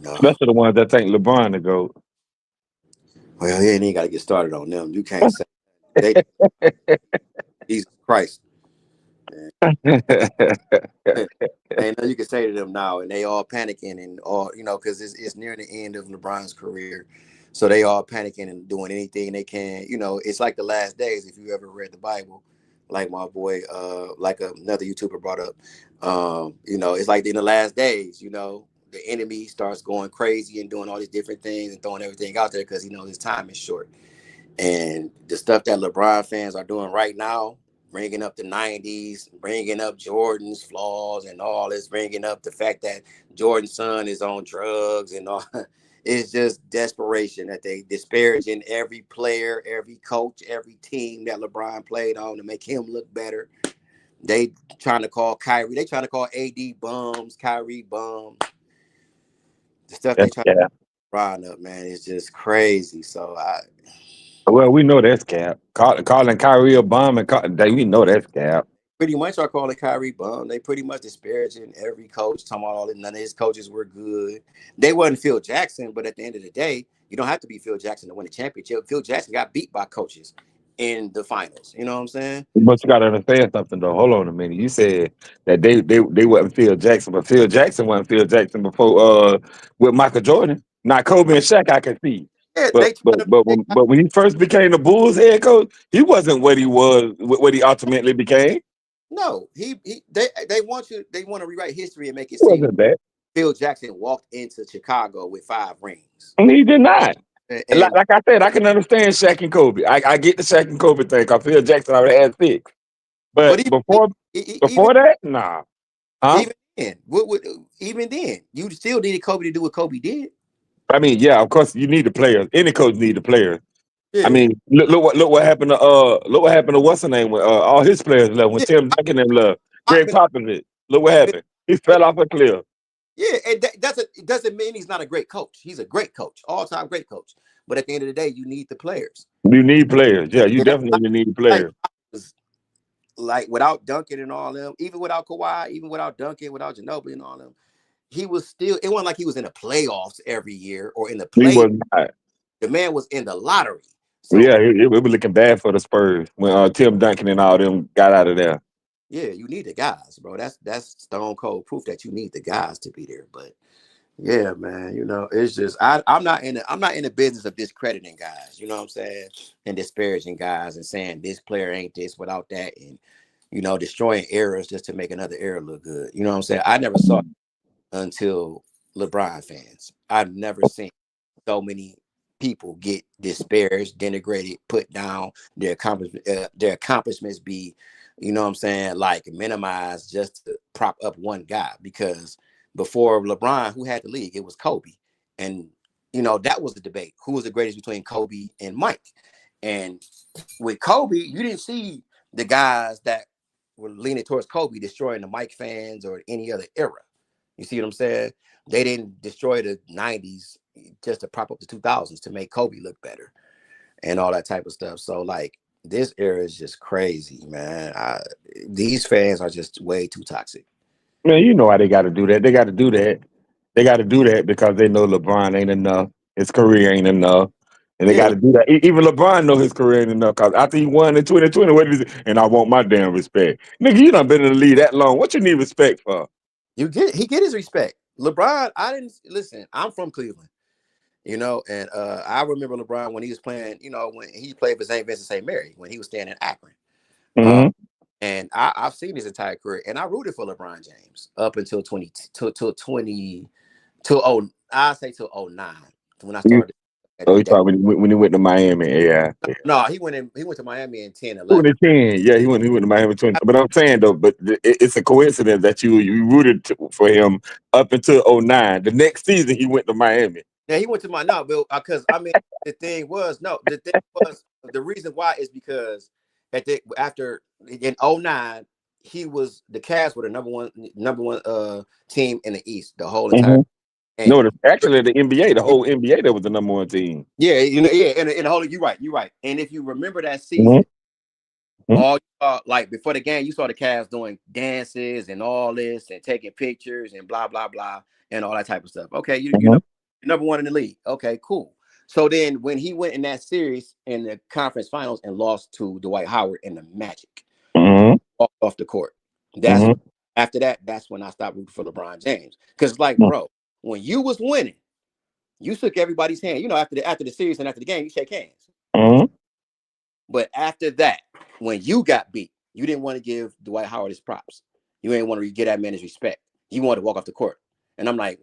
Especially the ones that think LeBron to go. Well, you ain't got to get started on them. You can't say Jesus Christ. And you can say to them now, and they all panicking and all, because it's near the end of LeBron's career. So they all panicking and doing anything they can. It's like the last days. If you ever read the Bible, like my boy, like another YouTuber brought up, it's like in the last days, the enemy starts going crazy and doing all these different things and throwing everything out there because he knows his time is short. And the stuff that LeBron fans are doing right now, bringing up the 90s, bringing up Jordan's flaws and all this, bringing up the fact that Jordan's son is on drugs and all. It's just desperation that they disparaging every player, every coach, every team that LeBron played on to make him look better. They trying to call Kyrie. They trying to call AD bums, Kyrie bums. The stuff they trying to LeBron up, man, is just crazy. So Well, we know that's cap. Calling Kyrie a bum we know that's cap. Pretty much are calling Kyrie bum. They pretty much disparaging every coach, talking about none of his coaches were good. They wasn't Phil Jackson, but at the end of the day, you don't have to be Phil Jackson to win a championship. Phil Jackson got beat by coaches in the finals. You know what I'm saying? But you got to understand something though. Hold on a minute. You said that they wasn't Phil Jackson, but Phil Jackson wasn't Phil Jackson before with Michael Jordan. Not Kobe and Shaq, I can see. Yeah, But when he first became the Bulls head coach, he wasn't what he was, what he ultimately became. No, they want to rewrite history and make it seem wasn't that Phil Jackson walked into Chicago with 5 rings. And he did not. And like I said, I can understand Shaq and Kobe. I get the Shaq and Kobe thing because Phil Jackson already had 6. But before that, nah. Huh? Even then, you still needed Kobe to do what Kobe did. I mean, yeah, of course you need the players. Any coach need the players. Yeah. I mean, look what happened to what's the name when all his players left when Tim Duncan and left. Greg Popovich. Look what happened. He fell off a cliff. Yeah, and it doesn't mean he's not a great coach. He's a great coach, all-time great coach. But at the end of the day, you need the players. You need players. Yeah, you definitely need players. Like without Duncan and all them, even without Kawhi, even without Duncan, without Ginobili and all them, he was still. It wasn't like he was in the playoffs every year or in the play. He was not. The man was in the lottery. So, yeah, it was looking bad for the Spurs when Tim Duncan and all them got out of there. Yeah, you need the guys, bro. That's stone cold proof that you need the guys to be there. But yeah, man, it's just I'm not in the business of discrediting guys, you know what I'm saying, and disparaging guys and saying this player ain't this without that, and destroying errors just to make another error look good. You know what I'm saying? I never saw it until LeBron fans. I've never seen so many people get disparaged, denigrated, put down, their accomplishments be, you know what I'm saying, like minimized just to prop up one guy. Because before LeBron, who had the league? It was Kobe. And, that was the debate. Who was the greatest between Kobe and Mike? And with Kobe, you didn't see the guys that were leaning towards Kobe destroying the Mike fans or any other era. You see what I'm saying? They didn't destroy the 90s just to prop up the 2000s to make Kobe look better and all that type of stuff. So like this era is just crazy, man. These fans are just way too toxic. Man, you know why they got to do that. They got to do that. They got to do that because they know LeBron ain't enough. His career ain't enough. And they got to do that. Even LeBron know his career ain't enough because after he won in 2020, what is it? And I want my damn respect. Nigga, you done been in the league that long. What you need respect for? He get his respect. LeBron, I didn't listen. I'm from Cleveland, and I remember LeBron when he was playing. When he played for St. Vincent St. Mary when he was staying in Akron. Mm-hmm. And I've seen his entire career, and I rooted for LeBron James up until 20 till I say till 09 when I started. You talking when he went to Miami? Yeah. No, he went to Miami in 10, 11. 2010, yeah, he went to Miami 20. But I'm saying though, it's a coincidence that you rooted for him up until 09. The next season he went to Miami. Yeah, he went to because the thing was the reason why is because after in 09 the Cavs were the number one team in the East the whole entire. No, actually the NBA, the whole NBA, that was the number one team. Yeah, and the whole you're right. And if you remember that season, all you saw, like before the game, you saw the Cavs doing dances and all this and taking pictures and blah blah blah and all that type of stuff. Okay, you know, number one in the league. Okay, cool. So then when he went in that series in the conference finals and lost to Dwight Howard in the Magic off the court, after that, that's when I stopped rooting for LeBron James. Because like, bro, when you was winning, you shook everybody's hand. After the series and after the game, you shake hands. But after that, when you got beat, you didn't want to give Dwight Howard his props. You didn't want to get that man his respect. You wanted to walk off the court. And I'm like,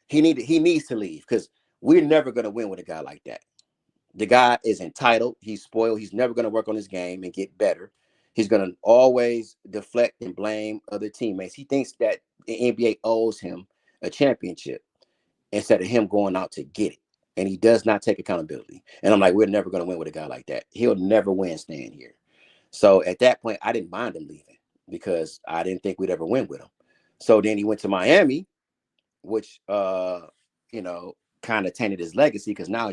he needs to leave because we're never going to win with a guy like that. The guy is entitled. He's spoiled. He's never going to work on his game and get better. He's going to always deflect and blame other teammates. He thinks that the NBA owes him a championship instead of him going out to get it. And he does not take accountability. And I'm like, we're never going to win with a guy like that. He'll never win staying here. So at that point, I didn't mind him leaving because I didn't think we'd ever win with him. So then he went to Miami, which, kind of tainted his legacy because now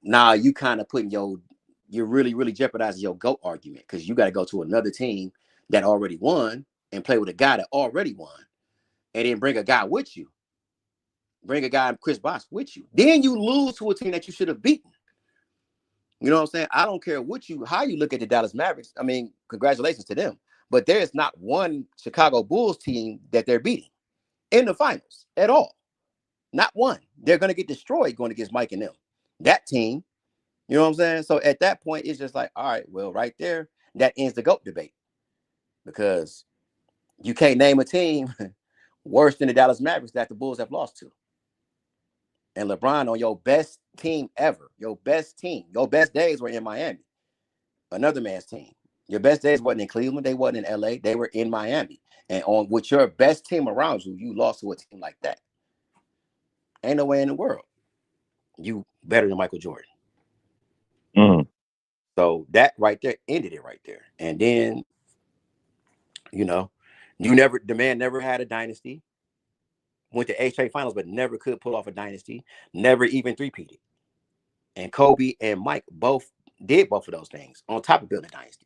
now you kind of putting you're really, really jeopardizing your GOAT argument because you got to go to another team that already won and play with a guy that already won and then bring a guy with you. Bring a guy, Chris Bosh, with you. Then you lose to a team that you should have beaten. You know what I'm saying? I don't care how you look at the Dallas Mavericks. I mean, congratulations to them. But there's not one Chicago Bulls team that they're beating in the finals at all. Not one. They're going to get destroyed going against Mike and them. That team, you know what I'm saying? So at that point, it's just like, all right, well, right there, that ends the GOAT debate. Because you can't name a team worse than the Dallas Mavericks that the Bulls have lost to. And LeBron on your best team ever, your best days were in Miami, another man's team. Your best days wasn't in Cleveland, they wasn't in LA, they were in Miami. And with your best team around you, you lost to a team like that. Ain't no way in the world you better than Michael Jordan. So that right there ended it right there. And then, the man never had a dynasty. Went to H.A. finals, but never could pull off a dynasty. Never even three-peated. And Kobe and Mike both did both of those things on top of building a dynasty.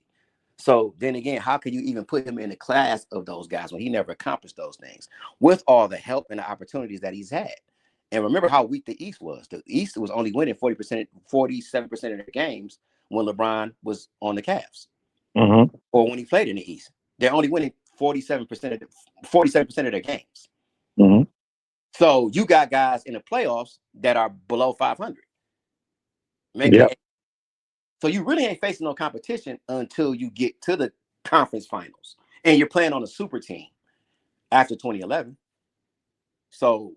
So then again, how could you even put him in the class of those guys when he never accomplished those things with all the help and the opportunities that he's had? And remember how weak the East was. The East was only winning 47% of their games when LeBron was on the Cavs. Or when he played in the East. They're only winning 47% of their games. So you got guys in the playoffs that are below 500. So you really ain't facing no competition until you get to the conference finals. And you're playing on a super team after 2011. So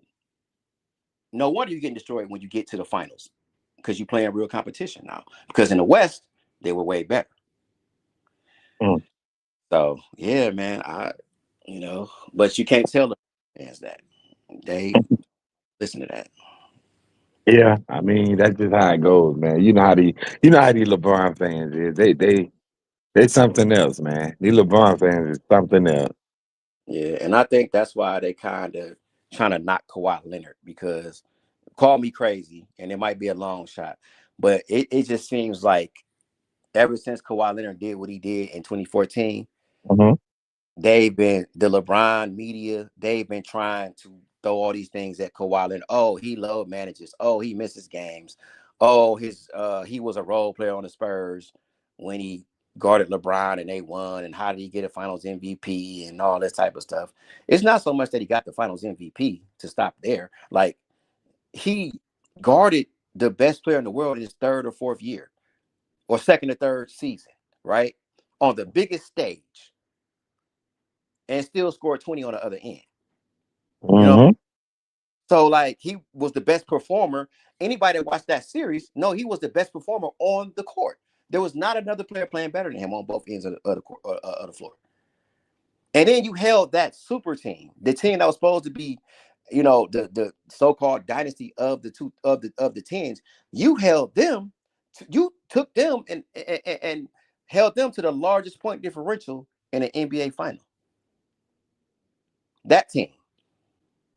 no wonder you're getting destroyed when you get to the finals because you're playing real competition now. Because in the West, they were way better. So, yeah, man, but you can't tell the fans that. They listen to that. Yeah, I mean that's just how it goes, man. You know how these LeBron fans is. They They something else, man. These LeBron fans is something else. Yeah, and I think that's why they kind of trying to knock Kawhi Leonard, because call me crazy, and it might be a long shot, but it just seems like ever since Kawhi Leonard did what he did in 2014, Mm-hmm. they've been the LeBron media. They've been trying to throw all these things at Kawhi Leonard. Oh, he load manages. Oh, he misses games. Oh, he was a role player on the Spurs when he guarded LeBron and they won. And how did he get a Finals MVP and all this type of stuff? It's not so much that he got the Finals MVP to stop there. Like, he guarded the best player in the world in his third or fourth year, or second or third season, right, on the biggest stage, and still scored 20 on the other end. You know, Mm-hmm. so like he was the best performer. Anybody that watched that series, no, he was the best performer on the court. There was not another player playing better than him on both ends of the court, of the floor. And then you held that super team, the team that was supposed to be, the so-called dynasty of the tens. You held them, you took them and held them to the largest point differential in an NBA final. That team,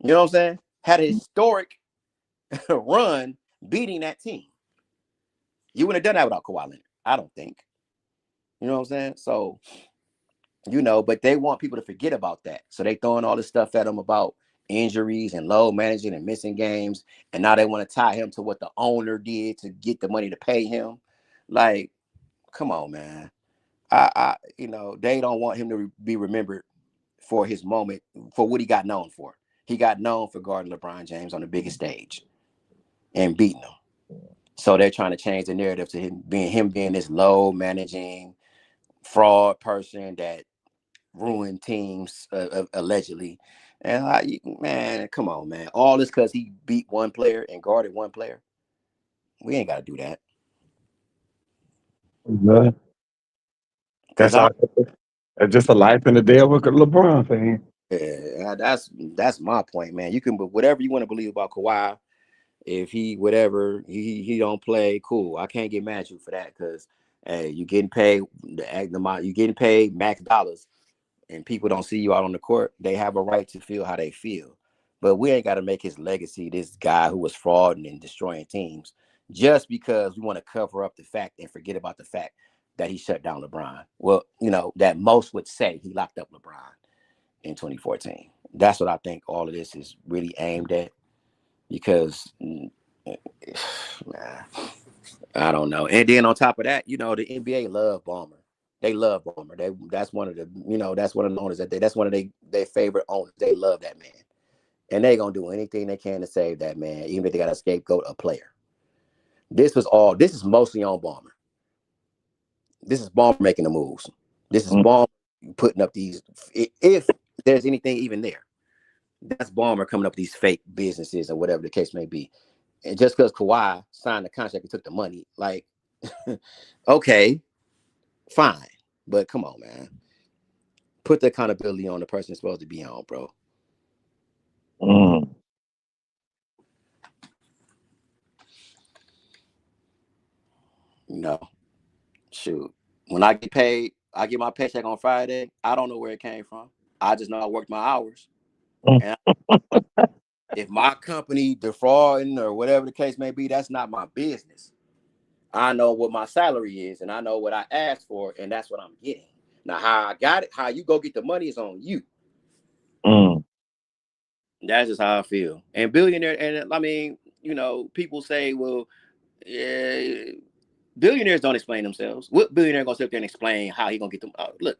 you know what I'm saying, had a historic run beating that team. You wouldn't have done that without Kawhi Leonard, I don't think. You know what I'm saying? So, but they want people to forget about that. So they throwing all this stuff at him about injuries and load managing and missing games. And now they want to tie him to what the owner did to get the money to pay him. Like, come on, man. They don't want him to be remembered for his moment, for what he got known for. He got known for guarding LeBron James on the biggest stage and beating him. So they're trying to change the narrative to him being this low managing fraud person that ruined teams, allegedly. And man, come on, man. All this because he beat one player and guarded one player. We ain't got to do that. Mm-hmm. Because That's just a life in the day of a LeBron fan. that's my point, man. You can, but whatever you want to believe about Kawhi, if he whatever he don't play, cool. I can't get mad at you for that, because hey, you getting paid the amount, you getting paid max dollars, and people don't see you out on the court. They have a right to feel how they feel. But we ain't got to make his legacy this guy who was frauding and destroying teams just because we want to cover up the fact and forget about the fact that he shut down LeBron. Well, that most would say he locked up LeBron in 2014. That's what I think all of this is really aimed at, because man, I don't know. And then on top of that, the NBA love Ballmer. They love Ballmer. That's one of the, that's one of the owners that's one of their favorite owners. They love that man. And they gonna do anything they can to save that man, even if they gotta scapegoat a player. This is mostly on Ballmer. This is Ballmer making the moves. This is Ballmer putting up these, if there's anything even there. That's Ballmer coming up with these fake businesses or whatever the case may be. And just because Kawhi signed the contract and took the money, like, okay, fine. But come on, man. Put the accountability on the person supposed to be on, bro. Shoot. When I get paid, I get my paycheck on Friday. I don't know where it came from. I just know I worked my hours. And if my company defrauding or whatever the case may be, that's not my business. I know what my salary is, and I know what I asked for, and that's what I'm getting. Now, how I got it, how you go get the money is on you. That's just how I feel. And billionaire, and I mean, people say, well, yeah, billionaires don't explain themselves. What billionaire gonna sit up there and explain how he gonna get them? Look,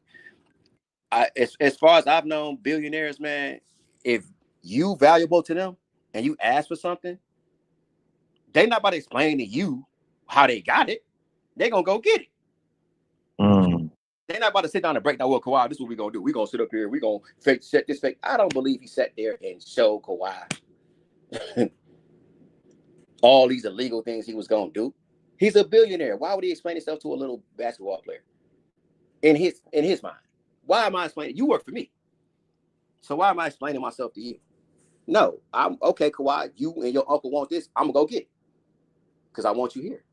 as far as I've known billionaires, man, if you valuable to them and you ask for something, they not about to explain to you how they got it. They gonna go get it. They're not about to sit down and break down, well, Kawhi, this is what we're gonna do. We're gonna sit up here, we're gonna set this fake. I don't believe he sat there and showed Kawhi all these illegal things he was gonna do. He's a billionaire. Why would he explain himself to a little basketball player? In his mind. Why am I explaining? You work for me. So why am I explaining myself to you? No, I'm okay, Kawhi. You and your uncle want this. I'm gonna go get it because I want you here,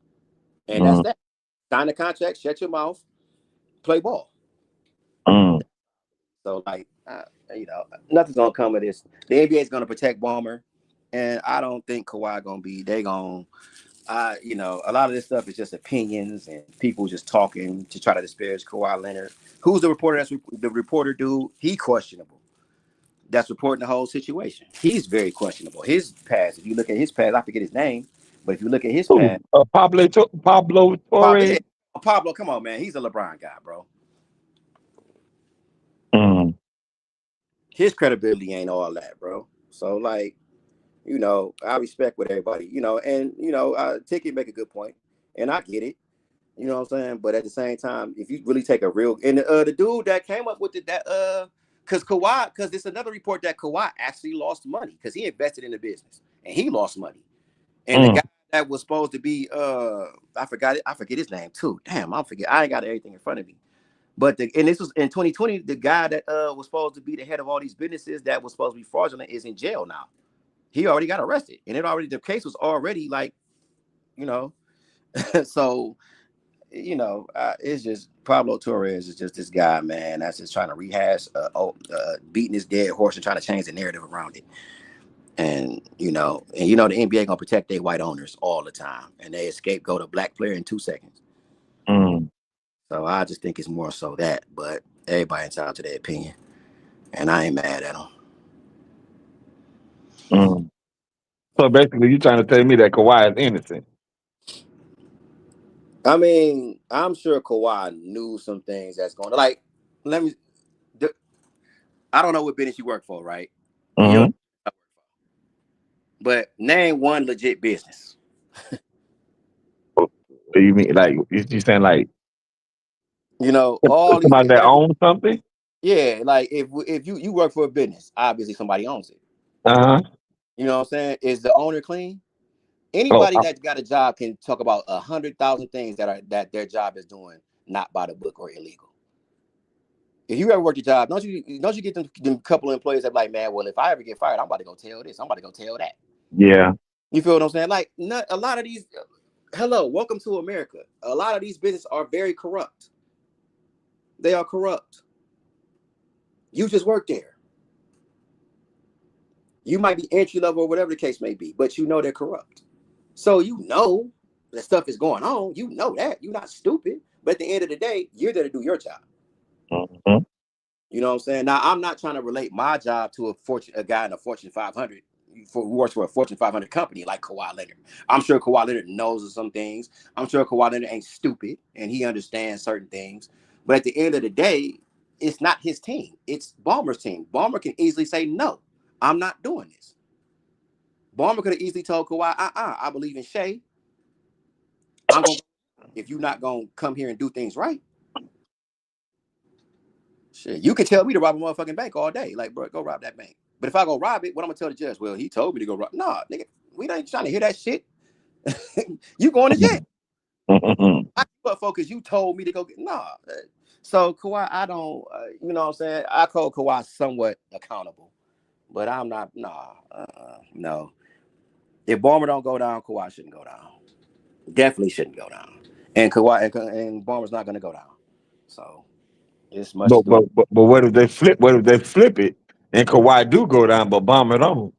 and that's that. Sign the contract. Shut your mouth. play ball. Mm. So like, nothing's gonna come of this. The NBA is gonna protect Ballmer, and I don't think Kawhi gonna be. They gonna, a lot of this stuff is just opinions and people just talking to try to disparage Kawhi Leonard. Who's the reporter? That's the reporter dude. He questionable. That's reporting the whole situation. He's very questionable. His past. If you look at his past, I forget his name, but if you look at his past, Pablo Torre. Pablo, come on, man. He's a LeBron guy, bro. Mm. His credibility ain't all that, bro. So like, I respect what everybody, and Tiki make a good point, and I get it. You know what I'm saying? But at the same time, if you really take a real, and the dude that came up with it, because there's another report that Kawhi actually lost money because he invested in the business and he lost money. And the guy that was supposed to be, I forget his name too. Damn, I ain't got everything in front of me. But this was in 2020. The guy that was supposed to be the head of all these businesses that was supposed to be fraudulent is in jail now. He already got arrested, and the case was already like, so. It's just Pablo Torres is just this guy, man. That's just trying to rehash, beating his dead horse and trying to change the narrative around it. And the NBA gonna protect their white owners all the time, and they scapegoat a black player in 2 seconds. Mm. So I just think it's more so that, but everybody entitled to their opinion, and I ain't mad at them. Mm. So basically, you trying to tell me that Kawhi is innocent? I mean, I'm sure Kawhi knew some things that's going to, like, I don't know what business you work for, right? Mm-hmm. But name one legit business. What do you mean? Like, you saying like, all somebody that owns something? Yeah, like if you work for a business, obviously somebody owns it. Uh-huh. You know what I'm saying? Is the owner clean? Anybody that got a job can talk about 100,000 things that their job is doing not by the book or illegal. If you ever work your job, don't you get them couple of employees that be like, man, well, if I ever get fired, I'm about to go tell this, I'm about to go tell that. Yeah. You feel what I'm saying? Like, a lot of these, hello, welcome to America. A lot of these businesses are very corrupt. They are corrupt. You just work there. You might be entry level or whatever the case may be, but they're corrupt. So that stuff is going on. You know that. You're not stupid. But at the end of the day, you're there to do your job. Mm-hmm. You know what I'm saying? Now, I'm not trying to relate my job to a guy in a Fortune 500 who works for a Fortune 500 company like Kawhi Leonard. I'm sure Kawhi Leonard knows some things. I'm sure Kawhi Leonard ain't stupid and he understands certain things. But at the end of the day, it's not his team. It's Ballmer's team. Ballmer can easily say, no, I'm not doing this. Ballmer could have easily told Kawhi, I believe in Shea. If you're not going to come here and do things right, shit, you can tell me to rob a motherfucking bank all day. Like, bro, go rob that bank. But if I go rob it, what I'm going to tell the judge? Well, he told me to go rob. Nah, nigga, we ain't trying to hear that shit. You going to jail. Mm-hmm. I keep up focus. You told me to go get. Nah. So, Kawhi, I don't, you know what I'm saying? I call Kawhi somewhat accountable. But I'm not, no. If Ballmer don't go down, Kawhi shouldn't go down. Definitely shouldn't go down. And Kawhi and Ballmer's not going to go down. So it's much. But what if they flip? What if they flip it and Kawhi do go down, but bomb it on?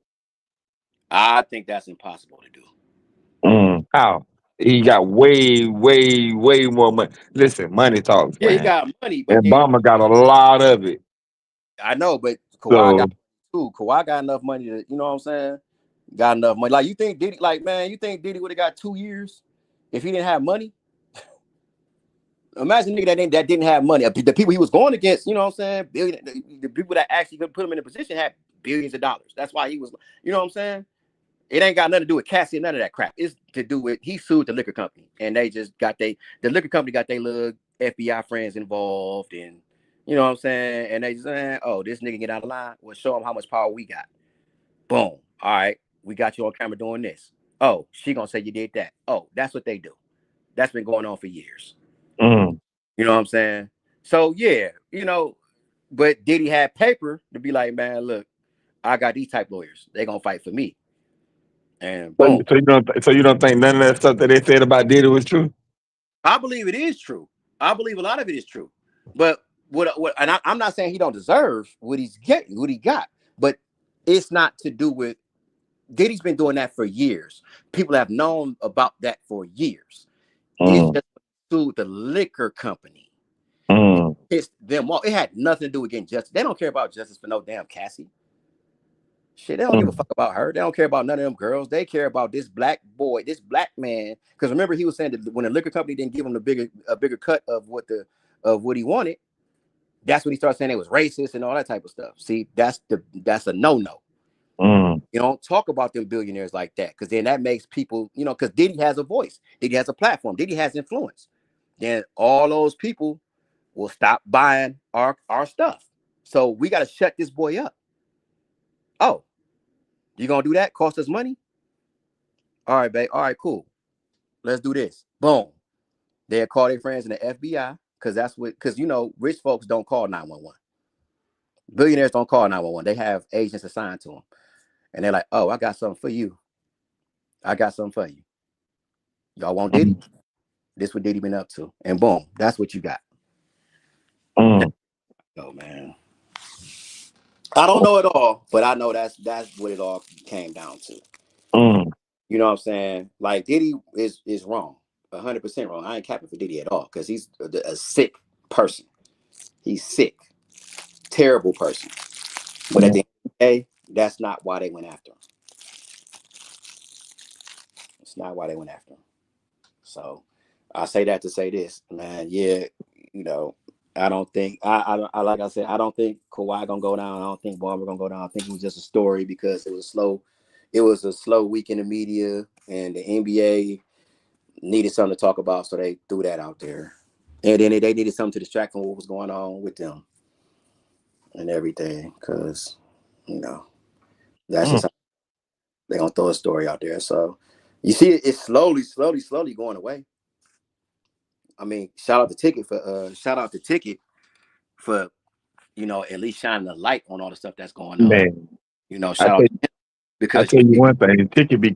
I think that's impossible to do. How? He got way more money. Listen, money talks, Yeah, man. he got money, but and Bama got a lot of it. I know, but Kawhi got enough money to, you know what I'm saying? Got enough money. Like, you think Diddy, you think Diddy would have got 2 years if he didn't have money? Imagine a nigga that didn't have money. The people he was going against, you know what I'm saying? The people that actually could put him in a position had billions of dollars. That's why he was, you know what I'm saying? It ain't got nothing to do with Cassie and none of that crap. It's to do with he sued the liquor company, and they just the liquor company got their little FBI friends involved, and you know what I'm saying? And they just saying, oh, this nigga get out of line. Well, show him how much power we got. Boom. All right, we got you on camera doing this. Oh, she gonna say you did that. Oh, that's what they do. That's been going on for years. You know what I'm saying? So yeah, but Diddy had paper to be like, man, look, I got these type lawyers. They gonna fight for me. And boom. So you don't think none of that stuff that they said about Diddy was true? I believe it is true. I believe a lot of it is true. But what and I'm not saying he don't deserve what he's getting, what he got, but it's not to do with Diddy's been doing that for years. People have known about that for years. It's just sued the liquor company. It pissed them off. It had nothing to do with getting justice. They don't care about justice for no damn Cassie. Shit, they don't give a fuck about her. They don't care about none of them girls. They care about this black boy, this black man. Because remember, he was saying that when the liquor company didn't give him a bigger cut of what he wanted, that's when he started saying it was racist and all that type of stuff. See, that's a no-no. You don't talk about them billionaires like that, because then that makes people, because Diddy has a voice, Diddy has a platform, Diddy has influence. Then all those people will stop buying our stuff. So we got to shut this boy up. Oh, you gonna do that? Cost us money? All right, babe. All right, cool. Let's do this. Boom. They'll call their friends in the FBI, because rich folks don't call 911. Billionaires don't call 911. They have agents assigned to them. And they're like, oh, I got something for you. I got something for you. Y'all want Diddy? This what Diddy been up to. And boom, that's what you got. Oh, man. I don't know it all, but I know that's what it all came down to. You know what I'm saying? Like, Diddy is wrong. 100% wrong. I ain't capping for Diddy at all, because he's a sick person. He's sick. Terrible person. But at the end of the day, that's not why they went after him. It's not why they went after him. So I say that to say this, man. Yeah, I don't think I like I said, I don't think Kawhi gonna go down. I don't think Barber gonna go down. I think it was just a story because it was a slow week in the media, and the NBA needed something to talk about, so they threw that out there. And then they needed something to distract from what was going on with them and everything, because that's just how they're gonna throw a story out there. So you see it's slowly going away. I mean, shout out to Ticket for at least shining a light on all the stuff that's going on. Man, Shout out to him, I because tell you one thing, Ticket be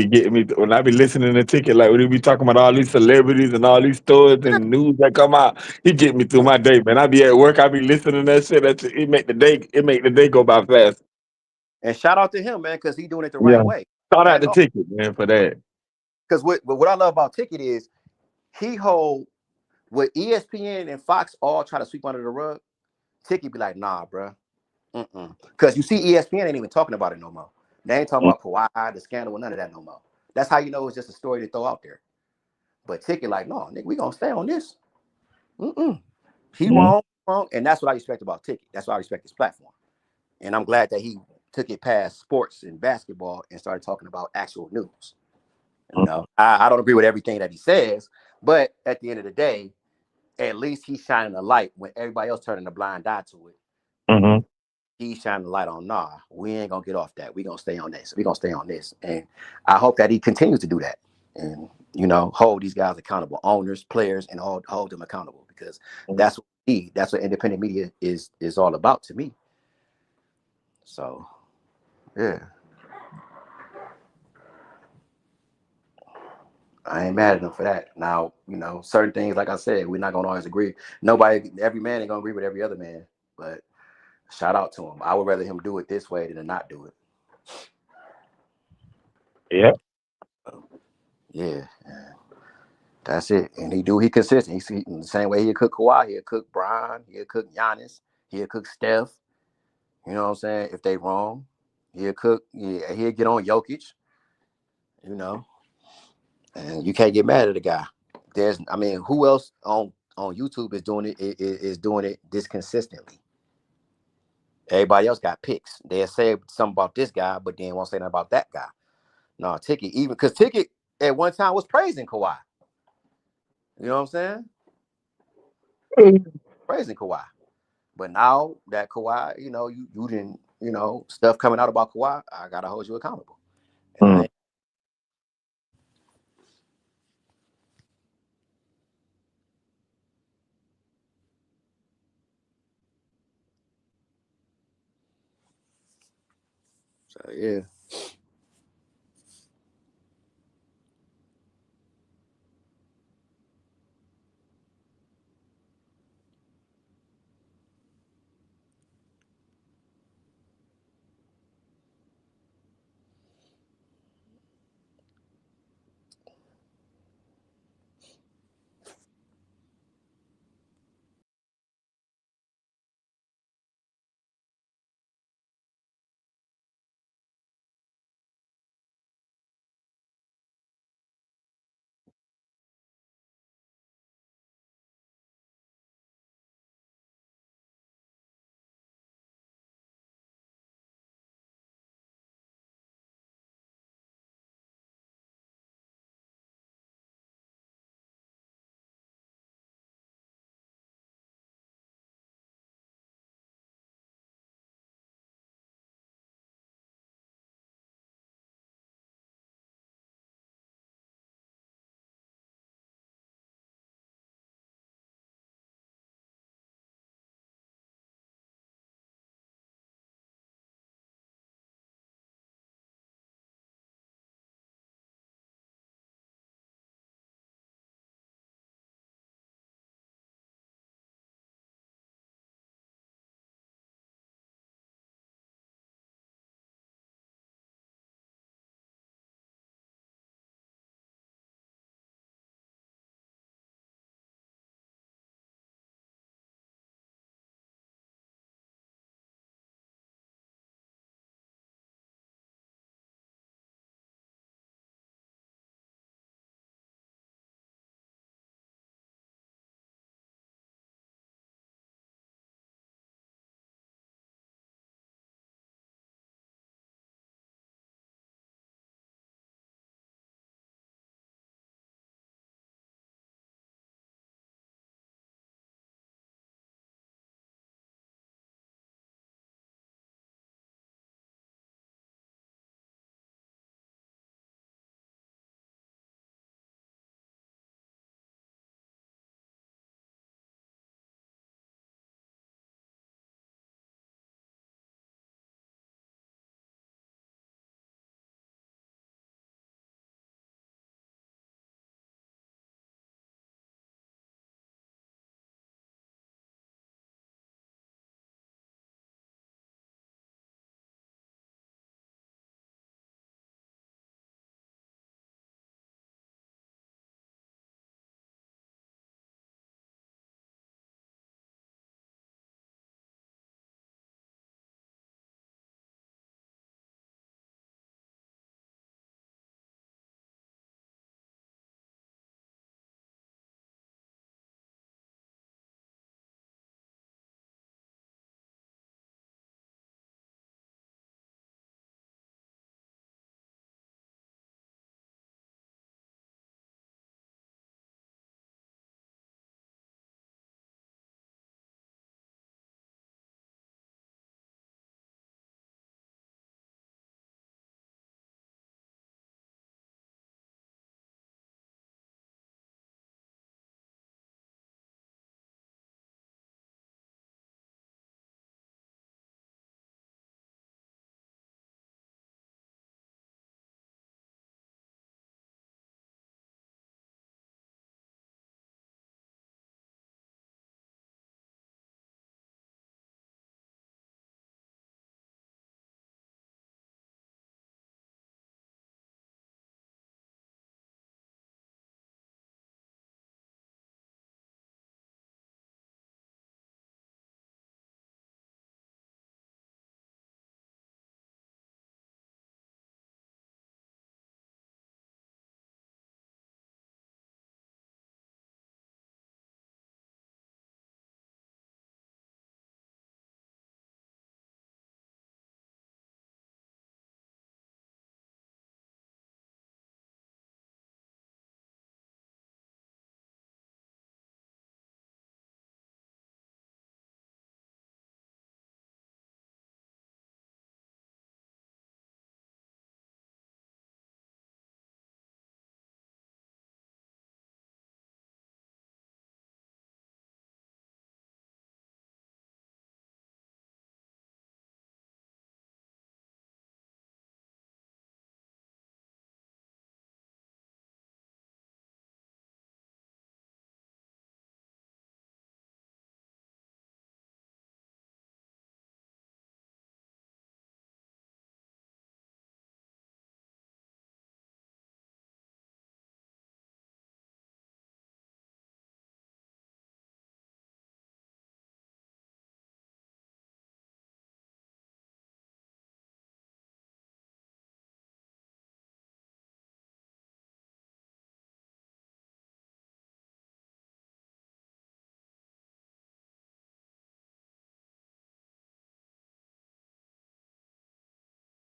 getting me when I be listening to Ticket, like when he be talking about all these celebrities and all these stories and news that come out, he get me through my day, man. I be at work, I be listening to that shit. It make the day go by fast. And shout out to him, man, because he's doing it the right way. Shout out to Ticket, man, for that. Because what I love about Ticket is he hold what ESPN and Fox all try to sweep under the rug. Ticket be like, nah, bro. Because you see, ESPN ain't even talking about it no more. They ain't talking about Kawhi, the scandal, none of that no more. That's how you know it's just a story to throw out there. But Ticket like, no, nigga, we gonna stay on this. He wrong, and that's what I respect about Ticket. That's why I respect his platform. And I'm glad that he took it past sports and basketball and started talking about actual news. I don't agree with everything that he says, but at the end of the day, at least he's shining a light when everybody else turning a blind eye to it. He's shining a light on, nah, we ain't gonna get off that. We gonna stay on this. We gonna stay on this. And I hope that he continues to do that and hold these guys accountable, owners, players, and hold them accountable, because that's what independent media is all about to me. So yeah. I ain't mad at him for that. Now, certain things, like I said, we're not gonna always agree. Every man ain't gonna agree with every other man. But shout out to him. I would rather him do it this way than to not do it. Yeah. Yeah. That's it. And he consistent. He's in the same way he'll cook Kawhi, he'll cook Brian, he'll cook Giannis, he'll cook Steph. You know what I'm saying? If they wrong, he'll get on Jokic. And you can't get mad at the guy. Who else on YouTube is doing it this consistently? Everybody else got picks. They'll say something about this guy, but then won't say nothing about that guy. No, Ticket, even because Ticket at one time was praising Kawhi. You know what I'm saying? Praising Kawhi. But now that Kawhi, you didn't, stuff coming out about Kawhi, I gotta hold you accountable. So yeah.